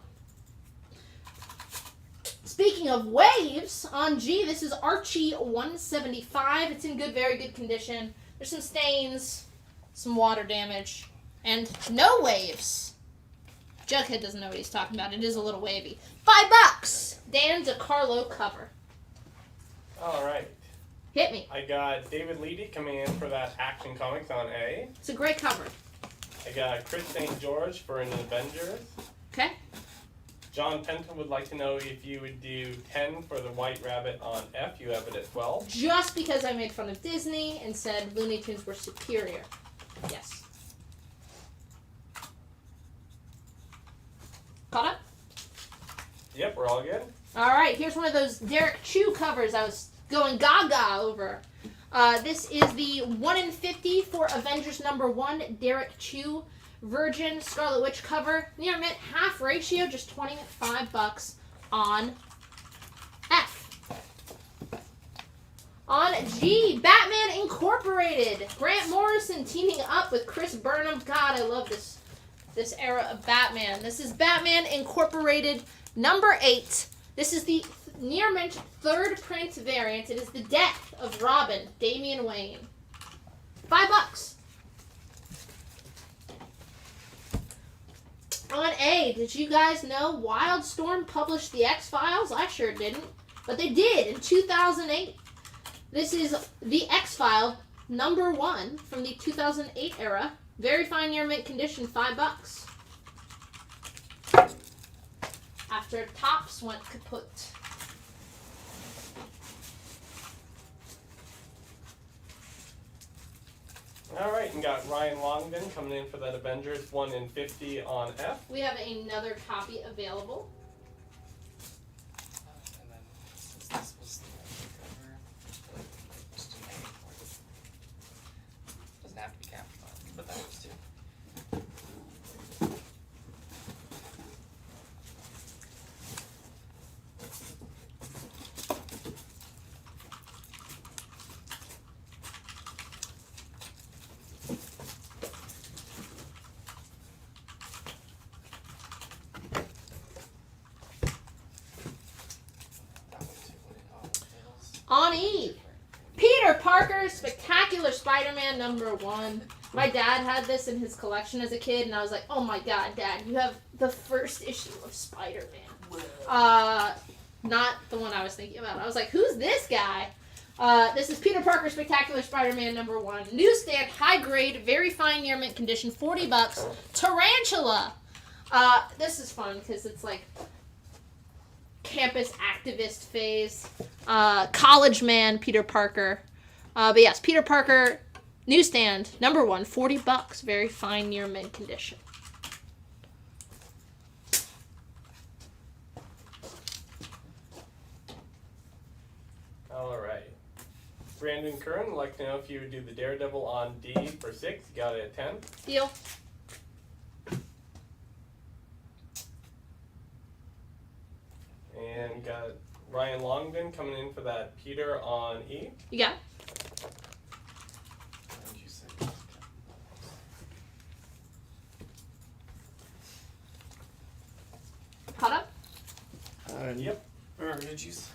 Speaking of waves, on G, this is Archie 175. It's in very good condition. There's some stains, some water damage, and no waves. Jughead doesn't know what he's talking about. It is a little wavy. $5. Dan DeCarlo cover. All right. Hit me. I got David Leedy coming in for that Action Comics on A. It's a great cover. I got Chris St. George for an Avengers. Okay. John Penton would like to know if you would do 10 for the White Rabbit on F. You have it at 12. Just because I made fun of Disney and said Looney Tunes were superior. Yes. Caught up? Yep, we're all good. All right, here's one of those Derek Chew covers I was going gaga over. This is the 1 in 50 for Avengers #1, Derek Chew, Virgin Scarlet Witch cover. Near mint, half ratio, just $25 on F. On G, Batman Incorporated. Grant Morrison teaming up with Chris Burnham. God, I love this era of Batman. This is Batman Incorporated #8. This is the near mint 3rd print variant. It is the death of Robin, Damian Wayne. $5. On A, did you guys know Wildstorm published the X-Files? I sure didn't, but they did in 2008. This is the X-Files #1 from the 2008 era. Very fine near mint condition, $5. After Topps went kaput. Alright, and got Ryan Longden coming in for that Avengers 1 in 50 on F. We have another copy available. And then, since this was the cover, just didn't pay for it. Doesn't have to be captured on, but that was too. On E, Peter Parker Spectacular Spider-Man #1. My dad had this in his collection as a kid, and I was like, oh my god, Dad, you have the first issue of Spider-Man. Not the one I was thinking about. I was like, who's this guy? This is Peter Parker Spectacular Spider-Man #1. Newsstand, high grade, very fine near mint condition, $40. Tarantula. This is fun because it's like campus activist phase. College man Peter Parker. But yes, Peter Parker newsstand #1, $40. Very fine near mint condition. Alright. Brandon Kern would like to know if you would do the Daredevil on D for 6. You got it at 10. Deal. And got Ryan Longden coming in for that Peter on E. You got it. Caught up? Yep. Or did you say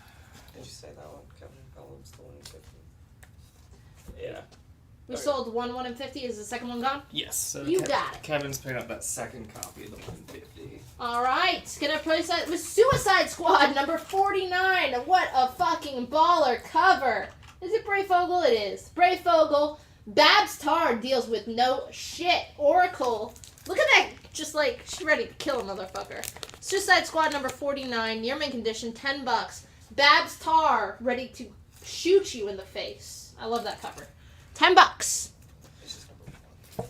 that one? Kevin Pelham's the 1 in 50. Yeah. We sold 1 in 50. Is the second one gone? Yes. So You got it. Kevin's picking up that second copy of the 150. Alright, gonna place that with Suicide Squad #49. What a fucking baller cover. Is it Brayfogle? It is. Brayfogle. Babs Tarr deals with no shit. Oracle. Look at that. Just like, she's ready to kill a motherfucker. Suicide Squad #49. Near mint condition, $10. Babs Tarr ready to shoot you in the face. I love that cover. $10.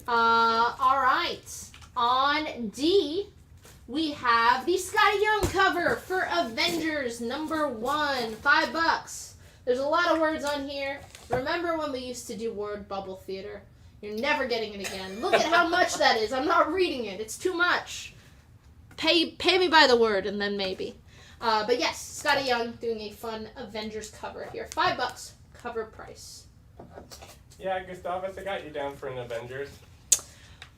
Alright. On D, we have the Scotty Young cover for Avengers #1, $5. There's a lot of words on here. Remember when we used to do word bubble theater? You're never getting it again. Look at how much that is. I'm not reading it. It's too much. Pay me by the word, and then maybe. But yes, Scotty Young doing a fun Avengers cover here. $5 cover price. Yeah, Gustavus, I got you down for an Avengers.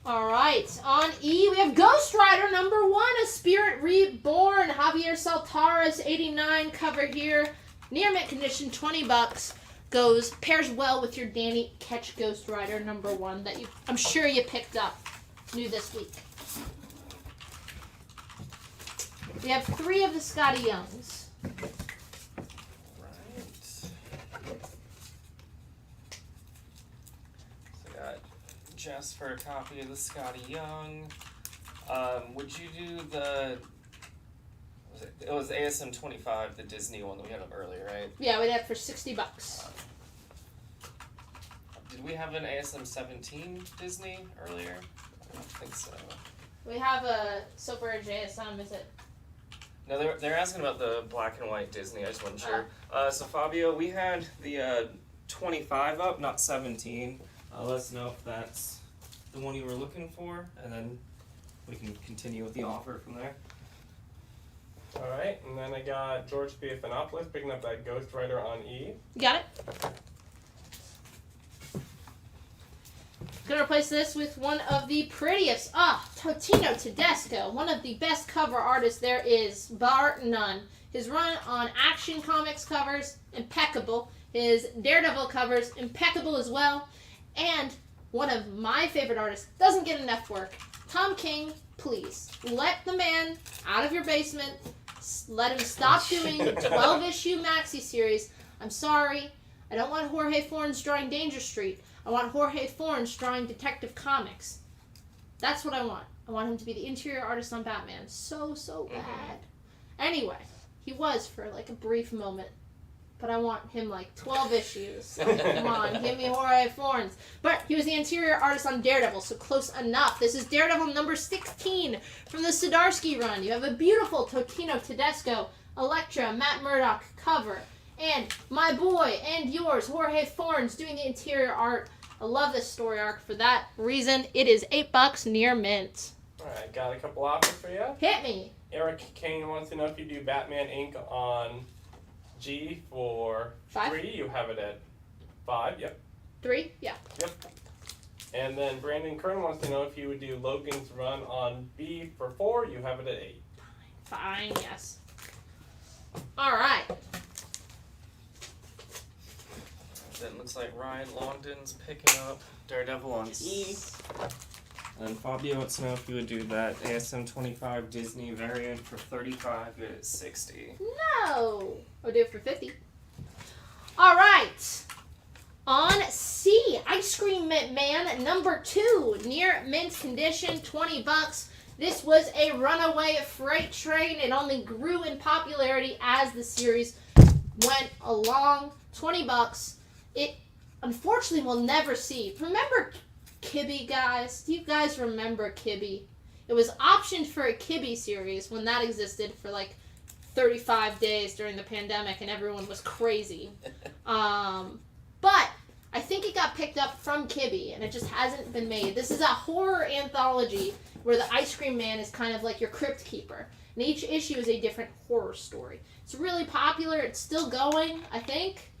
Alright, on E, we have Ghost Rider #1, A Spirit Reborn. Javier Saltares, 89, cover here. Near mint condition, $20. Pairs well with your Danny Ketch Ghost Rider #1 that I'm sure you picked up new this week. We have 3 of the Scotty Youngs. Just for a copy of the Scotty Young. Would you do the... It was ASM 25, the Disney one that we had up earlier, right? Yeah, we had it for $60. Did we have an ASM 17 Disney earlier? I don't think so. We have a Silver JSM, is it? No, they're asking about the black and white Disney. I just wasn't sure. So Fabio, we had the 25 up, not 17. Let us know if that's the one you were looking for, and then we can continue with the offer from there. Alright, and then I got George Theophanopoulos picking up that Ghost Rider on E. You got it? Gonna replace this with one of the prettiest. Totino Tedesco, one of the best cover artists there is, bar none. His run on Action Comics covers, impeccable. His Daredevil covers, impeccable as well. And one of my favorite artists, doesn't get enough work. Tom King, please, let the man out of your basement. Let him stop doing 12-issue maxi series. I'm sorry. I don't want Jorge Fornes drawing Danger Street. I want Jorge Forns drawing Detective Comics. That's what I want. I want him to be the interior artist on Batman. So bad. Anyway, he was for like a brief moment. But I want him like 12 issues. Come on, give me Jorge Forns. But he was the interior artist on Daredevil, so close enough. This is Daredevil number 16 from the Zdarsky run. You have a beautiful Totino Tedesco, Elektra, Matt Murdock cover. And my boy and yours, Jorge Forns, doing the interior art. I love this story arc. For that reason, it is $8 near mint. Alright, got a couple offers for you. Hit me. Eric Kane wants to know if you do Batman Inc. on G for 5? 3, you have it at 5, yep. 3? Yeah. Yep. And then Brandon Kern wants to know if you would do Logan's run on B for 4, you have it at 8. Fine, yes. Alright. Then it looks like Ryan Longdon's picking up Daredevil on E. And Fabio wants to know if you would do that ASM 25 Disney variant for 35, it is 60. No! I'll do it for 50. Alright. On C, Ice Cream Man number 2. Near mint condition, $20. This was a runaway freight train. It only grew in popularity as the series went along. $20. It, unfortunately, we'll never see. Remember Kibby, guys? Do you guys remember Kibby? It was optioned for a Kibby series when that existed for like 35 days during the pandemic and everyone was crazy. But I think it got picked up from Kibby and it just hasn't been made. This is a horror anthology where the Ice Cream Man is kind of like your crypt keeper. And each issue is a different horror story. It's really popular. It's still going, I think.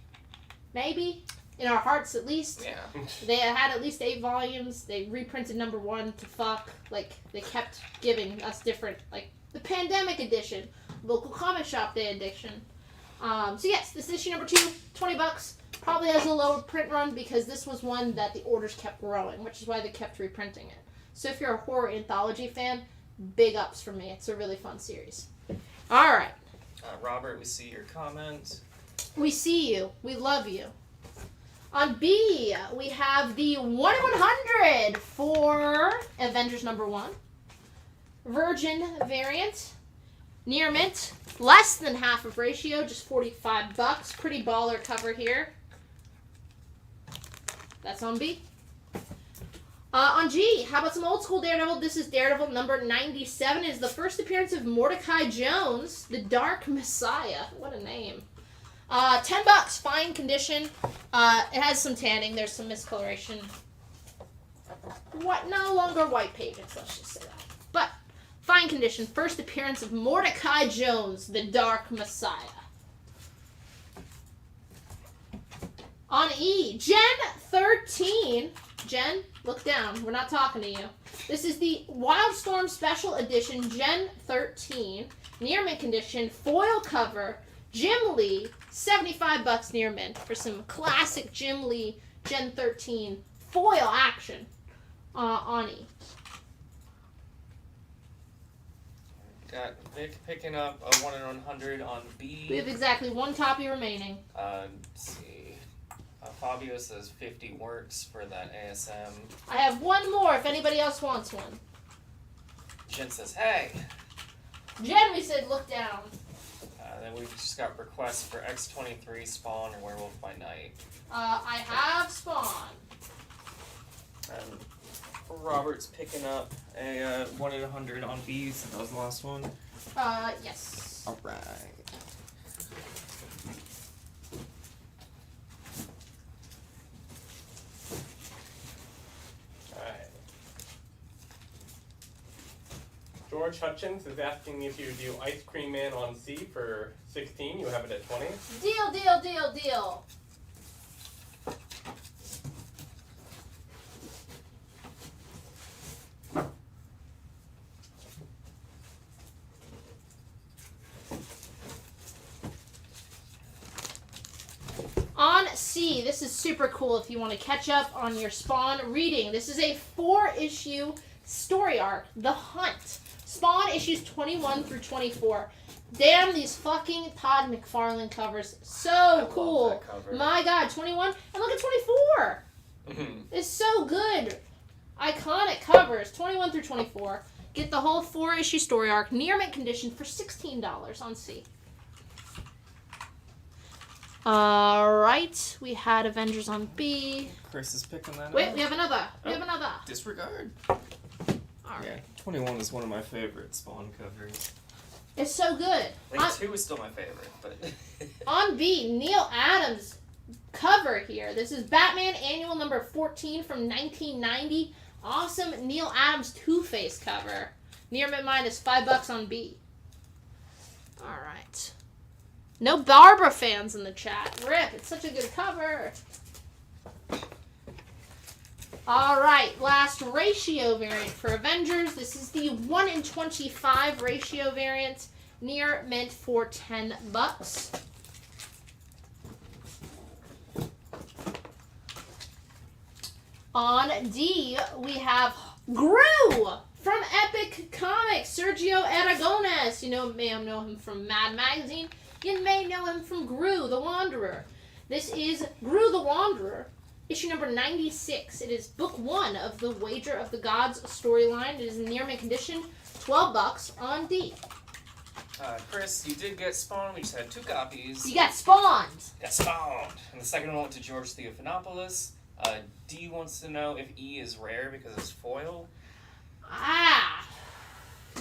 Maybe. In our hearts, at least. Yeah. They had at least 8 volumes. They reprinted number 1 to fuck. Like, they kept giving us different, like, the pandemic edition, local comic shop day edition. So yes, this issue number 2, $20. Probably has a lower print run because this was one that the orders kept growing, which is why they kept reprinting it. So if you're a horror anthology fan, big ups for me. It's a really fun series. Alright. Robert, we see your comment. We see you. We love you. On B, we have the 1/100 for Avengers number 1. Virgin variant. Near mint. Less than half of ratio, just $45. Pretty baller cover here. That's on B. On G, how about some old school Daredevil? This is Daredevil number 97. It is the first appearance of Mordecai Jones, the Dark Messiah. What a name. $10, fine condition. It has some tanning. There's some miscoloration. What? No longer white pages. Let's just say that. But fine condition. First appearance of Mordecai Jones, the Dark Messiah. On E, Gen 13. Jen, look down. We're not talking to you. This is the Wildstorm Special Edition Gen 13. Near mint condition. Foil cover. Jim Lee, $75 near mint for some classic Jim Lee Gen 13 foil action on E. Got Vic picking up a 1/100 on B. We have exactly 1 copy remaining. Let's see. Fabio says 50 works for that ASM. I have 1 more if anybody else wants one. Jen says, hey. Jen, we said look down. Then we've just got requests for X-23, Spawn, or Werewolf by Night. I have Spawn. And Robert's picking up a 1/100 on B, so that was the last one. Yes. Alright. George Hutchins is asking if you do Ice Cream Man on C for 16. You have it at 20. Deal, deal, deal, deal. On C, this is super cool if you want to catch up on your Spawn reading. This is a 4-issue story arc, The Hunt. Spawn issues 21 through 24. Damn, these fucking Todd McFarlane covers. So cool. My god, 21. And look at 24. It's so good. Iconic covers, 21 through 24. Get the whole 4-issue story arc, near mint condition, for $16 on C. Alright, we had Avengers on B. Chris is picking that up. Wait, we have another. We have another. Disregard. Alright. Yeah, 21 is one of my favorite Spawn covers. It's so good. I think 2 is still my favorite, but... On B, Neil Adams cover here. This is Batman Annual number 14 from 1990. Awesome Neil Adams Two-Face cover. Near mint minus $5 on B. Alright. No Barbara fans in the chat. Rip, it's such a good cover. Alright, last ratio variant for Avengers. This is the 1 in 25 ratio variant. Near mint for $10. On D, we have Gru from Epic Comics, Sergio Aragones. You may know him from Mad Magazine. You may know him from Gru the Wanderer. This is Gru the Wanderer, issue number 96. It is book 1 of the Wager of the Gods storyline. It is in near mint condition, $12 on D. Chris, you did get Spawn. We just had 2 copies. You got spawned. Got spawned. And the second one went to George Theophanopoulos. D wants to know if E is rare because it's foil.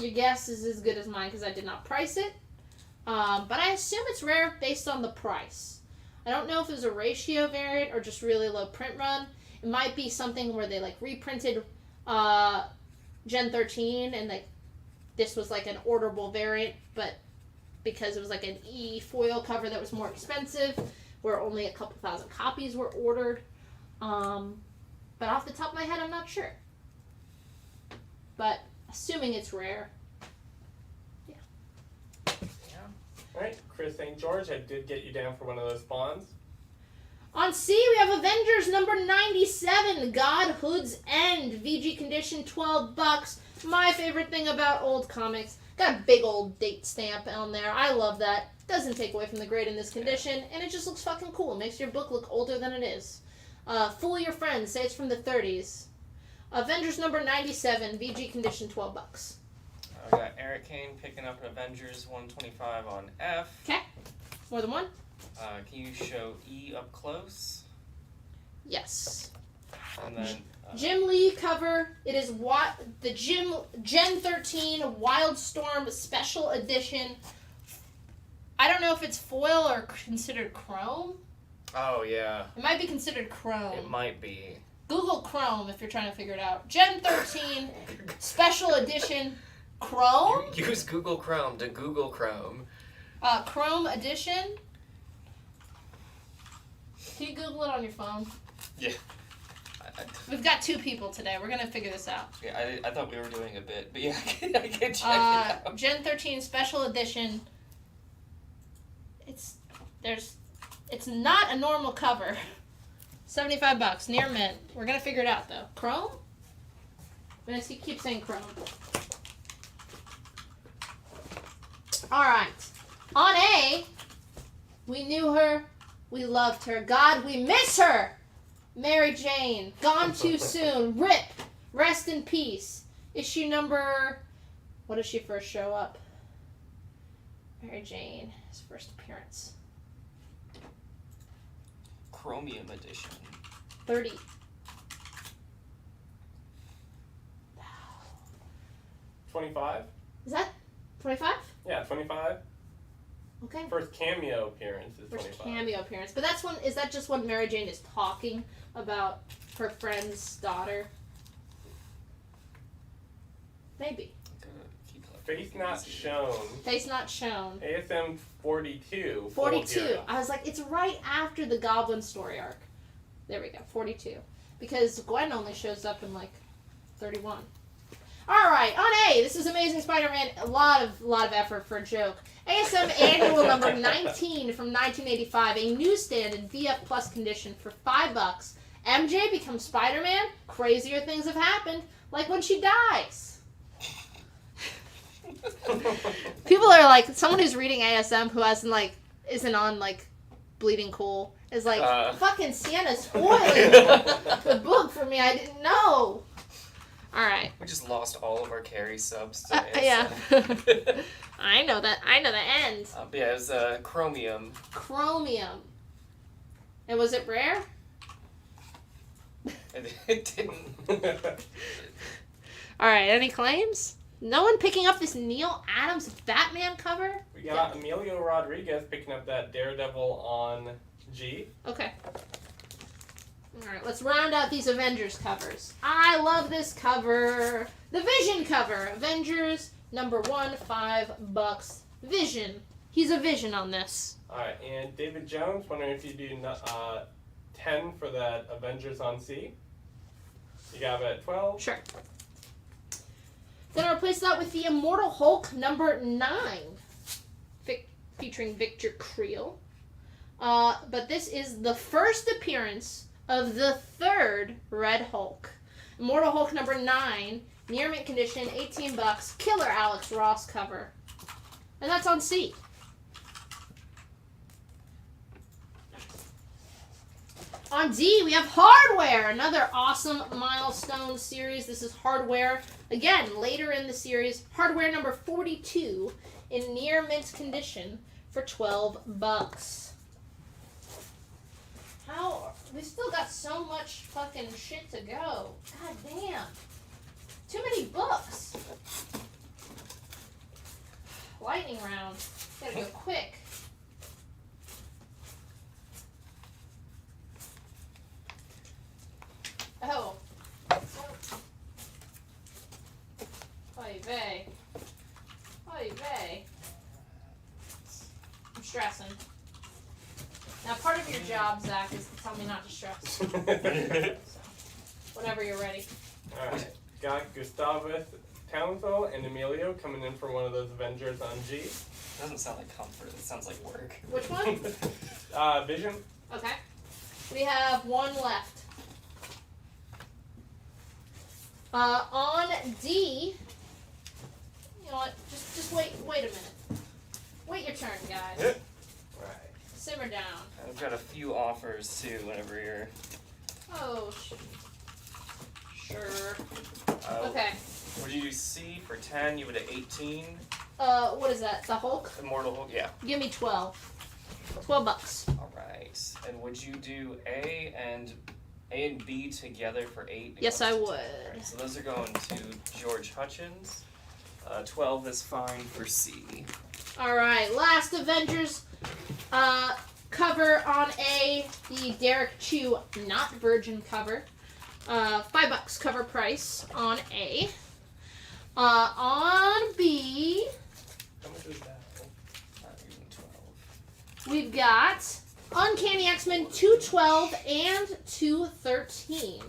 Your guess is as good as mine because I did not price it. But I assume it's rare based on the price. I don't know if it was a ratio variant or just really low print run. It might be something where they reprinted Gen 13 and this was an orderable variant, but because it was an E foil cover that was more expensive, where only a couple thousand copies were ordered. But off the top of my head, I'm not sure. But assuming it's rare. Alright, Chris St. George, I did get you down for one of those spawns. On C, we have Avengers number 97, Godhood's End, VG condition, $12. My favorite thing about old comics, got a big old date stamp on there. I love that. Doesn't take away from the grade in this condition, and it just looks fucking cool. Makes your book look older than it is. Fool your friends, say it's from the 30s. Avengers number 97, VG condition, $12. I got Eric Kane picking up Avengers 125 on F. Okay. More than one? Can you show E up close? Yes. And then... Jim Lee cover. It is the Gen 13 Wildstorm Special Edition. I don't know if it's foil or considered chrome. Oh, yeah. It might be considered chrome. It might be. Google Chrome if you're trying to figure it out. Gen 13 Special Edition Chrome? Use Google Chrome to Google Chrome. Chrome Edition. Can you Google it on your phone? Yeah. We've got 2 people today. We're going to figure this out. Yeah, I thought we were doing a bit, but yeah, I can check it out. Gen 13 Special Edition. It's not a normal cover. $75, near mint. We're going to figure it out, though. Chrome? I'm going to keep saying Chrome. Alright. On A, we knew her. We loved her. God, we miss her! Mary Jane. Gone too soon. Rip. Rest in peace. Issue number... What does she first show up? Mary Jane. His first appearance. Chromium edition. 30. $25. Is that 25? Yeah, 25. Okay. First cameo appearance is First 25. cameo appearance. But that's when, is that just when Mary Jane is talking about her friend's daughter? Maybe. Face not shown. Face not shown. ASM 42. 42. I was like, it's right after the Goblin story arc. There we go, 42. Because Gwen only shows up in 31. Alright, on A, this is Amazing Spider-Man. A lot of effort for a joke. ASM Annual number 19 from 1985. A newsstand in VF Plus condition for $5. MJ becomes Spider-Man. Crazier things have happened. Like when she dies. People are like, someone who's reading ASM who isn't on Bleeding Cool It's like, fucking Sienna's spoiling the book for me. I didn't know. Alright. We just lost all of our Carrie subs. Yeah. I know that. I know the end. But yeah, it was Chromium. Chromium. And was it rare? It didn't. Alright, any claims? No one picking up this Neil Adams Batman cover? We got Emilio Rodriguez picking up that Daredevil on G. Okay. Alright, let's round out these Avengers covers. I love this cover. The Vision cover. Avengers number 1, $5. Vision. He's a Vision on this. Alright, and David Jones, wondering if you do 10 for that Avengers on C. You got it at 12? Sure. Then I'll replace that with the Immortal Hulk number 9. Featuring Victor Creel. But this is the first appearance of the third Red Hulk. Immortal Hulk number 9, near mint condition, $18. Killer Alex Ross cover. And that's on C. On D, we have Hardware, another awesome Milestone series. This is Hardware, again, later in the series. Hardware number 42 in near mint condition for $12. We still got so much fucking shit to go. God damn. Too many books. Lightning round. Gotta go quick. Oh. Oy vey. Oy vey. I'm stressing. Now, part of your job, Zach, is to tell me not to stress. So, whenever you're ready. Alright, got Gustavus Townsville and Emilio coming in for one of those Avengers on G. Doesn't sound like comfort, it sounds like work. Which one? Vision. Okay. We have one left. On D, you know what? Just wait a minute. Wait your turn, guys. Right. Simmer down. I've got a few offers too. Whenever you're. Oh, sure. Uh, Okay. Would you do C for 10? You would at 18. What is that? The Hulk? Immortal Hulk. Yeah. Give me 12. $12. All right. And would you do A and B together for 8? Yes, I would. Alright, so those are going to George Hutchins. 12 is fine for C. All right, last Avengers cover on A, the Derek Chew Not Virgin cover. $5 cover price on A. On B, How much is that? Not even 12. we've got Uncanny X-Men 212 and 213.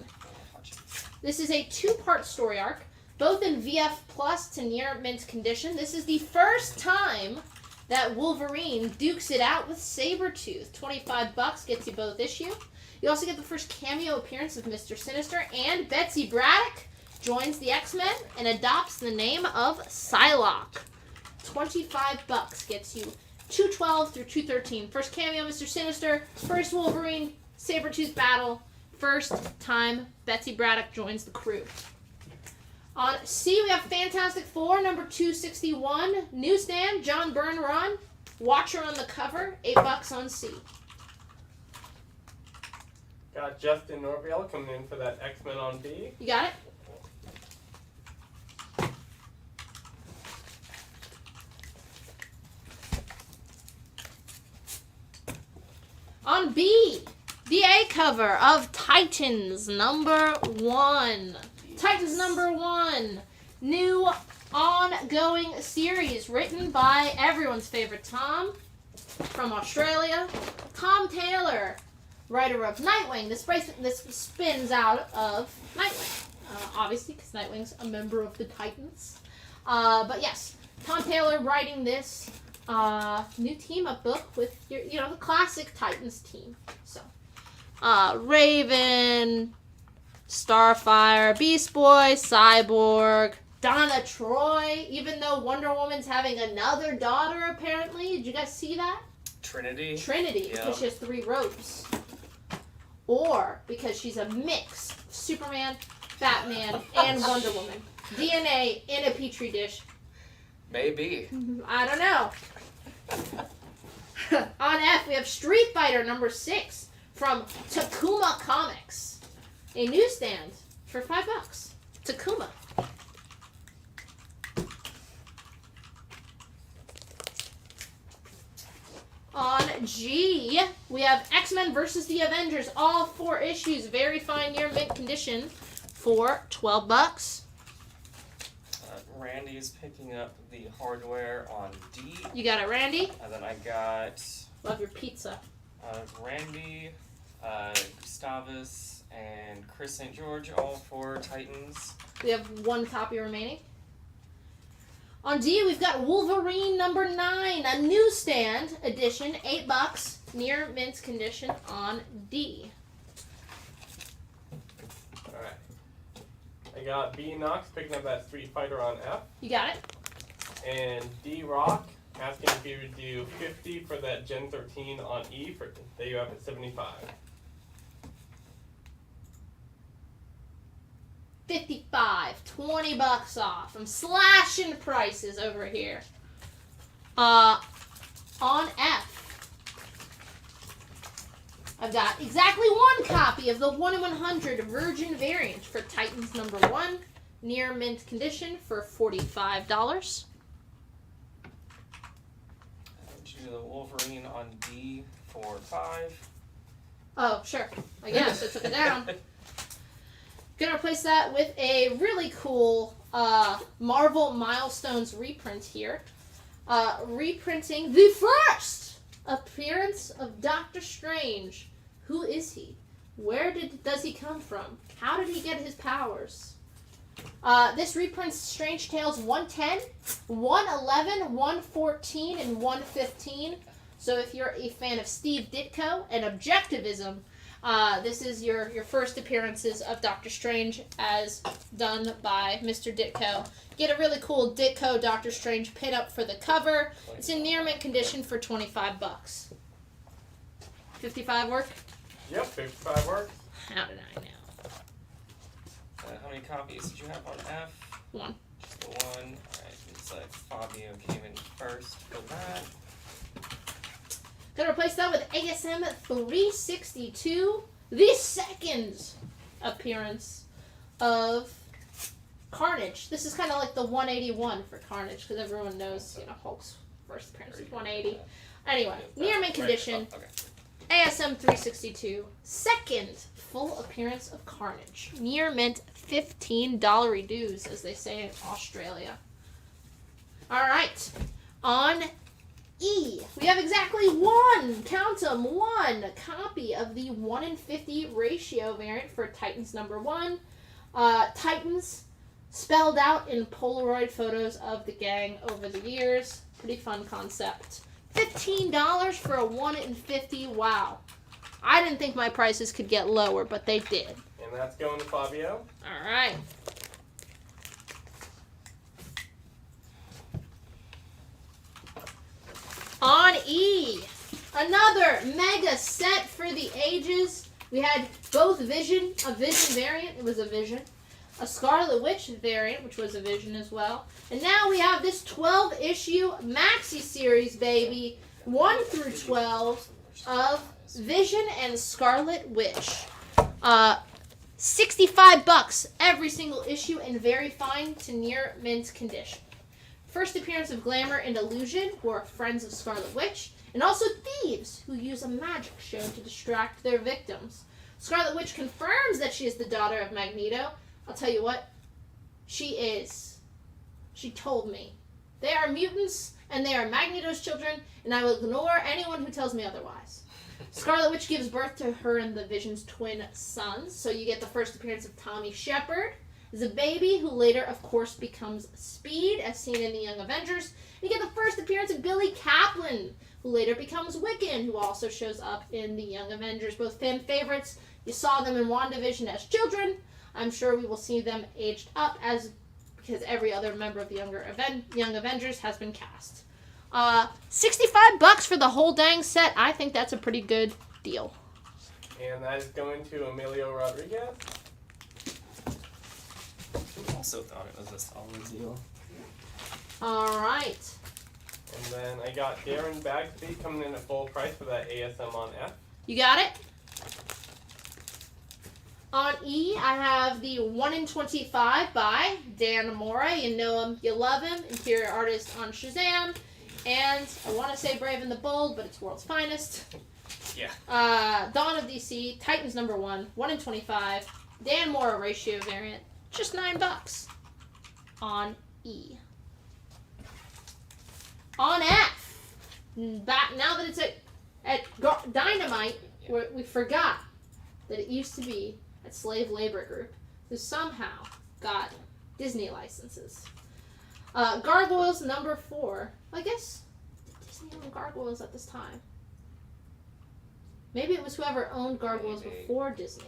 This is a 2-part story arc, both in VF Plus to near mint condition. This is the first time that Wolverine dukes it out with Sabretooth. $25 gets you both issue. You also get the first cameo appearance of Mr. Sinister, and Betsy Braddock joins the X-Men and adopts the name of Psylocke. $25 gets you 212 through 213. First cameo, Mr. Sinister. First Wolverine, Sabretooth battle. First time Betsy Braddock joins the crew. On C, we have Fantastic Four, number 261. Newsstand, John Byrne run. Watcher on the cover, $8 on C. Got Justin Norville coming in for that X-Men on B. You got it? On B, the A cover of Titans number 1. Titans number 1. New ongoing series written by everyone's favorite Tom from Australia, Tom Taylor, writer of Nightwing. This spins out of Nightwing, obviously, because Nightwing's a member of the Titans. But yes, Tom Taylor writing this new team-up book with your, the classic Titans team. So, Raven, Starfire, Beast Boy, Cyborg, Donna Troy. Even though Wonder Woman's having another daughter, apparently, did you guys see that? Trinity. Trinity, Yeah. because she has 3 robes. Or because she's a mix of Superman, Batman, and Wonder Woman. DNA in a petri dish. Maybe. I don't know. On F, we have Street Fighter number 6 from Takuma Comics. A newsstand for $5. Takuma. On G, we have X-Men vs. the Avengers, all 4 issues, very fine near mint condition for $12. Randy's picking up the hardware on D. You got it, Randy? And then I got Love your pizza. Randy, Gustavus, and Chris St. George, all 4 Titans. We have 1 copy remaining. On D, we've got Wolverine number 9, a newsstand edition, $8, near mint condition on D. Alright. I got B Knox picking up that Street Fighter on F. You got it? And D Rock asking if you would do 50 for that Gen 13 on E. For there you have it, 75. 55, $20 off. I'm slashing prices over here. On F, I've got exactly 1 copy of the 1 in 100 Virgin variant for Titans number 1, near mint condition for $45. Do the Wolverine on D for $5. Oh, sure. I guess I took it down. Gonna replace that with a really cool Marvel Milestones reprint here. Reprinting the first appearance of Doctor Strange. Who is he? Where does he come from? How did he get his powers? This reprints Strange Tales 110, 111, 114, and 115. So if you're a fan of Steve Ditko and Objectivism, this is your first appearances of Doctor Strange as done by Mr. Ditko. Get a really cool Ditko Doctor Strange pin-up for the cover. It's in near mint condition for $25. 55 work? Yep, 55 works. How did I know? How many copies did you have on F? 1. Just the 1. Alright, looks like Fabio came in first for that. Gonna replace that with ASM 362, the second appearance of Carnage. This is kind of like the 181 for Carnage, because everyone knows, Hulk's first appearance was 180. Anyway, near mint condition, ASM 362, second full appearance of Carnage. Near mint, $15 dues, as they say in Australia. Alright, on E, we have exactly 1, count them, 1 copy of the 1 in 50 ratio variant for Titans number 1. Titans spelled out in Polaroid photos of the gang over the years. Pretty fun concept. $15 for a 1 in 50, wow. I didn't think my prices could get lower, but they did. And that's going to Fabio. Alright. On E, another mega set for the ages. We had both Vision, a Vision variant, it was a Vision, a Scarlet Witch variant, which was a Vision as well. And now we have this 12-issue maxi series, baby, 1 through 12 of Vision and Scarlet Witch. $65 every single issue and very fine to near mint condition. First appearance of Glamour and Illusion, who are friends of Scarlet Witch, and also thieves who use a magic show to distract their victims. Scarlet Witch confirms that she is the daughter of Magneto. I'll tell you what, she is. She told me. They are mutants, and they are Magneto's children, and I will ignore anyone who tells me otherwise. Scarlet Witch gives birth to her and the Vision's twin sons, so you get the first appearance of Tommy Shepard as a baby, who later, of course, becomes Speed, as seen in the Young Avengers. You get the first appearance of Billy Kaplan, who later becomes Wiccan, who also shows up in the Young Avengers. Both fan favorites. You saw them in WandaVision as children. I'm sure we will see them aged up, because every other member of the Young Avengers has been cast. $65 for the whole dang set. I think that's a pretty good deal. And that is going to Emilio Rodriguez. Also thought it was a solid deal. All right. And then I got Darren Bagsby coming in at full price for that ASM on F. You got it? On E, I have the 1 in 25 by Dan Mora. You know him, you love him. Interior artist on Shazam. And I want to say Brave and the Bold, but it's World's Finest. Yeah. Dawn of DC, Titans number 1, 1 in 25. Dan Mora ratio variant, just $9 on E. On F, back now that it's at Dynamite, we forgot that it used to be at Slave Labor Group, who somehow got Disney licenses. Gargoyles number 4. I guess Disney owned Gargoyles at this time. Maybe it was whoever owned Gargoyles before Disney,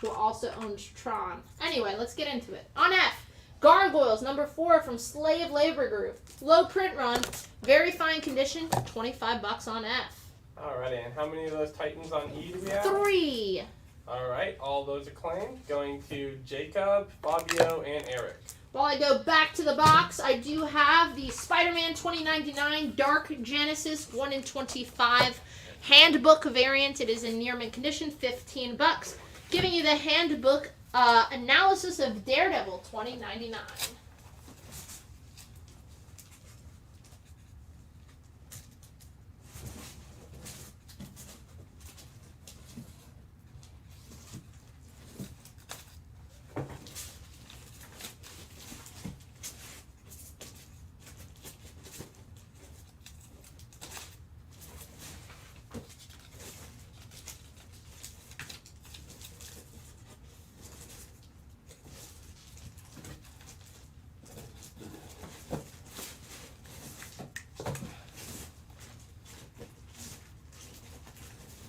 who also owned Tron. Anyway, let's get into it. On F, Gargoyles number 4 from Slave Labor Group. Low print run, very fine condition, $25 on F. Alrighty, and how many of those Titans on E do we have? 3. Alright, all those acclaimed. Going to Jacob, Fabio, and Eric. While I go back to the box, I do have the Spider-Man 2099 Dark Genesis 1 in 25 handbook variant. It is in near mint condition, $15. Giving you the handbook analysis of Daredevil 2099.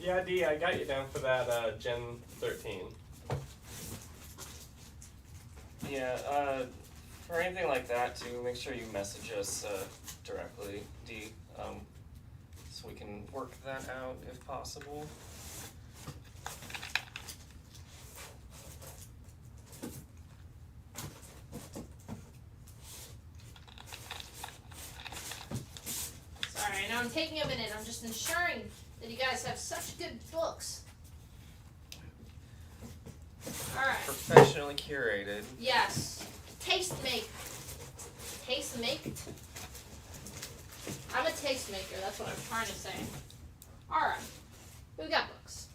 Yeah, D, I got you down for that Gen 13. Yeah, for anything like that, too, make sure you message us directly, D, so we can work that out if possible. Sorry, I know I'm taking a minute. I'm just ensuring that you guys have such good books. Alright. Professionally curated. Yes. Taste make. I'm a tastemaker, that's what I'm trying to say. Alright. We got books.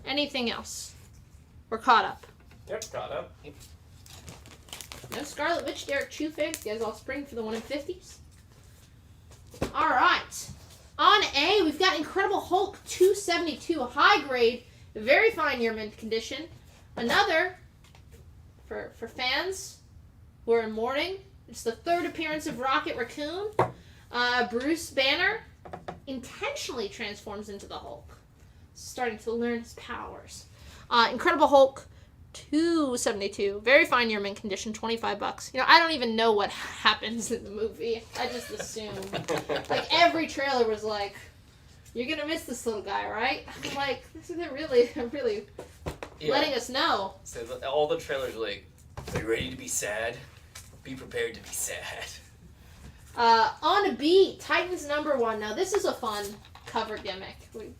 Anything else? We're caught up. Yep, caught up. No Scarlet Witch, Derek Chufig. You guys all spring for the 1 in 50s. Alright. On A, we've got Incredible Hulk 272, high grade, very fine near mint condition. Another, for fans who are in mourning, it's the 3rd appearance of Rocket Raccoon. Bruce Banner intentionally transforms into the Hulk, starting to learn his powers. Incredible Hulk 272, very fine near mint condition, $25. You know, I don't even know what happens in the movie. I just assume. Like, every trailer was like, you're gonna miss this little guy, right? I'm like, they're really letting us know. So all the trailers are like, are you ready to be sad? Be prepared to be sad. On B, Titans number 1. Now, this is a fun cover gimmick.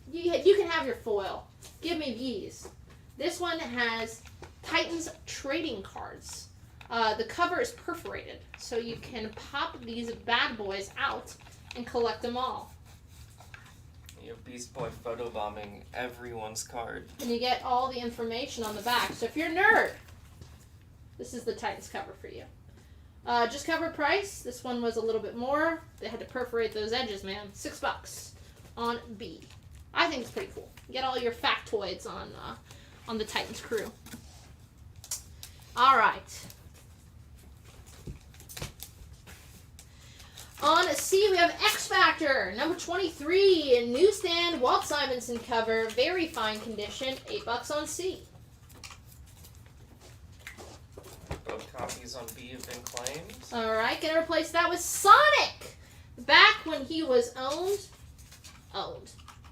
You can have your foil. Give me these. This one has Titans trading cards. The cover is perforated, so you can pop these bad boys out and collect them all. You have Beast Boy photobombing everyone's card. And you get all the information on the back. So if you're a nerd, this is the Titans cover for you. Just cover price. This one was a little bit more. They had to perforate those edges, man. $6 on B. I think it's pretty cool. You get all your factoids on the Titans crew. All right. On C, we have X Factor, number 23, in newsstand, Walt Simonson cover, very fine condition, $8 on C. Both copies on B have been claimed. All right, gonna replace that with Sonic, back when he was owned.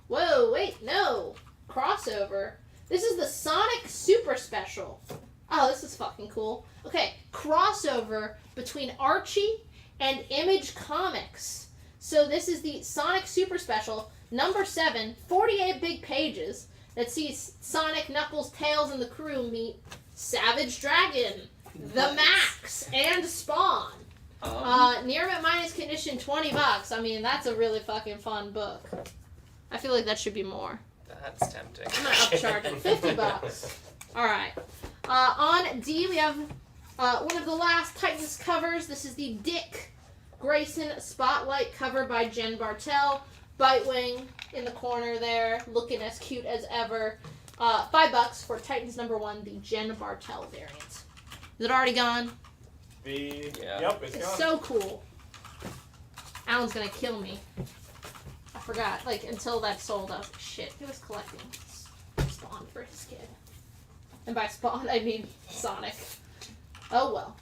Whoa, wait, no. Crossover. This is the Sonic Super Special. Oh, this is fucking cool. Okay, crossover between Archie and Image Comics. So this is the Sonic Super Special, number 7, 48 big pages, that sees Sonic, Knuckles, Tails, and the crew meet Savage Dragon, the Max, and Spawn. Near mint minus condition, $20. I mean, that's a really fucking fun book. I feel like that should be more. That's tempting. I'm gonna upcharge it. $50. Alright. On D, we have one of the last Titans covers. This is the Dick Grayson Spotlight cover by Jen Bartel. Bitewing in the corner there, looking as cute as ever. $5 for Titans number 1, the Jen Bartel variant. Is it already gone? Yep, it's gone. So cool. Alan's gonna kill me. I forgot, like, until that sold out. Shit, he was collecting Spawn for his kid. And by Spawn, I mean Sonic. Oh well.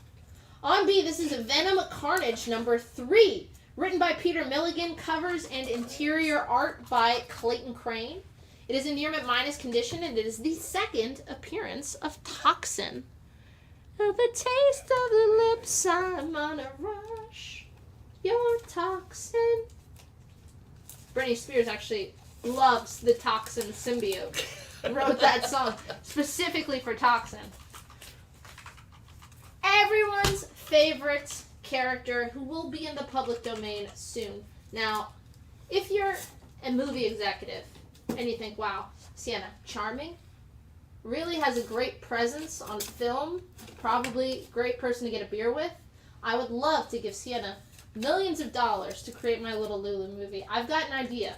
On B, this is Venom Carnage number 3. Written by Peter Milligan, covers and interior art by Clayton Crane. It is in near mint minus condition, and it is the second appearance of Toxin. The taste of the lips, I'm on a rush. Your Toxin. Britney Spears actually loves the Toxin symbiote. Wrote that song specifically for Toxin. Everyone's favorite character who will be in the public domain soon. Now, if you're a movie executive and you think, wow, Sienna, charming, really has a great presence on film, probably a great person to get a beer with, I would love to give Sienna millions of dollars to create my Little Lulu movie. I've got an idea.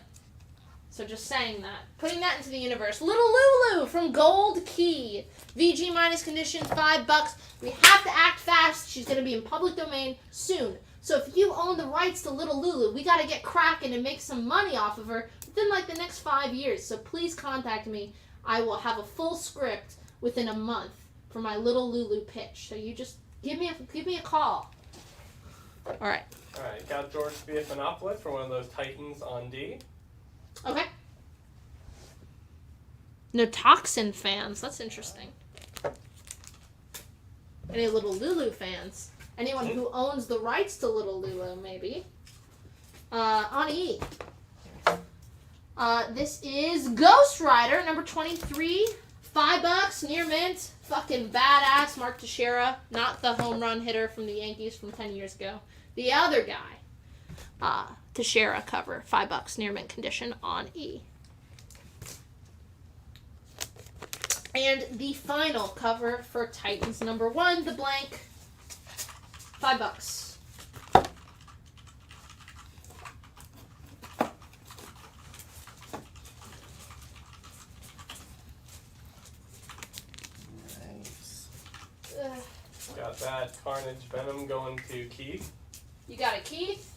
So just saying that. Putting that into the universe. Little Lulu from Gold Key. VG minus condition, $5. We have to act fast. She's going to be in public domain soon. So if you own the rights to Little Lulu, we got to get cracking and make some money off of her within like the next 5 years. So please contact me. I will have a full script within a month for my Little Lulu pitch. So you just give me a call. All right. All right, got George Spiafanopolis for one of those Titans on D. Okay. No Toxin fans. That's interesting. Any Little Lulu fans? Anyone who owns the rights to Little Lulu, maybe. On E. This is Ghost Rider, number 23. $5, near mint. Fucking badass Mark Teixeira. Not the home run hitter from the Yankees from 10 years ago. The other guy. Teixeira cover. $5, near mint condition on E. And the final cover for Titans number 1, the blank. $5. Got that Carnage Venom going to Keith. You got it, Keith?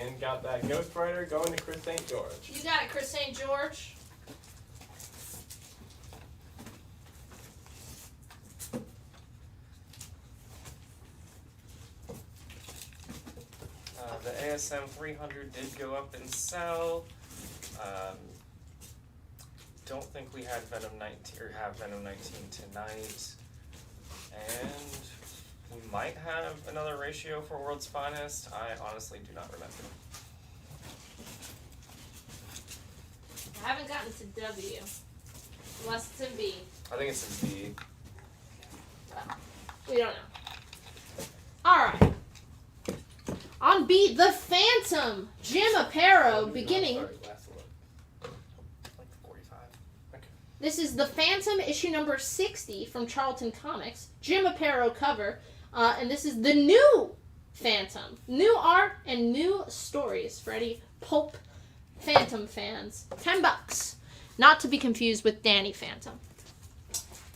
And got that Ghost Rider going to Chris St. George. You got it, Chris St. George. The ASM 300 did go up in sell. Don't think we had Venom 19 or have Venom 19 tonight, and we might have another ratio for World's Finest. I honestly do not remember. I haven't gotten to W. Unless it's in B. I think it's in B. We don't know. Alright. On B, The Phantom. Jim Aparo beginning. This is The Phantom, issue number 60 from Charlton Comics. Jim Aparo cover. And this is the new Phantom. New art and new stories for any Pulp Phantom fans. $10. Not to be confused with Danny Phantom.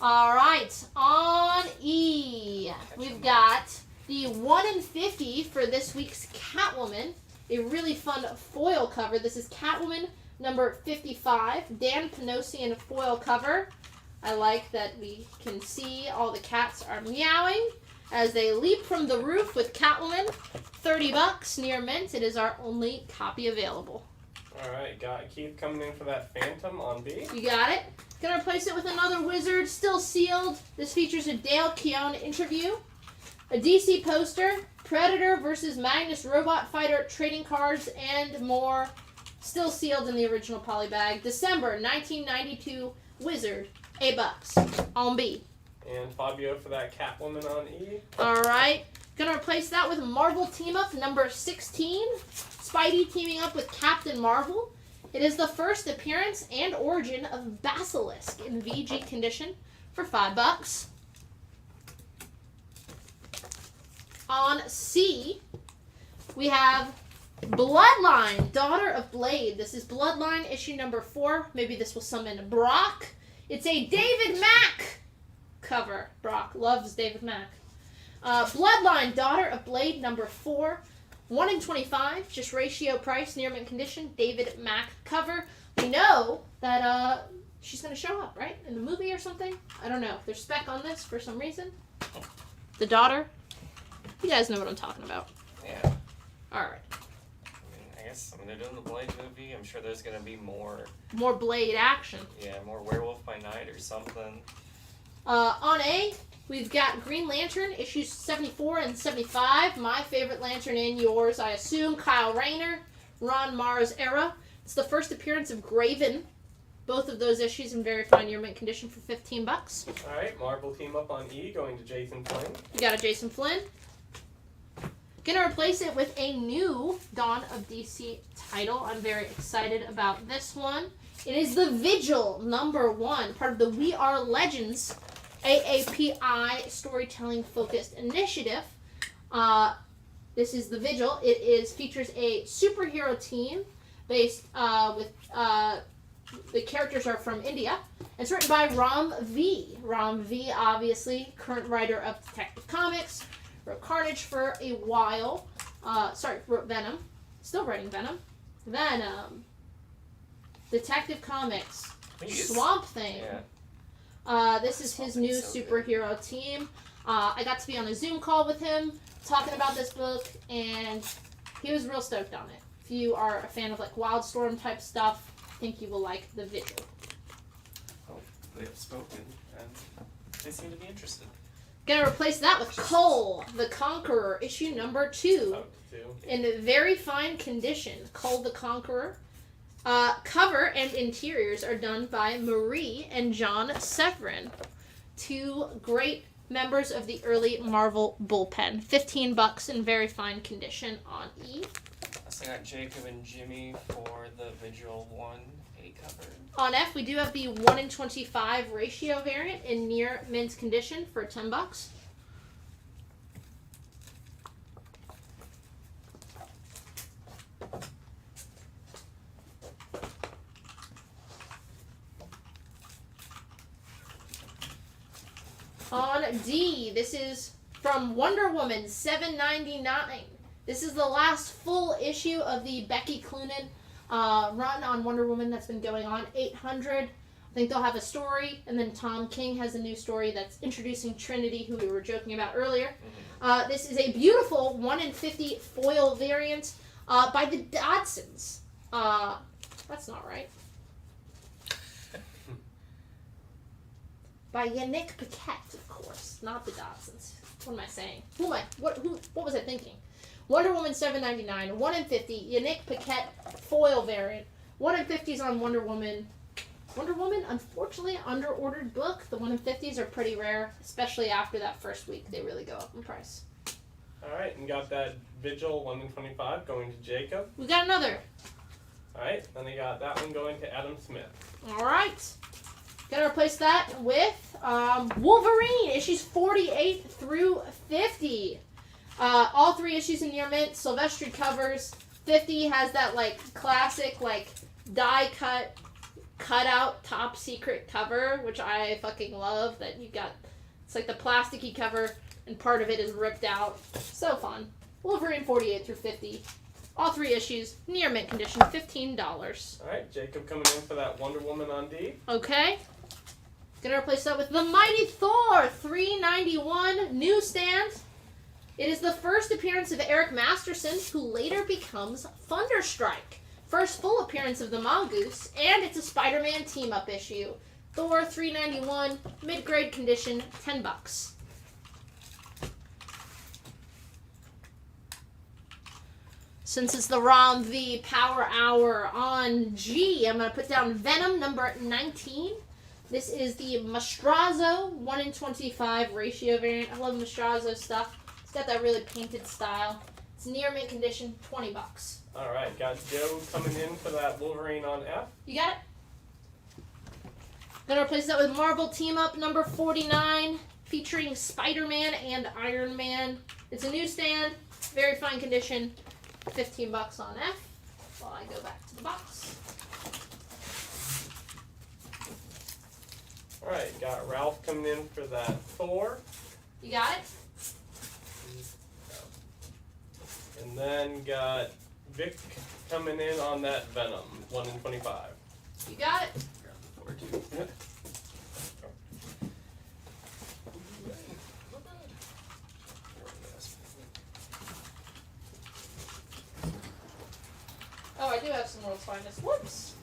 Alright, on E, we've got the 1 in 50 for this week's Catwoman. a really fun foil cover. This is Catwoman number 55, Dan Panosian foil cover. I like that we can see all the cats are meowing as they leap from the roof with Catwoman. $30 near mint. It is our only copy available. Alright, got Keith coming in for that Phantom on B. You got it. Gonna replace it with another Wizard, still sealed. This features a Dale Keown interview, a DC poster, Predator versus Magnus Robot Fighter trading cards, and more. Still sealed in the original poly bag. December 1992 Wizard, $8 on B. And Fabio for that Catwoman on E. Alright. Gonna replace that with Marvel Team Up number 16. Spidey teaming up with Captain Marvel. It is the first appearance and origin of Basilisk in VG condition for $5. On C, we have Bloodline, Daughter of Blade. This is Bloodline issue number 4. Maybe this will summon Brock. It's a David Mack cover. Brock loves David Mack. Bloodline, Daughter of Blade number 4. 1 in 25, just ratio price, near mint condition, David Mack cover. We know that she's going to show up, right? In the movie or something? I don't know. There's spec on this for some reason. The daughter. You guys know what I'm talking about. Yeah. Alright. I guess they're doing the Blade movie. I'm sure there's going to be more Blade action. Yeah, more Werewolf by Night or something. On A, we've got Green Lantern, issues 74 and 75. My favorite Lantern and yours, I assume. Kyle Rayner, Ron Mars era. It's the first appearance of Graven. Both of those issues in very fine near mint condition for $15. Alright, Marvel Team Up on E, going to Jason Flynn. You got a Jason Flynn. Gonna replace it with a new Dawn of DC title. I'm very excited about this one. It is the Vigil number 1, part of the We Are Legends AAPI storytelling focused initiative. This is the Vigil. It features a superhero team based with the characters are from India. It's written by Ram V. Ram V, obviously, current writer of Detective Comics. Wrote Carnage for a while. Wrote Venom. Still writing Venom. Venom. Detective Comics. Swamp Thing. Yeah. This is his new superhero team. I got to be on a Zoom call with him talking about this book, and he was real stoked on it. If you are a fan of like Wildstorm type stuff, I think you will like The Vigil. Well, they have spoken, and they seem to be interested. Gonna replace that with Cull, the Conqueror, issue number 2. In very fine condition. Cull the Conqueror. Cover and interiors are done by Marie and John Severin. 2 great members of the early Marvel bullpen. $15 in very fine condition on E. So I got Jacob and Jimmy for the Vigil 1A cover. On F, we do have the 1 in 25 ratio variant in near mint condition for $10. On D, this is from Wonder Woman $7.99. This is the last full issue of the Becky Cloonan run on Wonder Woman that's been going on. $800. I think they'll have a story, and then Tom King has a new story that's introducing Trinity, who we were joking about earlier. This is a beautiful 1 in 50 foil variant by the Dodsons. That's not right. By Yannick Paquette, of course, not the Dodsons. What am I saying? What was I thinking? Wonder Woman $7.99, 1 in 50, Yannick Paquette foil variant. 1 in 50s on Wonder Woman. Wonder Woman, unfortunately, under-ordered book. The 1 in 50s are pretty rare, especially after that first week. They really go up in price. Alright, and got that Vigil 1 in 25 going to Jacob. We got another. Alright, then they got that one going to Adam Smith. Alright. Gonna replace that with Wolverine, issues 48 through 50. All 3 issues in near mint, Silvestri covers. 50 has that like classic like die cut out top secret cover, which I fucking love. That you got, it's like the plasticky cover and part of it is ripped out. So fun. Wolverine 48 through 50. All 3 issues, near mint condition, $15. Alright, Jacob coming in for that Wonder Woman on D. Okay. Gonna replace that with the Mighty Thor, $3.91 newsstand. It is the first appearance of Eric Masterson, who later becomes Thunderstrike. First full appearance of the Mongoose, and it's a Spider-Man team-up issue. Thor, $3.91, mid-grade condition, $10. Since it's the ROM V Power Hour on G, I'm going to put down Venom number 19. This is the Mastrazo 1 in 25 ratio variant. I love Mastrazo stuff. It's got that really painted style. It's near mint condition, $20. Alright, got Joe coming in for that Wolverine on F. You got it? Gonna replace that with Marvel Team Up number 49, featuring Spider-Man and Iron Man. It's a newsstand, very fine condition, $15 on F. While I go back to the box. Alright, got Ralph coming in for that Thor. You got it? And then got Vic coming in on that Venom, 1 in 25. You got it? Oh, I do have some World's Finest. Whoops.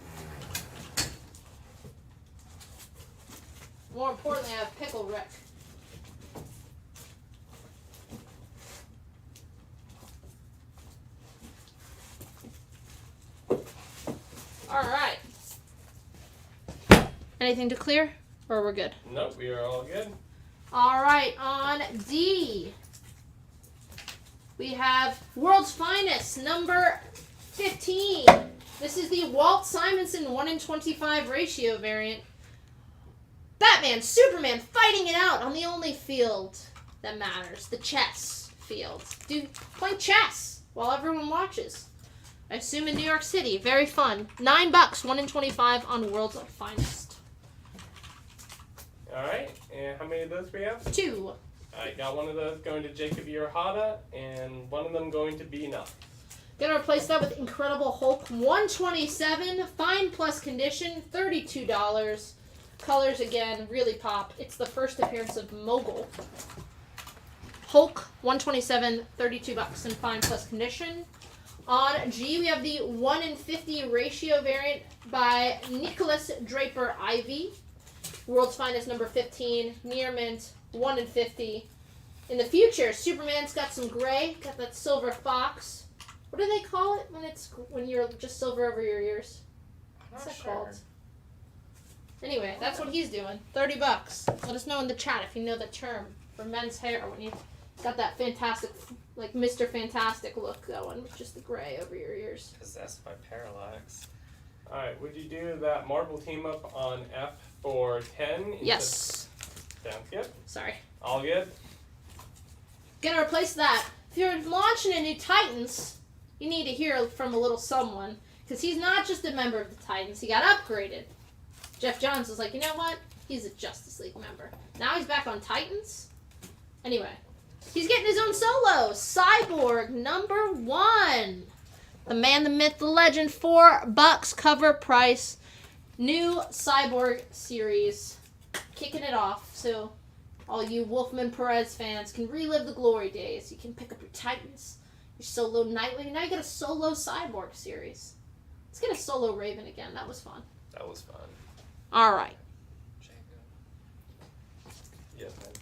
More importantly, I have Pickle Rick. Alright. Anything to clear? Or we're good? Nope, we are all good. Alright, on D, we have World's Finest, number 15. This is the Walt Simonson 1 in 25 ratio variant. Batman, Superman fighting it out on the only field that matters, the chess field. Play chess while everyone watches. I assume in New York City. Very fun. $9, 1 in 25 on World's Finest. Alright, and how many of those we have? 2. I got one of those going to Jacob Irohata, and one of them going to B9. Gonna replace that with Incredible Hulk 127, fine plus condition, $32. Colors again, really pop. It's the first appearance of Mogul. Hulk 127, $32 in fine plus condition. On G, we have the 1 in 50 ratio variant by Nicholas Draper Ivy. World's Finest number 15, near mint, 1 in 50. In the future, Superman's got some gray, got that silver fox. What do they call it when you're just silver over your ears? What's that called? Anyway, that's what he's doing. $30. Let us know in the chat if you know the term for men's hair when you got that fantastic, like Mr. Fantastic look going with just the gray over your ears. Possessed by Parallax. Alright, would you do that Marvel team up on F for 10? Yes. Sounds good. Sorry. All good? Gonna replace that. If you're launching a new Titans, you need to hear from a little someone. Because he's not just a member of the Titans, he got upgraded. Jeff Johns was like, you know what? He's a Justice League member. Now he's back on Titans. Anyway, he's getting his own solo. Cyborg number 1. The man, the myth, the legend, $4 cover price. New Cyborg series. Kicking it off. So all you Wolfman Perez fans can relive the glory days. You can pick up your Titans, your solo Nightwing. Now you got a solo Cyborg series. Let's get a solo Raven again. That was fun. That was fun. All right. Yes, man.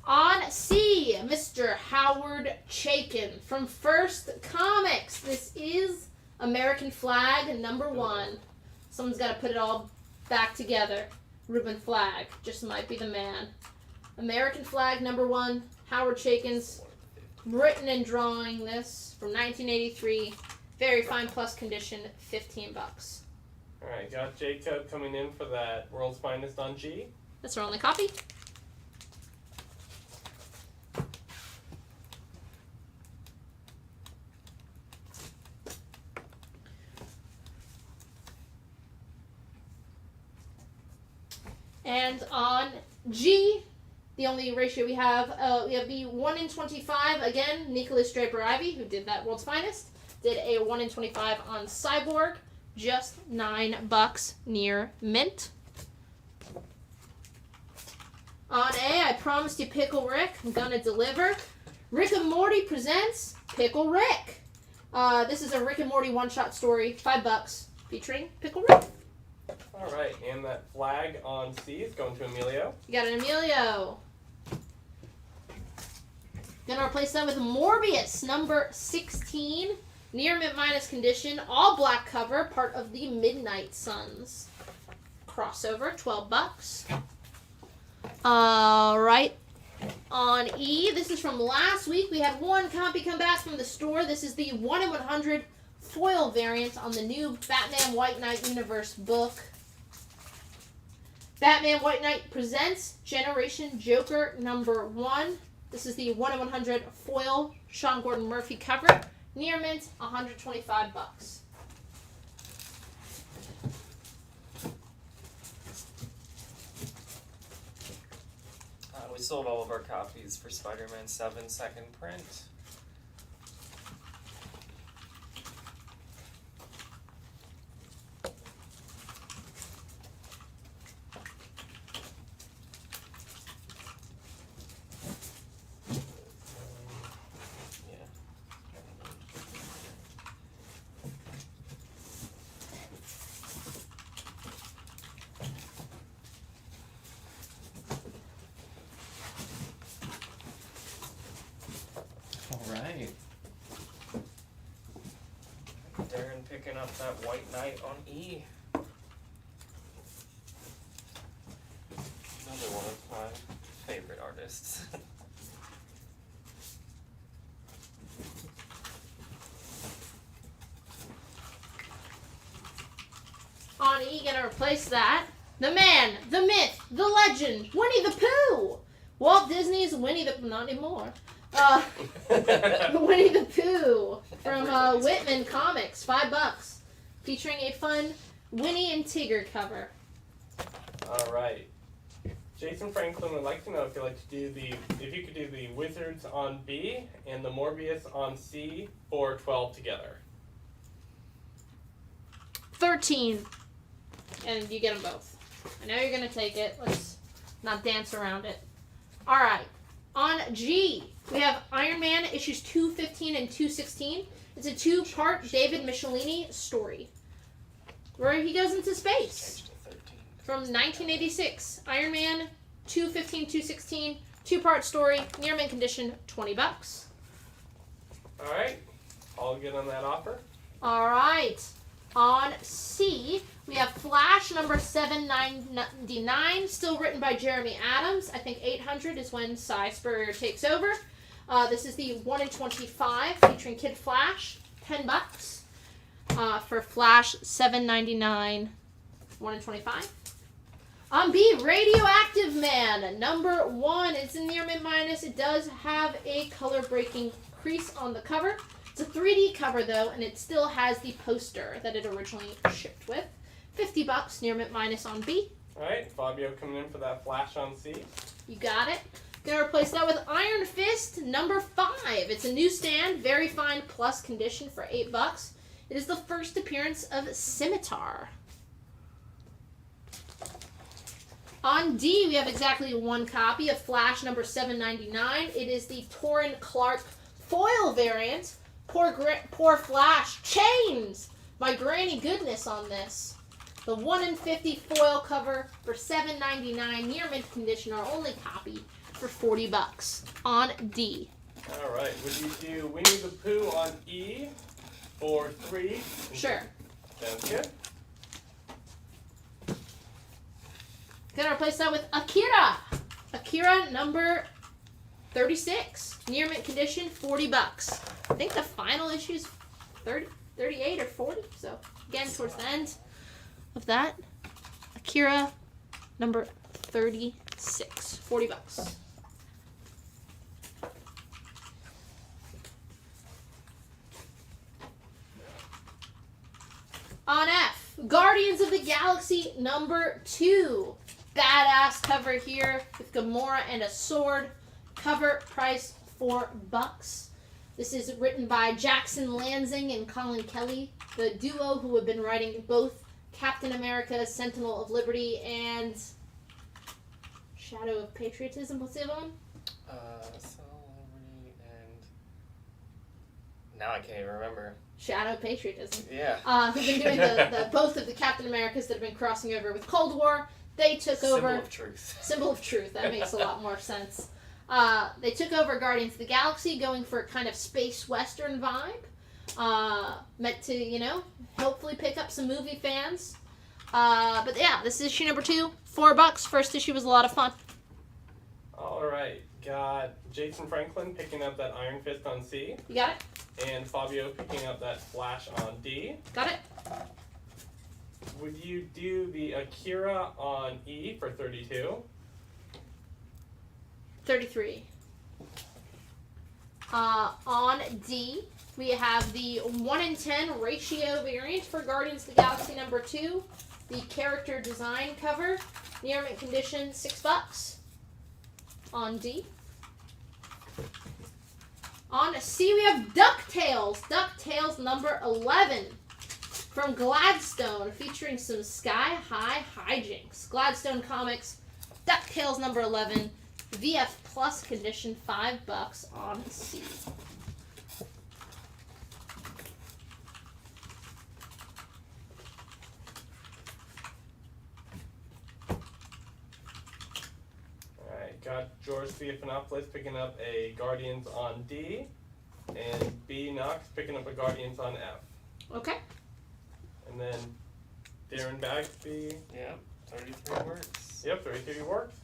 On C, Mr. Howard Chaykin from First Comics. This is American Flag number 1. Someone's got to put it all back together. Ruben Flagg just might be the man. American Flag number 1. Howard Chaykin's written and drawing this from 1983. Very fine plus condition, $15. Alright, got Jacob coming in for that World's Finest on G. That's our only copy. And on G, The only ratio we have the 1 in 25, again, Nicholas Draper-Ivy, who did that World's Finest, did a 1 in 25 on Cyborg, just $9 near mint. On A, I promised you Pickle Rick. I'm gonna deliver. Rick and Morty presents Pickle Rick. This is a Rick and Morty one-shot story, $5, featuring Pickle Rick. All right, and that flag on C is going to Emilio. You got an Emilio. Gonna replace that with Morbius, number 16. Near mint minus condition, all black cover, part of the Midnight Suns crossover, $12. All right. On E, this is from last week. We had one copy come back from the store. This is the 1 in 100 foil variant on the new Batman White Knight Universe book. Batman White Knight presents Generation Joker number 1. This is the 1 in 100 foil Sean Gordon Murphy cover. Near mint, $125. We sold all of our copies for Spider-Man 7 second print. Alright. Darren picking up that White Knight on E. Another one of my favorite artists. On E, gonna replace that. The man, the myth, the legend, Winnie the Pooh! Walt Disney's Winnie the... Not anymore. Winnie the Pooh from Whitman Comics, $5, featuring a fun Winnie and Tigger cover. All right. Jason Franklin would like to know if you could do the Wizards on B and the Morbius on C for 12 together. 13, and you get them both. I know you're gonna take it. Let's not dance around it. All right. On G, we have Iron Man issues 215 and 216. It's a 2-part David Michelini story where he goes into space. From 1986, Iron Man 215, 216, 2-part story, near mint condition, $20. All right. All good on that offer? All right. On C, we have Flash number 799, still written by Jeremy Adams. I think 800 is when Cy Spurrier takes over. This is the 1 in 25 featuring Kid Flash, $10. For Flash 799, 1 in 25. On B, Radioactive Man number 1. It's in near mint minus. It does have a color breaking crease on the cover. It's a 3D cover though, and it still has the poster that it originally shipped with. $50 near mint minus on B. All right, Fabio coming in for that Flash on C. You got it. Gonna replace that with Iron Fist number 5. It's a newsstand, very fine plus condition for $8. It is the first appearance of Scimitar. On D, we have exactly one copy of Flash number 799. It is the Torrin Clark foil variant. Poor Flash. Chains! My granny goodness on this. The 1 in 50 foil cover for $7.99, near mint condition, our only copy for $40 on D. All right, would you do Winnie the Pooh on E for 3? Sure. Sounds good. Gonna replace that with Akira. Akira number 36, near mint condition, $40. I think the final issue is 38 or 40. So again, towards the end of that, Akira number 36, $40. On F, Guardians of the Galaxy number 2. badass cover here with Gamora and a sword. Cover price $4. This is written by Jackson Lansing and Colin Kelly, the duo who have been writing both Captain America, Sentinel of Liberty, and Shadow of Patriotism. What's the other one? Liberty and now I can't even remember. Shadow of Patriotism. Yeah. Who've been doing the both of the Captain Americas that have been crossing over with Cold War. They took over. Symbol of Truth. Symbol of Truth. That makes a lot more sense. They took over Guardians of the Galaxy, going for a kind of space western vibe. Meant to, you know, hopefully pick up some movie fans. But yeah, this is issue number 2. $4. First issue was a lot of fun. Alright, got Jason Franklin picking up that Iron Fist on C. You got it? And Fabio picking up that Flash on D. Got it? Would you do the Akira on E for 32? 33. On D, we have the 1 in 10 ratio variant for Guardians of the Galaxy number 2. The character design cover, near mint condition, $6. On D. On C, we have DuckTales. DuckTales number 11 from Gladstone, featuring some sky-high hijinks. Gladstone Comics, DuckTales number 11, VF Plus condition, $5 on C. Alright, got George Stephanopoulos picking up a Guardians on D. And B. Knox picking up a Guardians on F. Okay. And then Darren Bagsby. Yep, 33 works. Yep, 33 works.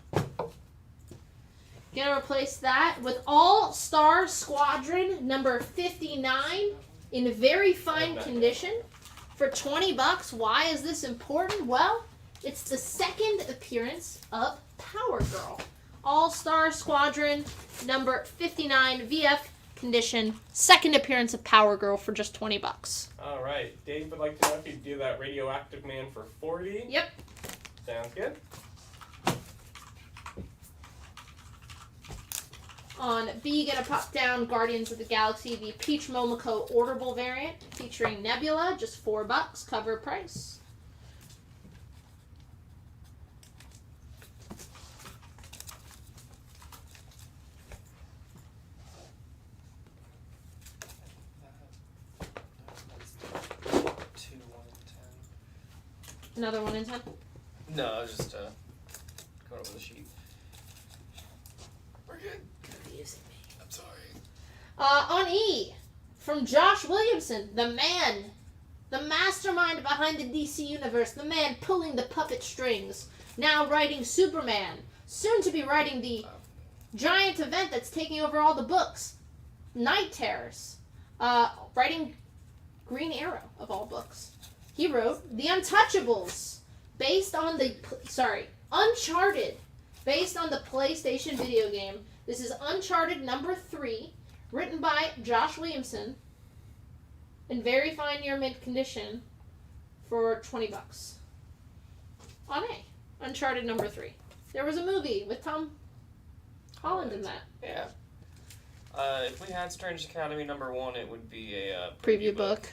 Gonna replace that with All Star Squadron number 59 in very fine condition for $20. Why is this important? Well, it's the second appearance of Power Girl. All Star Squadron number 59 VF condition, second appearance of Power Girl for just $20. Alright, Dave would like to know if you'd do that Radioactive Man for 40. Yep. Sounds good. On B, gonna pop down Guardians of the Galaxy, the Peach Momoko orderable variant featuring Nebula, just $4 cover price. Another 1 in 10? No, I was just going over the sheet. We're good. Confusing me. I'm sorry. On E, from Josh Williamson, the man, the mastermind behind the DC Universe, the man pulling the puppet strings, now writing Superman, soon to be writing the giant event that's taking over all the books, Night Terrors, writing Green Arrow, of all books. He wrote The Untouchables, Uncharted, based on the PlayStation video game. This is Uncharted number 3, written by Josh Williamson, in very fine near mint condition, for $20. On A, Uncharted number 3. There was a movie with Tom Holland in that. Yeah. If we had Strange Academy number 1, it would be a Preview book.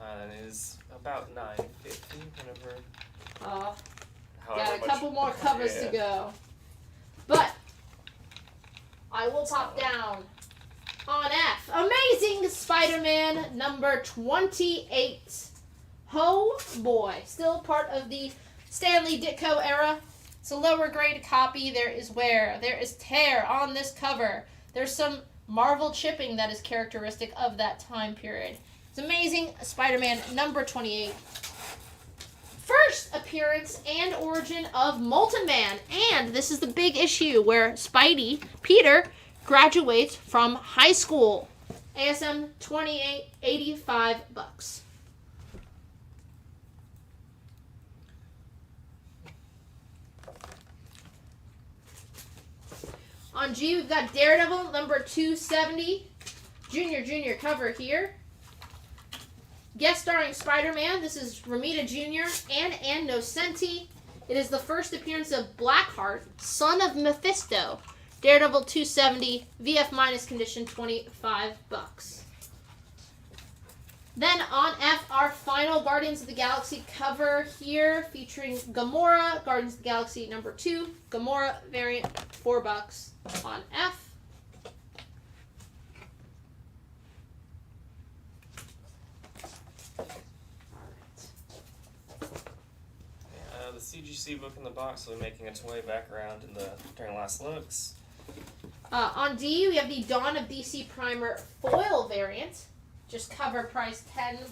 It is about $9.50 whenever. Got a couple more covers to go. But I will pop down on F. Amazing Spider-Man number 28. Oh boy. Still part of the Stanley Ditko era. It's a lower grade copy. There is wear. There is tear on this cover. There's some Marvel chipping that is characteristic of that time period. It's Amazing Spider-Man number 28. First appearance and origin of Molten Man. And this is the big issue where Spidey, Peter, graduates from high school. ASM 28, $85. On G, we've got Daredevil number 270. Junior cover here. Guest starring Spider-Man. This is Romita Jr. and Ann Nocenti. It is the first appearance of Blackheart, son of Mephisto. Daredevil 270, VF minus condition, $25. Then on F, our final Guardians of the Galaxy cover here, featuring Gamora, Guardians of the Galaxy number 2, Gamora variant, $4 on F. The CGC book in the box will be making its way back around during last looks. On D, we have the Dawn of DC Primer foil variant. Just cover price $10.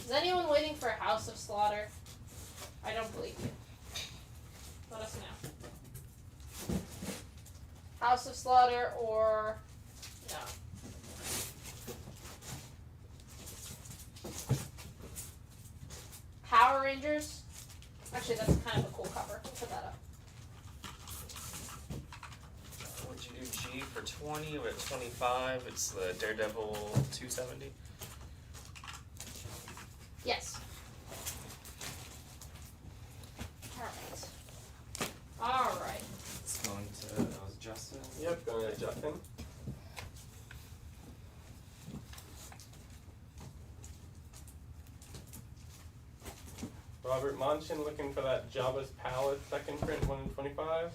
Is anyone waiting for House of Slaughter? I don't believe you. Let us know. House of Slaughter or no. Power Rangers. Actually, that's kind of a cool cover. We'll put that up. Would you do G for 20 or at 25? It's the Daredevil 270. Yes. Alright. It's going to Justin. Yep, going to Justin. Robert Monchin looking for that Jabba's Palace second print, 1 in 25.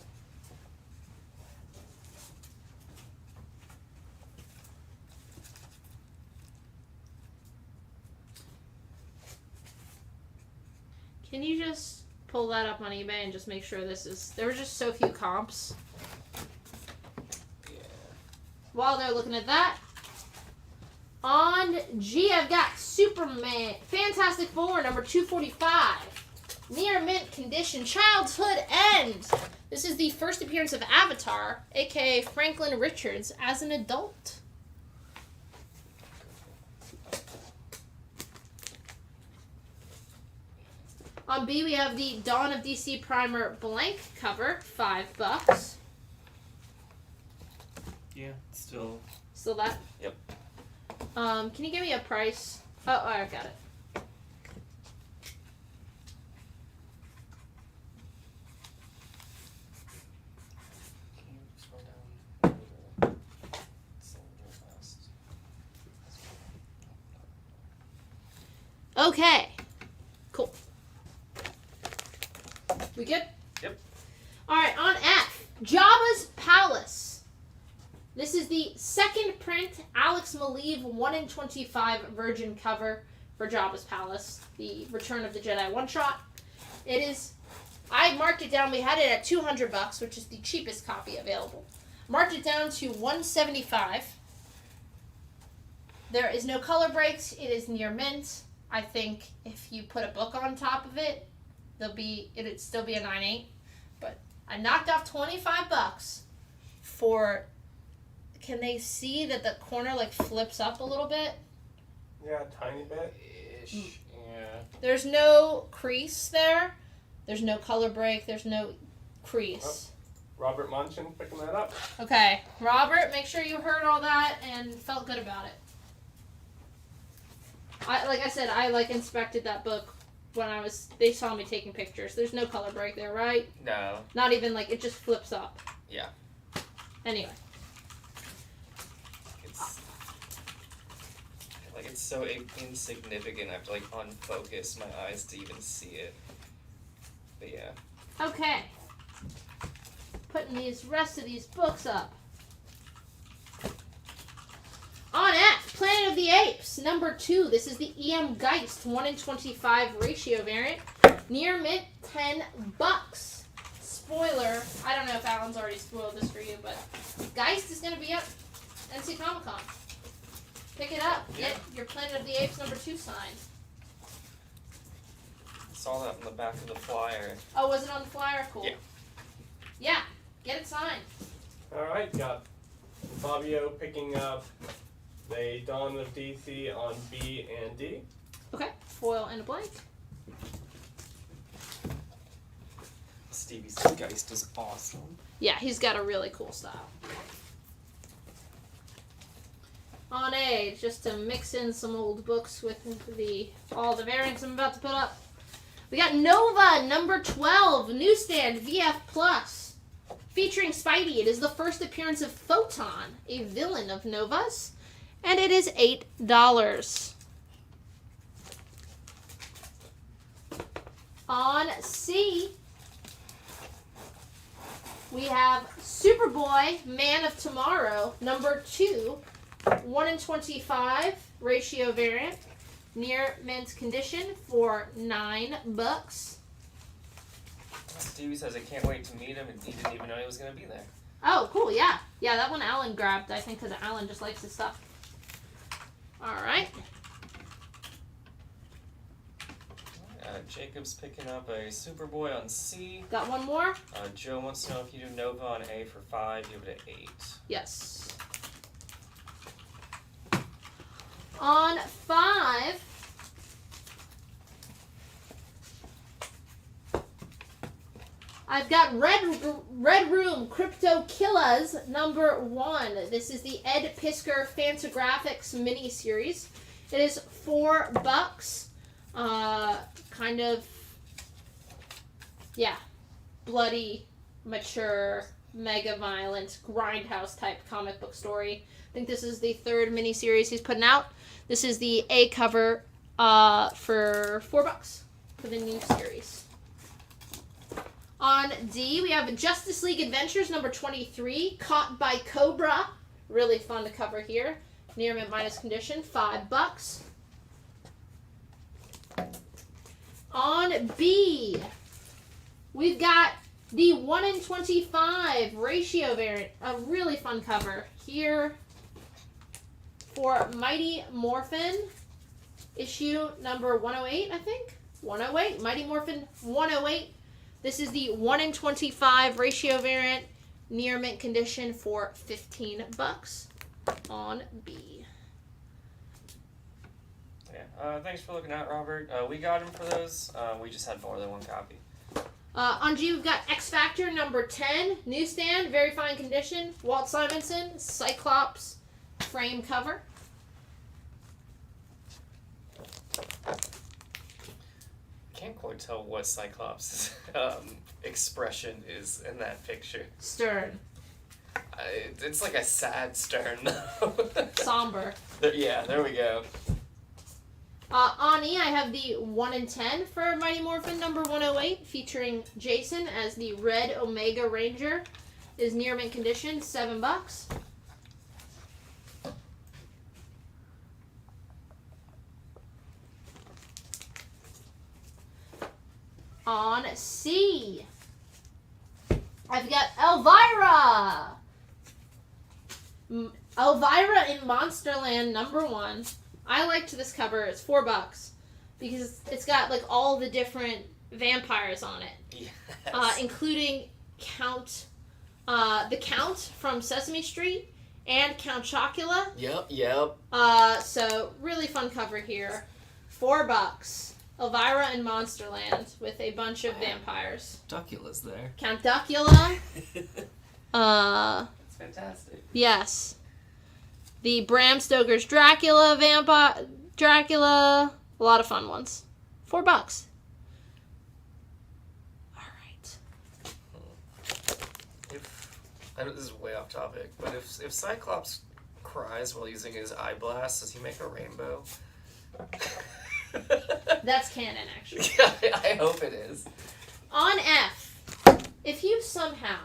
Can you just pull that up on eBay and just make sure this is... There were just so few comps. Yeah. While they're looking at that, on G, I've got Superman, Fantastic Four, number 245. Near mint condition, childhood end. This is the first appearance of Avatar, aka Franklin Richards, as an adult. On B, we have the Dawn of DC Primer blank cover, $5. Yeah, still. Still that? Yep. Can you give me a price? Oh, I've got it. Okay. Cool. We good? Yep. Alright, on F. Jabba's Palace. This is the second print Alex Maleev 1 in 25 virgin cover for Jabba's Palace. The Return of the Jedi one-shot. It is... I marked it down. We had it at $200, which is the cheapest copy available. Marked it down to $175. There is no color breaks. It is near mint. I think if you put a book on top of it, it'd still be a 9.8. But I knocked off $25 for... Can they see that the corner like flips up a little bit? Yeah, a tiny bit. Ish. Yeah. There's no crease there. There's no color break. There's no crease. Oh, Robert Monchin picking that up. Okay, Robert, make sure you heard all that and felt good about it. Like I said, I inspected that book when they saw me taking pictures. There's no color break there, right? No. Not even it just flips up. Yeah. Anyway. It's so insignificant. I have to unfocus my eyes to even see it. But yeah. Okay. Putting rest of these books up. On F, Planet of the Apes, number 2. This is the E.M. Geist 1 in 25 ratio variant. Near mint, $10. Spoiler, I don't know if Alan's already spoiled this for you, but Geist is going to be at NC Comic Con. Pick it up. Yeah. Get your Planet of the Apes number 2 signed. I saw that on the back of the flyer. Oh, was it on the flyer? Cool. Yeah. Yeah, get it signed. Alright, got Fabio picking up the Dawn of DC on B and D. Okay, foil and a blank. Stevie says Geist is awesome. Yeah, he's got a really cool style. On A, just to mix in some old books with all the variants I'm about to put up. We got Nova number 12, newsstand VF Plus, featuring Spidey. It is the first appearance of Photon, a villain of Nova's, and it is $8. On C, we have Superboy, Man of Tomorrow, number 2, 1 in 25 ratio variant, near mint condition for $9. Stevie says I can't wait to meet him, and he didn't even know he was going to be there. Oh, cool, yeah. Yeah, that one Alan grabbed, I think, because Alan just likes his stuff. All right. Jacob's picking up a Superboy on C. Got one more? Joe wants to know if you do Nova on A for 5, give it an 8. Yes. On 5, I've got Red Room Crypto Killers number 1. This is the Ed Piskor Fantagraphics mini-series. It is $4. Kind of, yeah, bloody, mature, mega violent, grindhouse type comic book story. I think this is the 3rd miniseries he's putting out. This is the A cover for $4 for the new series. On D, we have Justice League Adventures number 23, Caught by Cobra. Really fun to cover here. Near mint minus condition, $5. On B, we've got the 1 in 25 ratio variant. A really fun cover here for Mighty Morphin, issue number 108, I think? 108, Mighty Morphin 108. This is the 1 in 25 ratio variant, near mint condition for $15 on B. Thanks for looking out, Robert. We got him for those. We just had more than one copy. On G, we've got X Factor number 10, newsstand, very fine condition. Walt Simonson, Cyclops frame cover. Can't quite tell what Cyclops' expression is in that picture. Stern. It's like a sad stern, though. Somber. Yeah, there we go. On E, I have the 1 in 10 for Mighty Morphin number 108, featuring Jason as the Red Omega Ranger. Is near mint condition, $7. On C, I've got Elvira. Elvira in Monsterland number 1. I liked this cover. It's $4 because it's got like all the different vampires on it, yes. Including the Count from Sesame Street and Count Chocula. Yep. So really fun cover here. $4. Elvira in Monsterland with a bunch of vampires. Duckula's there. Count Duckula. That's fantastic. Yes. The Bram Stoker's Dracula, a lot of fun ones. $4. All right. I know this is way off topic, but if Cyclops cries while using his eye blast, does he make a rainbow? That's canon, actually. I hope it is. On F, if you somehow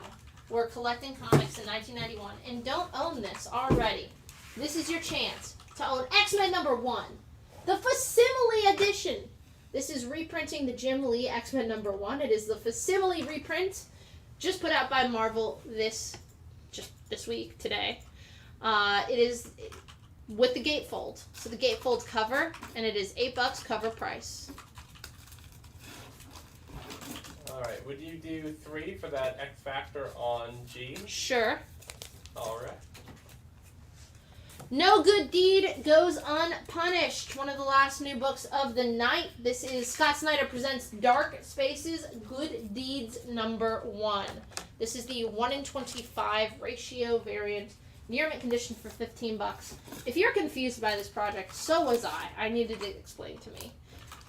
were collecting comics in 1991 and don't own this already, this is your chance to own X-Men number 1, the Facsimile edition. This is reprinting the Jim Lee X-Men number 1. It is the Facsimile reprint, just put out by Marvel this week, today. It is with the gatefold. So the gatefold cover, and it is $8 cover price. Alright, would you do 3 for that X Factor on G? Sure. Alright. No Good Deed Goes Unpunished, one of the last new books of the night. This is Scott Snyder presents Dark Spaces Good Deeds #1. This is the 1 in 25 ratio variant, near mint condition for $15. If you're confused by this project, so was I. I needed it explained to me.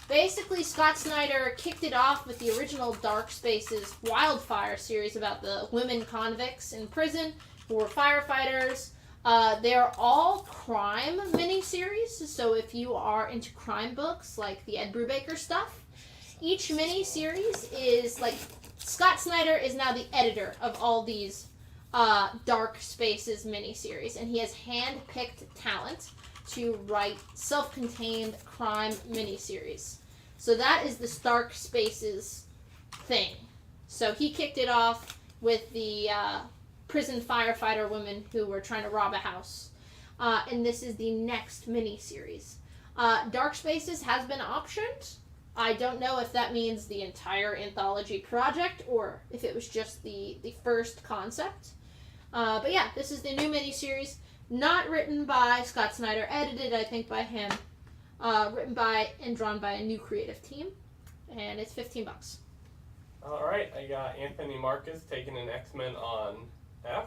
Basically, Scott Snyder kicked it off with the original Dark Spaces Wildfire series about the women convicts in prison who were firefighters. They're all crime miniseries, so if you are into crime books like the Ed Brubaker stuff, each miniseries is like Scott Snyder is now the editor of all these Dark Spaces miniseries, and he has hand-picked talent to write self-contained crime miniseries. So that is the Dark Spaces thing. So he kicked it off with the prison firefighter women who were trying to rob a house. And this is the next mini-series. Dark Spaces has been optioned. I don't know if that means the entire anthology project or if it was just the first concept. But yeah, this is the new mini-series. Not written by Scott Snyder, edited, I think, by him. Written by and drawn by a new creative team. And it's $15. Alright, I got Anthony Marcus taking an X-Men on F.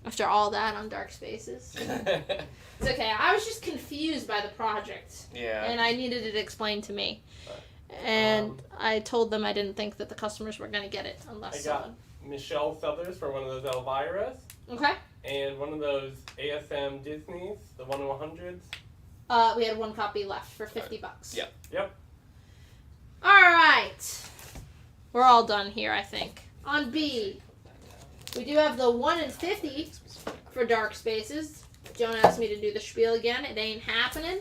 After all that on Dark Spaces. It's okay. I was just confused by the project. Yeah. And I needed it explained to me. And I told them I didn't think that the customers were going to get it unless I got Michelle Southers for one of those Elvira's. Okay. And one of those ASM Disneys, the 1 in 100s. We had one copy left for $50. Yep. All right. We're all done here, I think. On B, we do have the 1 in 50 for Dark Spaces. Don't ask me to do the spiel again. It ain't happening.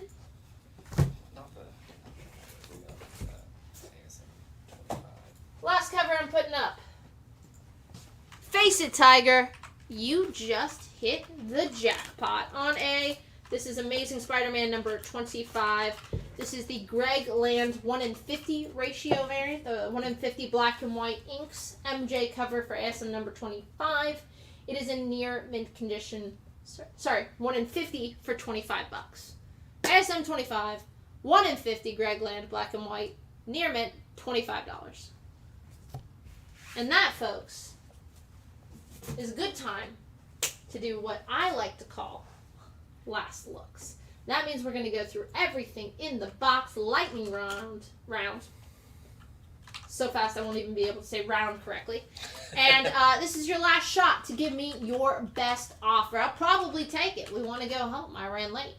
Last cover I'm putting up. Face it, Tiger. You just hit the jackpot. On A, this is Amazing Spider-Man #25. This is the Greg Land 1 in 50 ratio variant, the 1 in 50 black and white inks MJ cover for ASM #25. It is in near mint condition. Sorry, 1 in 50 for $25. ASM 25, 1 in 50 Greg Land black and white, near mint $25. And that, folks, is a good time to do what I like to call last looks. That means we're going to go through everything in the box, lightning round. So fast I won't even be able to say round correctly. And this is your last shot to give me your best offer. I'll probably take it. We want to go home. I ran late.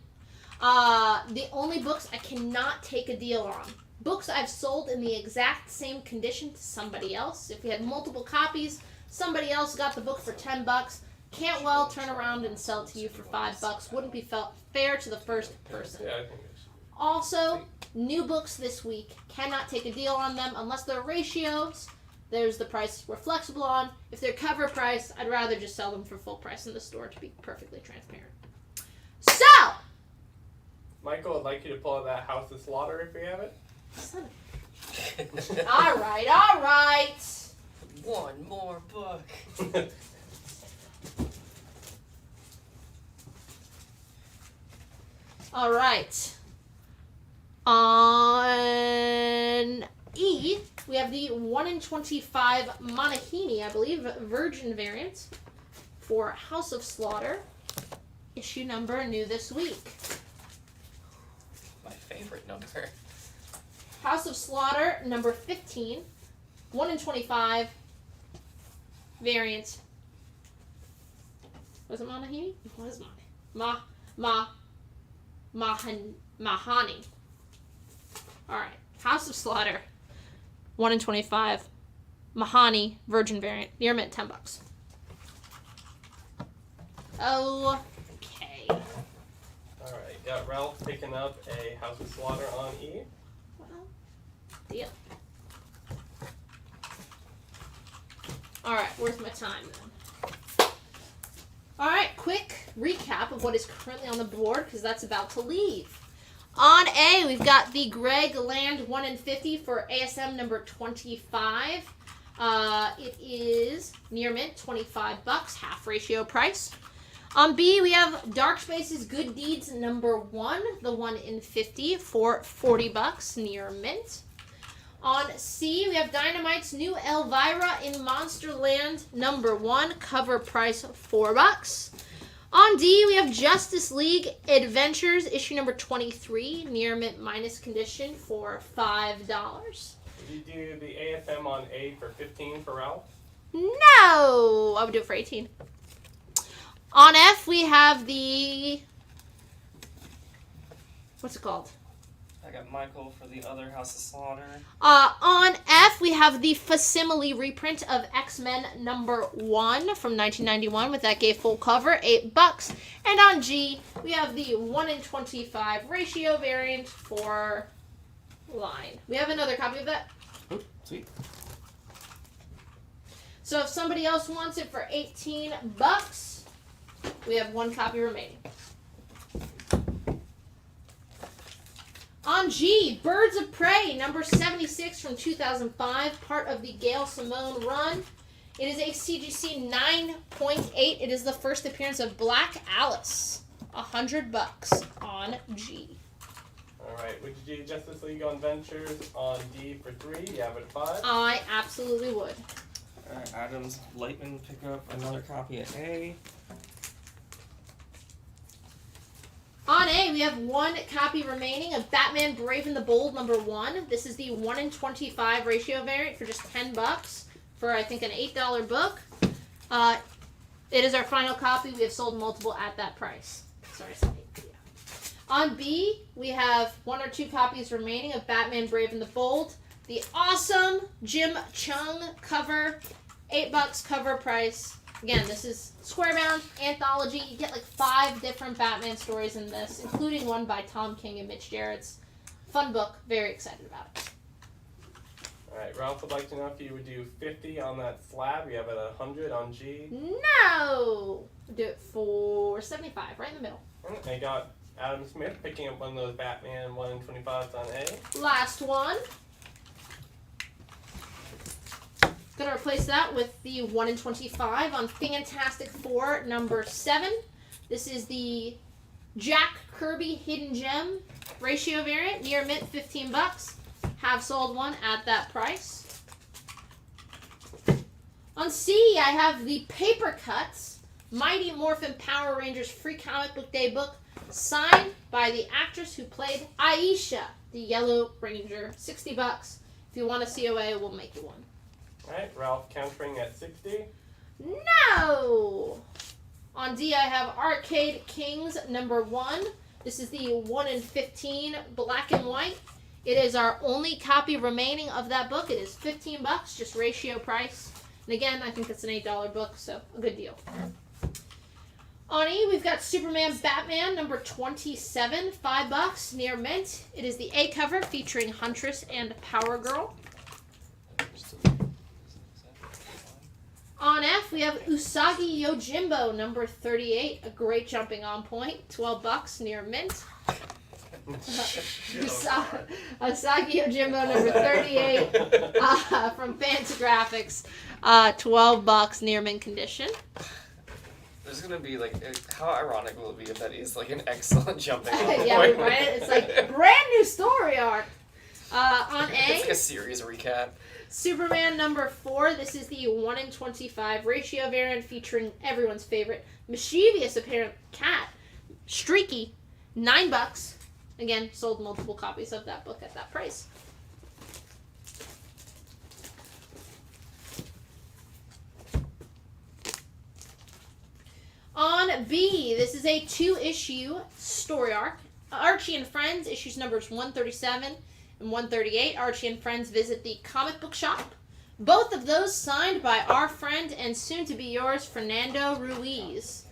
The only books I cannot take a deal on. Books I've sold in the exact same condition to somebody else. If we had multiple copies, somebody else got the book for $10. Can't well turn around and sell to you for $5. Wouldn't be felt fair to the first person. Yeah, I think it is. Also, new books this week. Cannot take a deal on them unless they're ratios. There's the price we're flexible on. If they're cover price, I'd rather just sell them for full price in the store to be perfectly transparent. So! Michael, I'd like you to pull out that House of Slaughter if we have it. All right. One more book. All right. On E, we have the 1 in 25 Monahini, I believe, Virgin variant for House of Slaughter. Issue number new this week. My favorite number. House of Slaughter number 15, 1 in 25 variant. Was it Monahini? It was Mahani. Alright. House of Slaughter. 1 in 25. Mahani Virgin variant. Near mint $10. Okay. Alright, got Ralph picking up a House of Slaughter on E. Well, deal. Alright, worth my time then. Alright, quick recap of what is currently on the board, because that's about to leave. On A, we've got the Greg Land 1 in 50 for ASM number 25. It is near mint, $25, half ratio price. On B, we have Dark Spaces Good Deeds #1, the 1 in 50 for $40 near mint. On C, we have Dynamite's new Elvira in Monsterland #1, cover price $4. On D, we have Justice League Adventures issue number 23, near mint minus condition for $5. Did you do the AFM on A for 15 for Ralph? No! I would do it for 18. On F, we have the... What's it called? I got Michael for the other House of Slaughter. On F, we have the facsimile reprint of X-Men #1 from 1991 with that gay full cover, $8. And on G, we have the 1 in 25 ratio variant for line. We have another copy of that. Oh, sweet. So if somebody else wants it for $18, we have 1 copy remaining. On G, Birds of Prey, number 76 from 2005, part of the Gail Simone run. It is a CGC 9.8. It is the first appearance of Black Alice. $100 on G. Alright, would you do Justice League on Ventures on D for 3? You have it at 5? I absolutely would. Alright, Adams Lightman pick up another copy at A. On A, we have 1 copy remaining of Batman Brave and the Bold #1. This is the 1 in 25 ratio variant for just $10 for, I think, an $8 book. It is our final copy. We have sold multiple at that price. Sorry, it's not 8. Yeah. On B, we have 1 or 2 copies remaining of Batman Brave and the Bold. The awesome Jim Chung cover, $8 cover price. Again, this is square-bound anthology. You get like 5 different Batman stories in this, including one by Tom King and Mitch Gerrits. Fun book. Very excited about it. Alright, Ralph would like to know if you would do 50 on that slab. You have it at 100 on G. No! We'll do it for 75, right in the middle. And I got Adam Smith picking up one of those Batman 1 in 25s on A. Last one. Gonna replace that with the 1 in 25 on Fantastic Four #7. This is the Jack Kirby Hidden Gem ratio variant, near mint, $15. Have sold 1 at that price. On C, I have the Paper Cuts Mighty Morphin Power Rangers Free Comic Book Day book, signed by the actress who played Aisha, the Yellow Ranger, $60. If you want a COA, we'll make you one. Alright, Ralph countering at 60. No! On D, I have Arcade Kings #1. This is the 1 in 15 black and white. It is our only copy remaining of that book. It is $15, just ratio price. And again, I think it's an $8 book, so a good deal. On E, we've got Superman Batman #27, $5, near mint. It is the A cover featuring Huntress and Power Girl. On F, we have Usagi Yojimbo #38, a great jumping on point, $12, near mint. Usagi Yojimbo #38 from Fantagraphics, $12, near mint condition. There's gonna be like, how ironic will it be if that is like an excellent jumping on Yeah, point? right? It's like brand new story arc. On A, It's like a series recap. Superman #4. This is the 1 in 25 ratio variant featuring everyone's favorite mischievous apparent cat, Streaky, $9. Again, sold multiple copies of that book at that price. On B, this is a 2-issue story arc. Archie and Friends, issues numbers 137 and 138. Archie and Friends visit the comic book shop. Both of those signed by our friend and soon to be yours, Fernando Ruiz.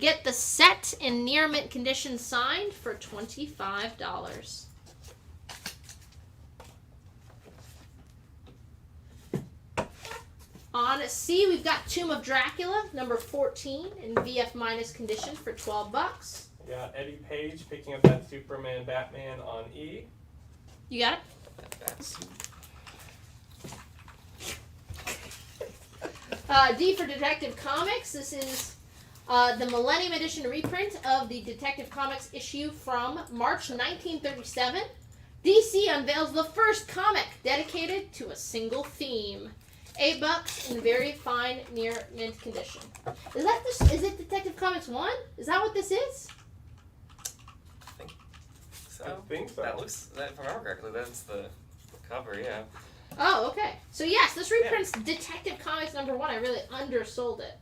Get the set in near mint condition signed for $25. On C, we've got Tomb of Dracula, #14, in VF minus condition for $12. We got Eddie Page picking up that Superman Batman on E. You got it? D for Detective Comics. This is The Millennium Edition reprint of the Detective Comics issue from March 1937. DC unveils the first comic dedicated to a single theme. $8 in very fine near mint condition. Is it Detective Comics 1? Is that what this is? So I think so. That looks, if I remember correctly, that's the cover, yeah. Oh, okay. So yes, this reprint's Detective Comics #1. I really undersold it.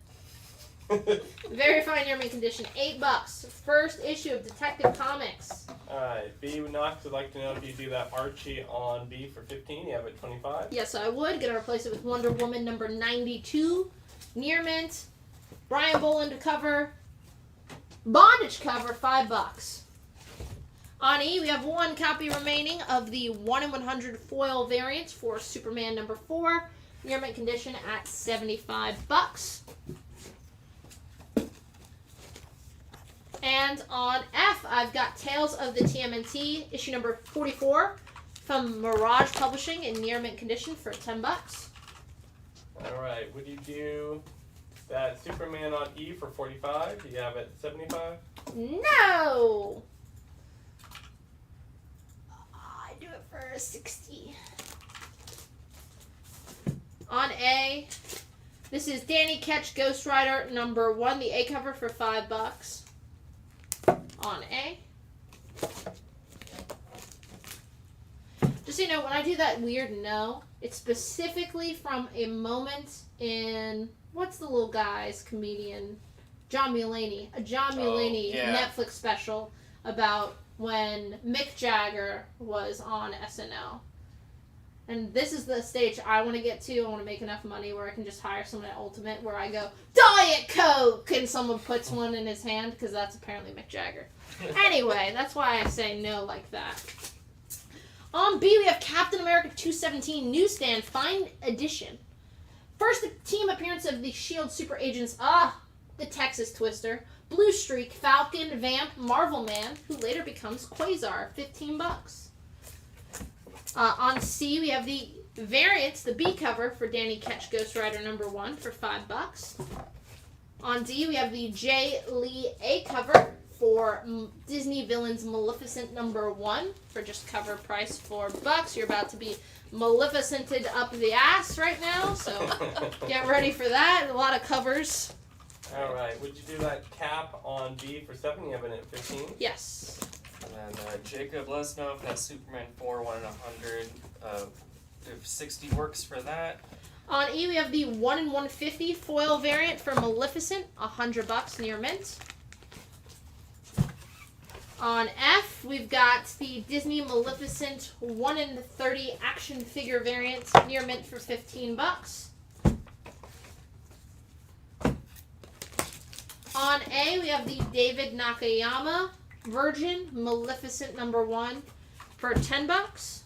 Very fine near mint condition. $8. First issue of Detective Comics. Alright, B Knox would like to know if you do that Archie on B for 15. You have it 25. Yes, I would. Gonna replace it with Wonder Woman #92. Near mint. Brian Boland cover. Bondage cover, $5. On E, we have one copy remaining of the 1 in 100 foil variants for Superman #4. Near mint condition at $75. And on F, I've got Tales of the TMNT, issue number 44, from Mirage Publishing in near mint condition for $10. Alright, would you do that Superman on E for 45? You have it 75? No! I do it for 60. On A, this is Danny Ketch Ghost Rider #1, the A cover for $5. On A. Just so you know, when I do that weird no, it's specifically from a moment in, what's the little guy's comedian? John Mulaney. A John Mulaney Netflix special about when Mick Jagger was on SNL. And this is the stage I want to get to. I want to make enough money where I can just hire someone at Ultimate where I go, Diet Coke! And someone puts one in his hand, because that's apparently Mick Jagger. Anyway, that's why I say no like that. On B, we have Captain America 217 Newsstand Fine Edition. First team appearance of the S.H.I.E.L.D. super agents, the Texas Twister, Blue Streak, Falcon, Vamp, Marvel Man, who later becomes Quasar, $15. On C, we have the variants, the B cover for Danny Ketch Ghost Rider #1 for $5. On D, we have the J. Lee A cover for Disney Villains Maleficent #1 for just cover price $4. You're about to be Maleficented up the ass right now, so get ready for that. A lot of covers. Alright, would you do that Cap on B for 7? You have it at 15? Yes. And then Jacob, let us know if that Superman 4 1 in 100, if 60 works for that. On E, we have the 1 in 150 foil variant for Maleficent, $100 near mint. On F, we've got the Disney Maleficent 1 in 30 action figure variant near mint for $15. On A, we have the David Nakayama Virgin Maleficent #1 for $10.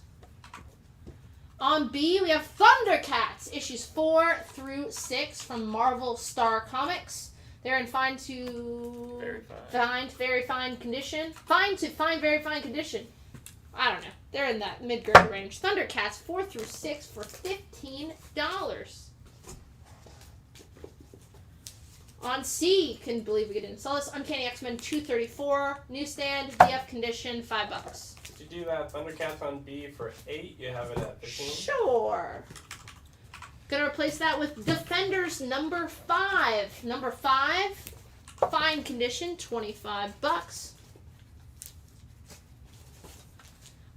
On B, we have Thundercats issues 4 through 6 from Marvel Star Comics. They're in very fine condition. Fine to fine, very fine condition. I don't know. They're in that mid-grade range. Thundercats 4 through 6 for $15. On C, couldn't believe we didn't sell this. Uncanny X-Men 234 newsstand, VF condition, $5. Did you do that Thundercats on B for 8? You have it at 15? Sure. Gonna replace that with Defenders #5. #5, fine condition, $25.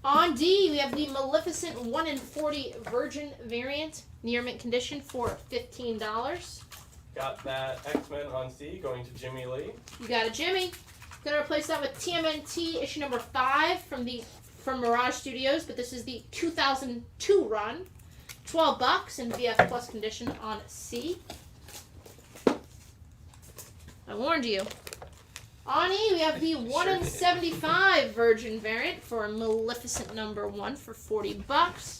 On D, we have the Maleficent 1 in 40 Virgin variant, near mint condition for $15. Got that X-Men on C, going to Jimmy Lee. You got it, Jimmy. Gonna replace that with TMNT issue #5 from Mirage Studios, but this is the 2002 run. $12 in VF Plus condition on C. I warned you. On E, we have the 1 in 75 Virgin variant for Maleficent #1 for $40.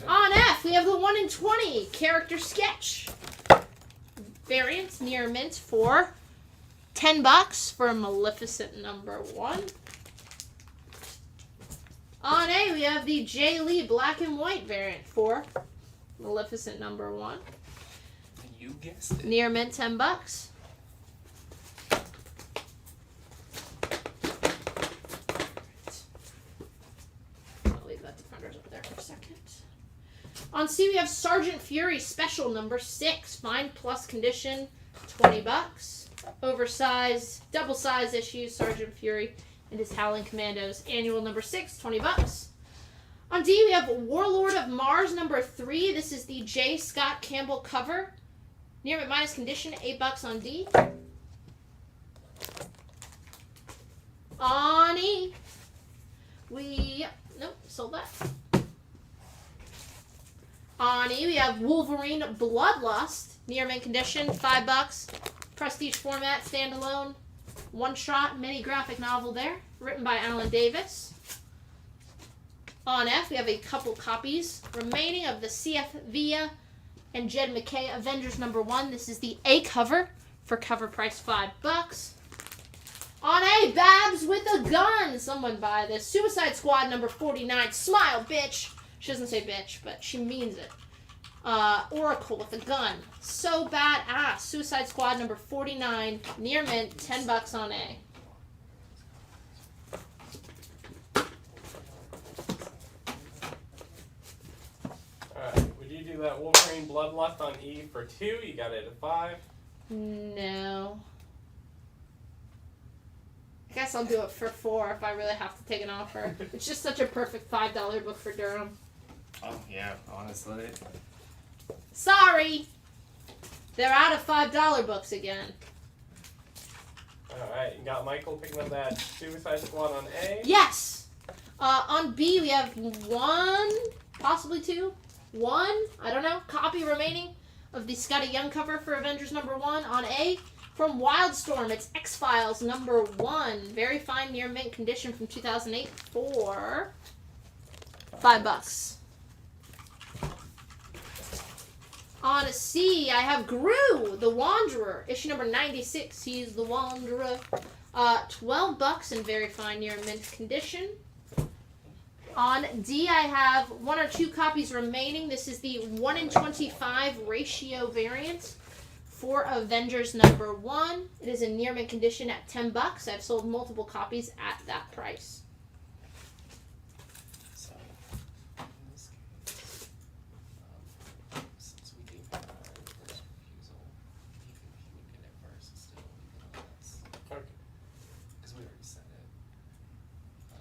On F, we have the 1 in 20 character sketch variant near mint for $10 for Maleficent #1. On A, we have the J. Lee black and white variant for Maleficent #1. You guessed it. Near mint, $10. I'll leave that defender's up there for a second. On C, we have Sergeant Fury Special #6. Fine plus condition, $20. Oversized, double-size issue, Sergeant Fury and his Howling Commandos. Annual #6, $20. On D, we have Warlord of Mars #3. This is the J. Scott Campbell cover. Near mint minus condition, $8 on D. On E, nope, sold that. On E, we have Wolverine Bloodlust. Near mint condition, $5. Prestige format, standalone. One-shot mini graphic novel there. Written by Alan Davis. On F, we have a couple copies remaining of the C.F. Villa and Jed McKay Avengers #1. This is the A cover for cover price $5. On A, Babs with a gun. Someone buy this. Suicide Squad #49. Smile, bitch. She doesn't say bitch, but she means it. Oracle with a gun. So badass. Suicide Squad #49. Near mint, $10 on A. Alright, would you do that Wolverine Bloodlust on E for 2? You got it at 5. No. I guess I'll do it for 4 if I really have to take an offer. It's just such a perfect $5 book for Durham. Oh, yeah, honestly. Sorry! They're out of $5 books again. Alright, you got Michael picking up that Suicide Squad on A. Yes! On B, we have 1, possibly 2, 1, I don't know, copy remaining of the Scotty Young cover for Avengers #1. On A, from Wildstorm, it's X-Files #1. Very fine near mint condition from 2008 for $5. On a C, I have Gru, the Wanderer, issue #96. He's the Wanderer. $12 in very fine near mint condition. On D, I have 1 or 2 copies remaining. This is the 1 in 25 ratio variant for Avengers #1. It is in near mint condition at $10. I've sold multiple copies at that price. So, in this case, since we gave her reverse refusal, even if you would get it first, still leave it on us. Okay. Because we already said it.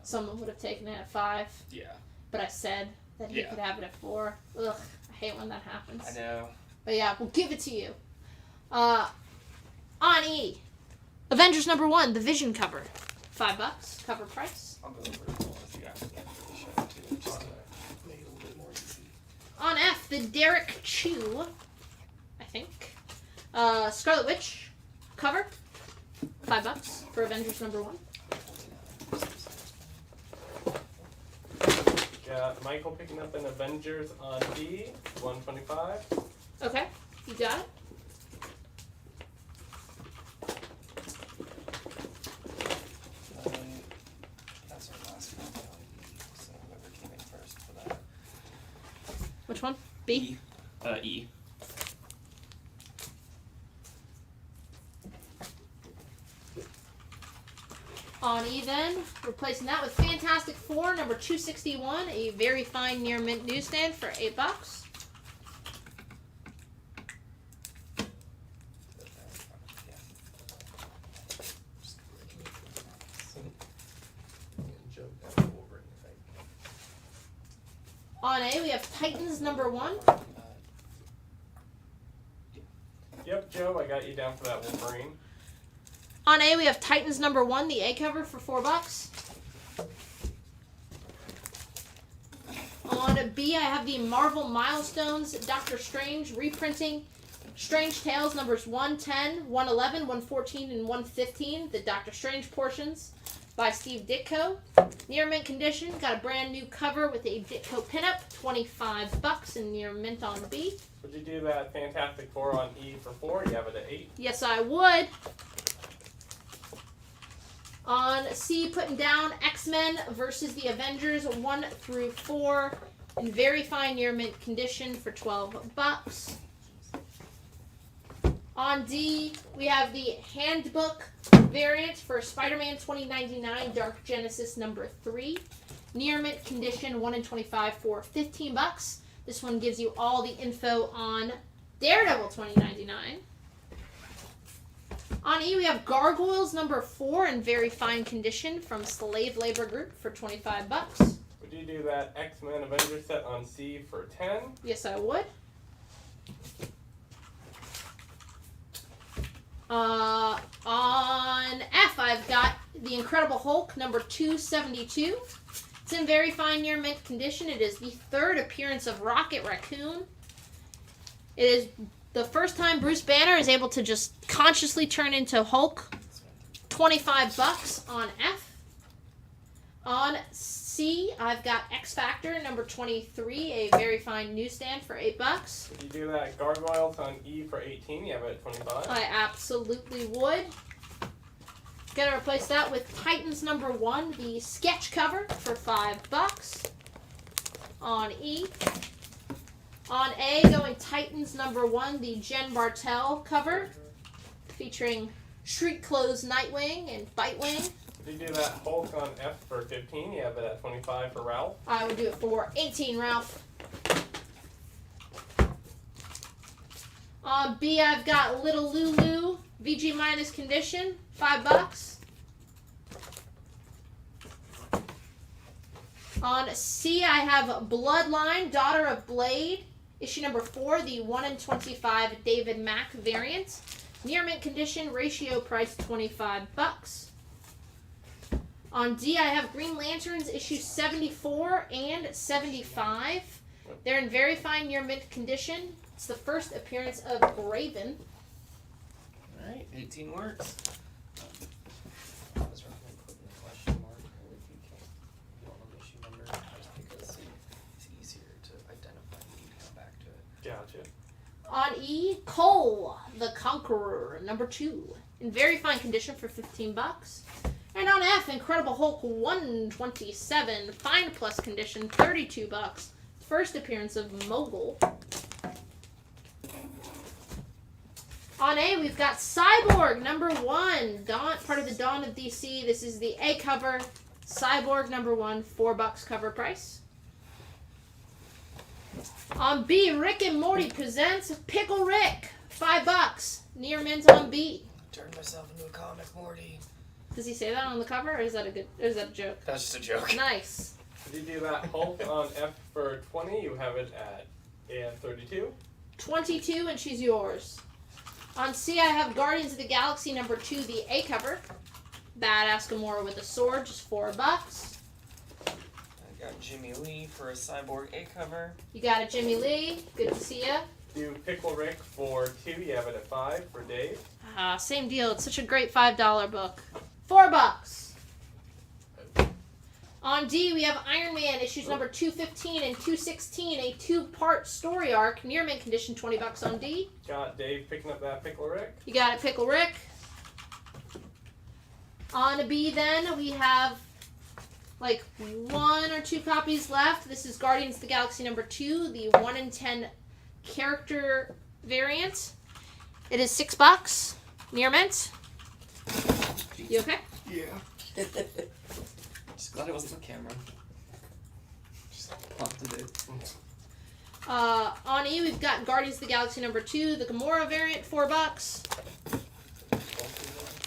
Someone would have taken it at 5. Yeah. But I said that he Yeah. could have it at 4. Ugh, I hate when that happens. I know. But yeah, we'll give it to you. On E, Avengers #1, the Vision cover. $5, cover price. I'll go over it more if you guys can for the show too, just to make it a little bit more easy. On F, the Derek Chew, I think. Scarlet Witch cover. $5 for Avengers #1. Got Michael picking up an Avengers on D, 125. Okay, you got it. That's our last one, so whoever came in first for that. Which one? B? E. On E then, replacing that with Fantastic Four #261, a very fine near mint newsstand for $8. On A, we have Titans #1. Yep, Joe, I got you down for that Wolverine. On A, we have Titans #1, the A cover for $4. On B, I have the Marvel Milestones Doctor Strange reprinting Strange Tales numbers 110, 111, 114, and 115, the Doctor Strange portions by Steve Ditko. Near mint condition, got a brand new cover with a Ditko pinup, $25 in near mint on B. Would you do that Fantastic Four on E for 4? You have it at 8. Yes, I would. On C, putting down X-Men versus the Avengers 1 through 4 in very fine near mint condition for $12. On D, we have the handbook variant for Spider-Man 2099 Dark Genesis number 3. Near mint condition 1 in 25 for $15. This one gives you all the info on Daredevil 2099. On E, we have Gargoyles number 4 in very fine condition from Slave Labor Group for $25. Would you do that X-Men Avengers set on C for 10? Yes, I would. On F, I've got the Incredible Hulk number 272. It's in very fine near mint condition. It is the 3rd appearance of Rocket Raccoon. It is the first time Bruce Banner is able to just consciously turn into Hulk. $25 on F. On C, I've got X Factor number 23, a very fine newsstand for $8. Would you do that Gargoyles on E for 18? You have it at 25. I absolutely would. Gonna replace that with Titans number 1, the sketch cover for $5 on E. On A, going Titans number 1, the Jen Bartel cover featuring Shriek Clothes Nightwing and Bitewing. Would you do that Hulk on F for 15? You have it at 25 for Ralph. I would do it for 18, Ralph. On B, I've got Little Lulu, VG minus condition, $5. On C, I have Bloodline, Daughter of Blade, issue number 4, the 1 in 25 David Mack variant. Near mint condition, ratio price $25. On D, I have Green Lanterns, issue 74 and 75. They're in very fine near mint condition. It's the first appearance of Raven. Alright, 18 works. I was recommending putting the question mark if you can't. You don't know the issue number, just because it's easier to identify when you come back to it. Gotcha. On E, Cole, the Conqueror, number 2. In very fine condition for $15. And on F, Incredible Hulk 127, fine plus condition, $32. First appearance of Mogul. On A, we've got Cyborg number 1, part of the Dawn of DC. This is the A cover. Cyborg number 1, $4 cover price. On B, Rick and Morty presents Pickle Rick, $5. Near mint on B. Turned myself into a comic, Morty. Does he say that on the cover, or is that a joke? That's just a joke. Nice. If you do that Hulk on F for 20, you have it at 32. 22, and she's yours. On C, I have Guardians of the Galaxy number 2, the A cover. Badass Gamora with a sword, just $4. I got Jimmy Lee for a Cyborg A cover. You got it, Jimmy Lee. Good to see ya. Do Pickle Rick for 2, you have it at 5 for Dave. Same deal. It's such a great $5 book. $4. On D, we have Iron Man issues number 215 and 216, a 2-part story arc, near mint condition, $20 on D. Got Dave picking up that Pickle Rick. You got it, Pickle Rick. On B, then, we have like 1 or 2 copies left. This is Guardians of the Galaxy number 2, the 1 in 10 character variant. It is $6, near mint. You okay? Yeah. Just glad it wasn't the camera. Just popped it. On E, we've got Guardians of the Galaxy number 2, the Gamora variant, $4.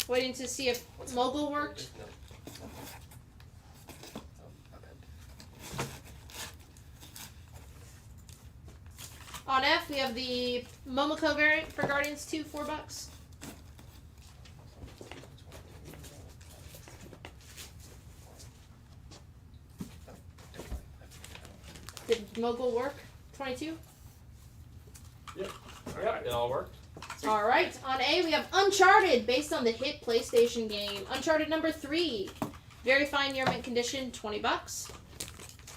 Waiting to see if Mogul worked. On F, we have the Momoko variant for Guardians 2, $4. Did Mogul work? 22? Yep, it all worked. Alright, on A, we have Uncharted, based on the hit PlayStation game. Uncharted number 3. Very fine near mint condition, $20.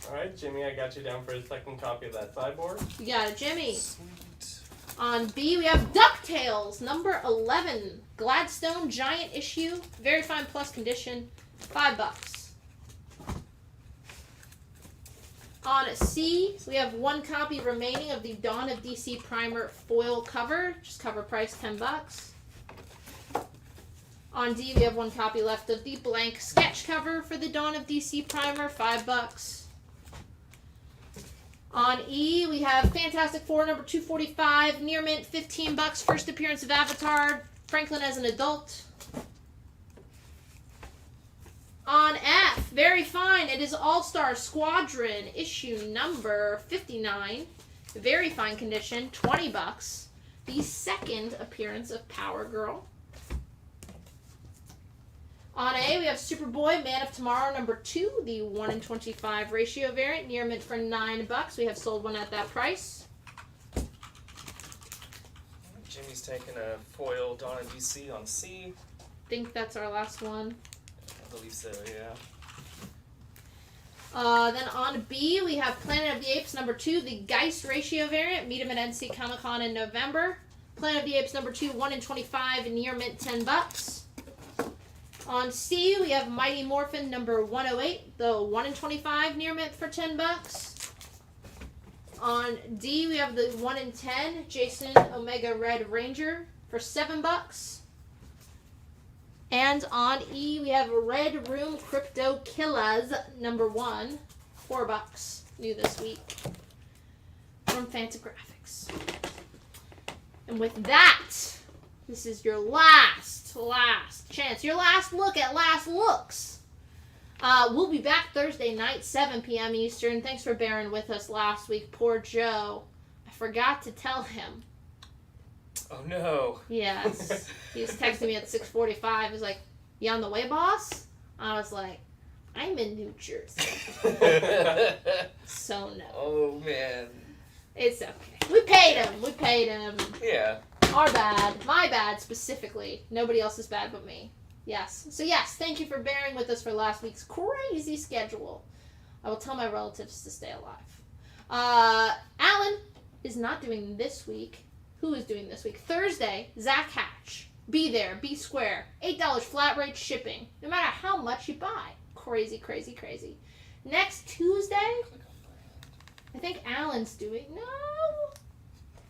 Alright, Jimmy, I got you down for a second copy of that Cyborg. You got it, Jimmy. Sweet. On B, we have DuckTales, number 11. Gladstone Giant Issue, very fine plus condition, $5. On C, we have one copy remaining of the Dawn of DC Primer foil cover, just cover price $10. On D, we have one copy left of the blank sketch cover for the Dawn of DC Primer, $5. On E, we have Fantastic Four number 245, near mint, $15. First appearance of Avatar, Franklin as an adult. On F, very fine, it is All-Star Squadron, issue number 59. Very fine condition, $20. The second appearance of Power Girl. On A, we have Superboy, Man of Tomorrow, number 2, the 1-in-25 ratio variant, near mint for $9. We have sold one at that price. Jimmy's taking a foil Dawn of DC on C. Think that's our last one. I believe so, yeah. Then on B, we have Planet of the Apes, number 2, the Geist ratio variant. Meet 'em at NC Comic Con in November. Planet of the Apes, number 2, 1-in-25, near mint, $10. On C, we have Mighty Morphin number 108, the 1-in-25 near mint for $10. On D, we have the 1-in-10 Jason Omega Red Ranger for $7. And on E, we have Red Room Crypto Killers number 1, $4, new this week from Fantagraphics. And with that, this is your last chance, your last look at last looks. We'll be back Thursday night, 7 p.m. Eastern. Thanks for bearing with us last week. Poor Joe. I forgot to tell him. Oh no. Yes. He was texting me at 6:45. He was like, "You on the way, boss?" I was like, "I'm in New Jersey." So no. Oh man. It's okay. We paid him. Yeah. Our bad. My bad, specifically. Nobody else's bad but me. Yes. So yes, thank you for bearing with us for last week's crazy schedule. I will tell my relatives to stay alive. Alan is not doing this week. Who is doing this week? Thursday, Zach Hatch. Be there. Be square. $8 flat rate shipping. No matter how much you buy. Crazy, crazy, crazy. Next Tuesday, I think Alan's doing... No.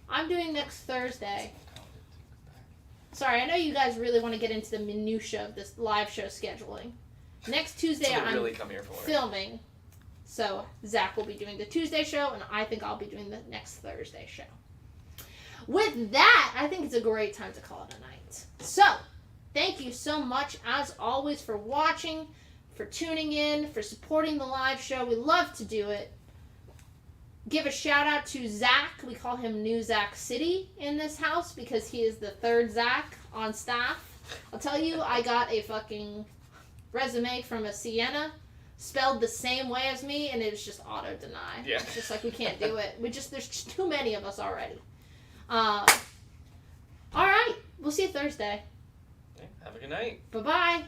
I'm doing next Thursday. Sorry, I know you guys really want to get into the minutia of this live show scheduling. Next Tuesday, I'm really come here for filming. So Zach will be doing the Tuesday show, and I think I'll be doing the next Thursday show. With that, I think it's a great time to call it a night. So, thank you so much, as always, for watching, for tuning in, for supporting the live show. We love to do it. Give a shout out to Zach. We call him New Zach City in this house because he is the third Zach on staff. I'll tell you, I got a fucking resume from a Sienna spelled the same way as me, and it was just auto-deny. Yeah. It's just like, we can't do it. There's just too many of us already. Alright, we'll see you Thursday. Have a good night. Bye-bye.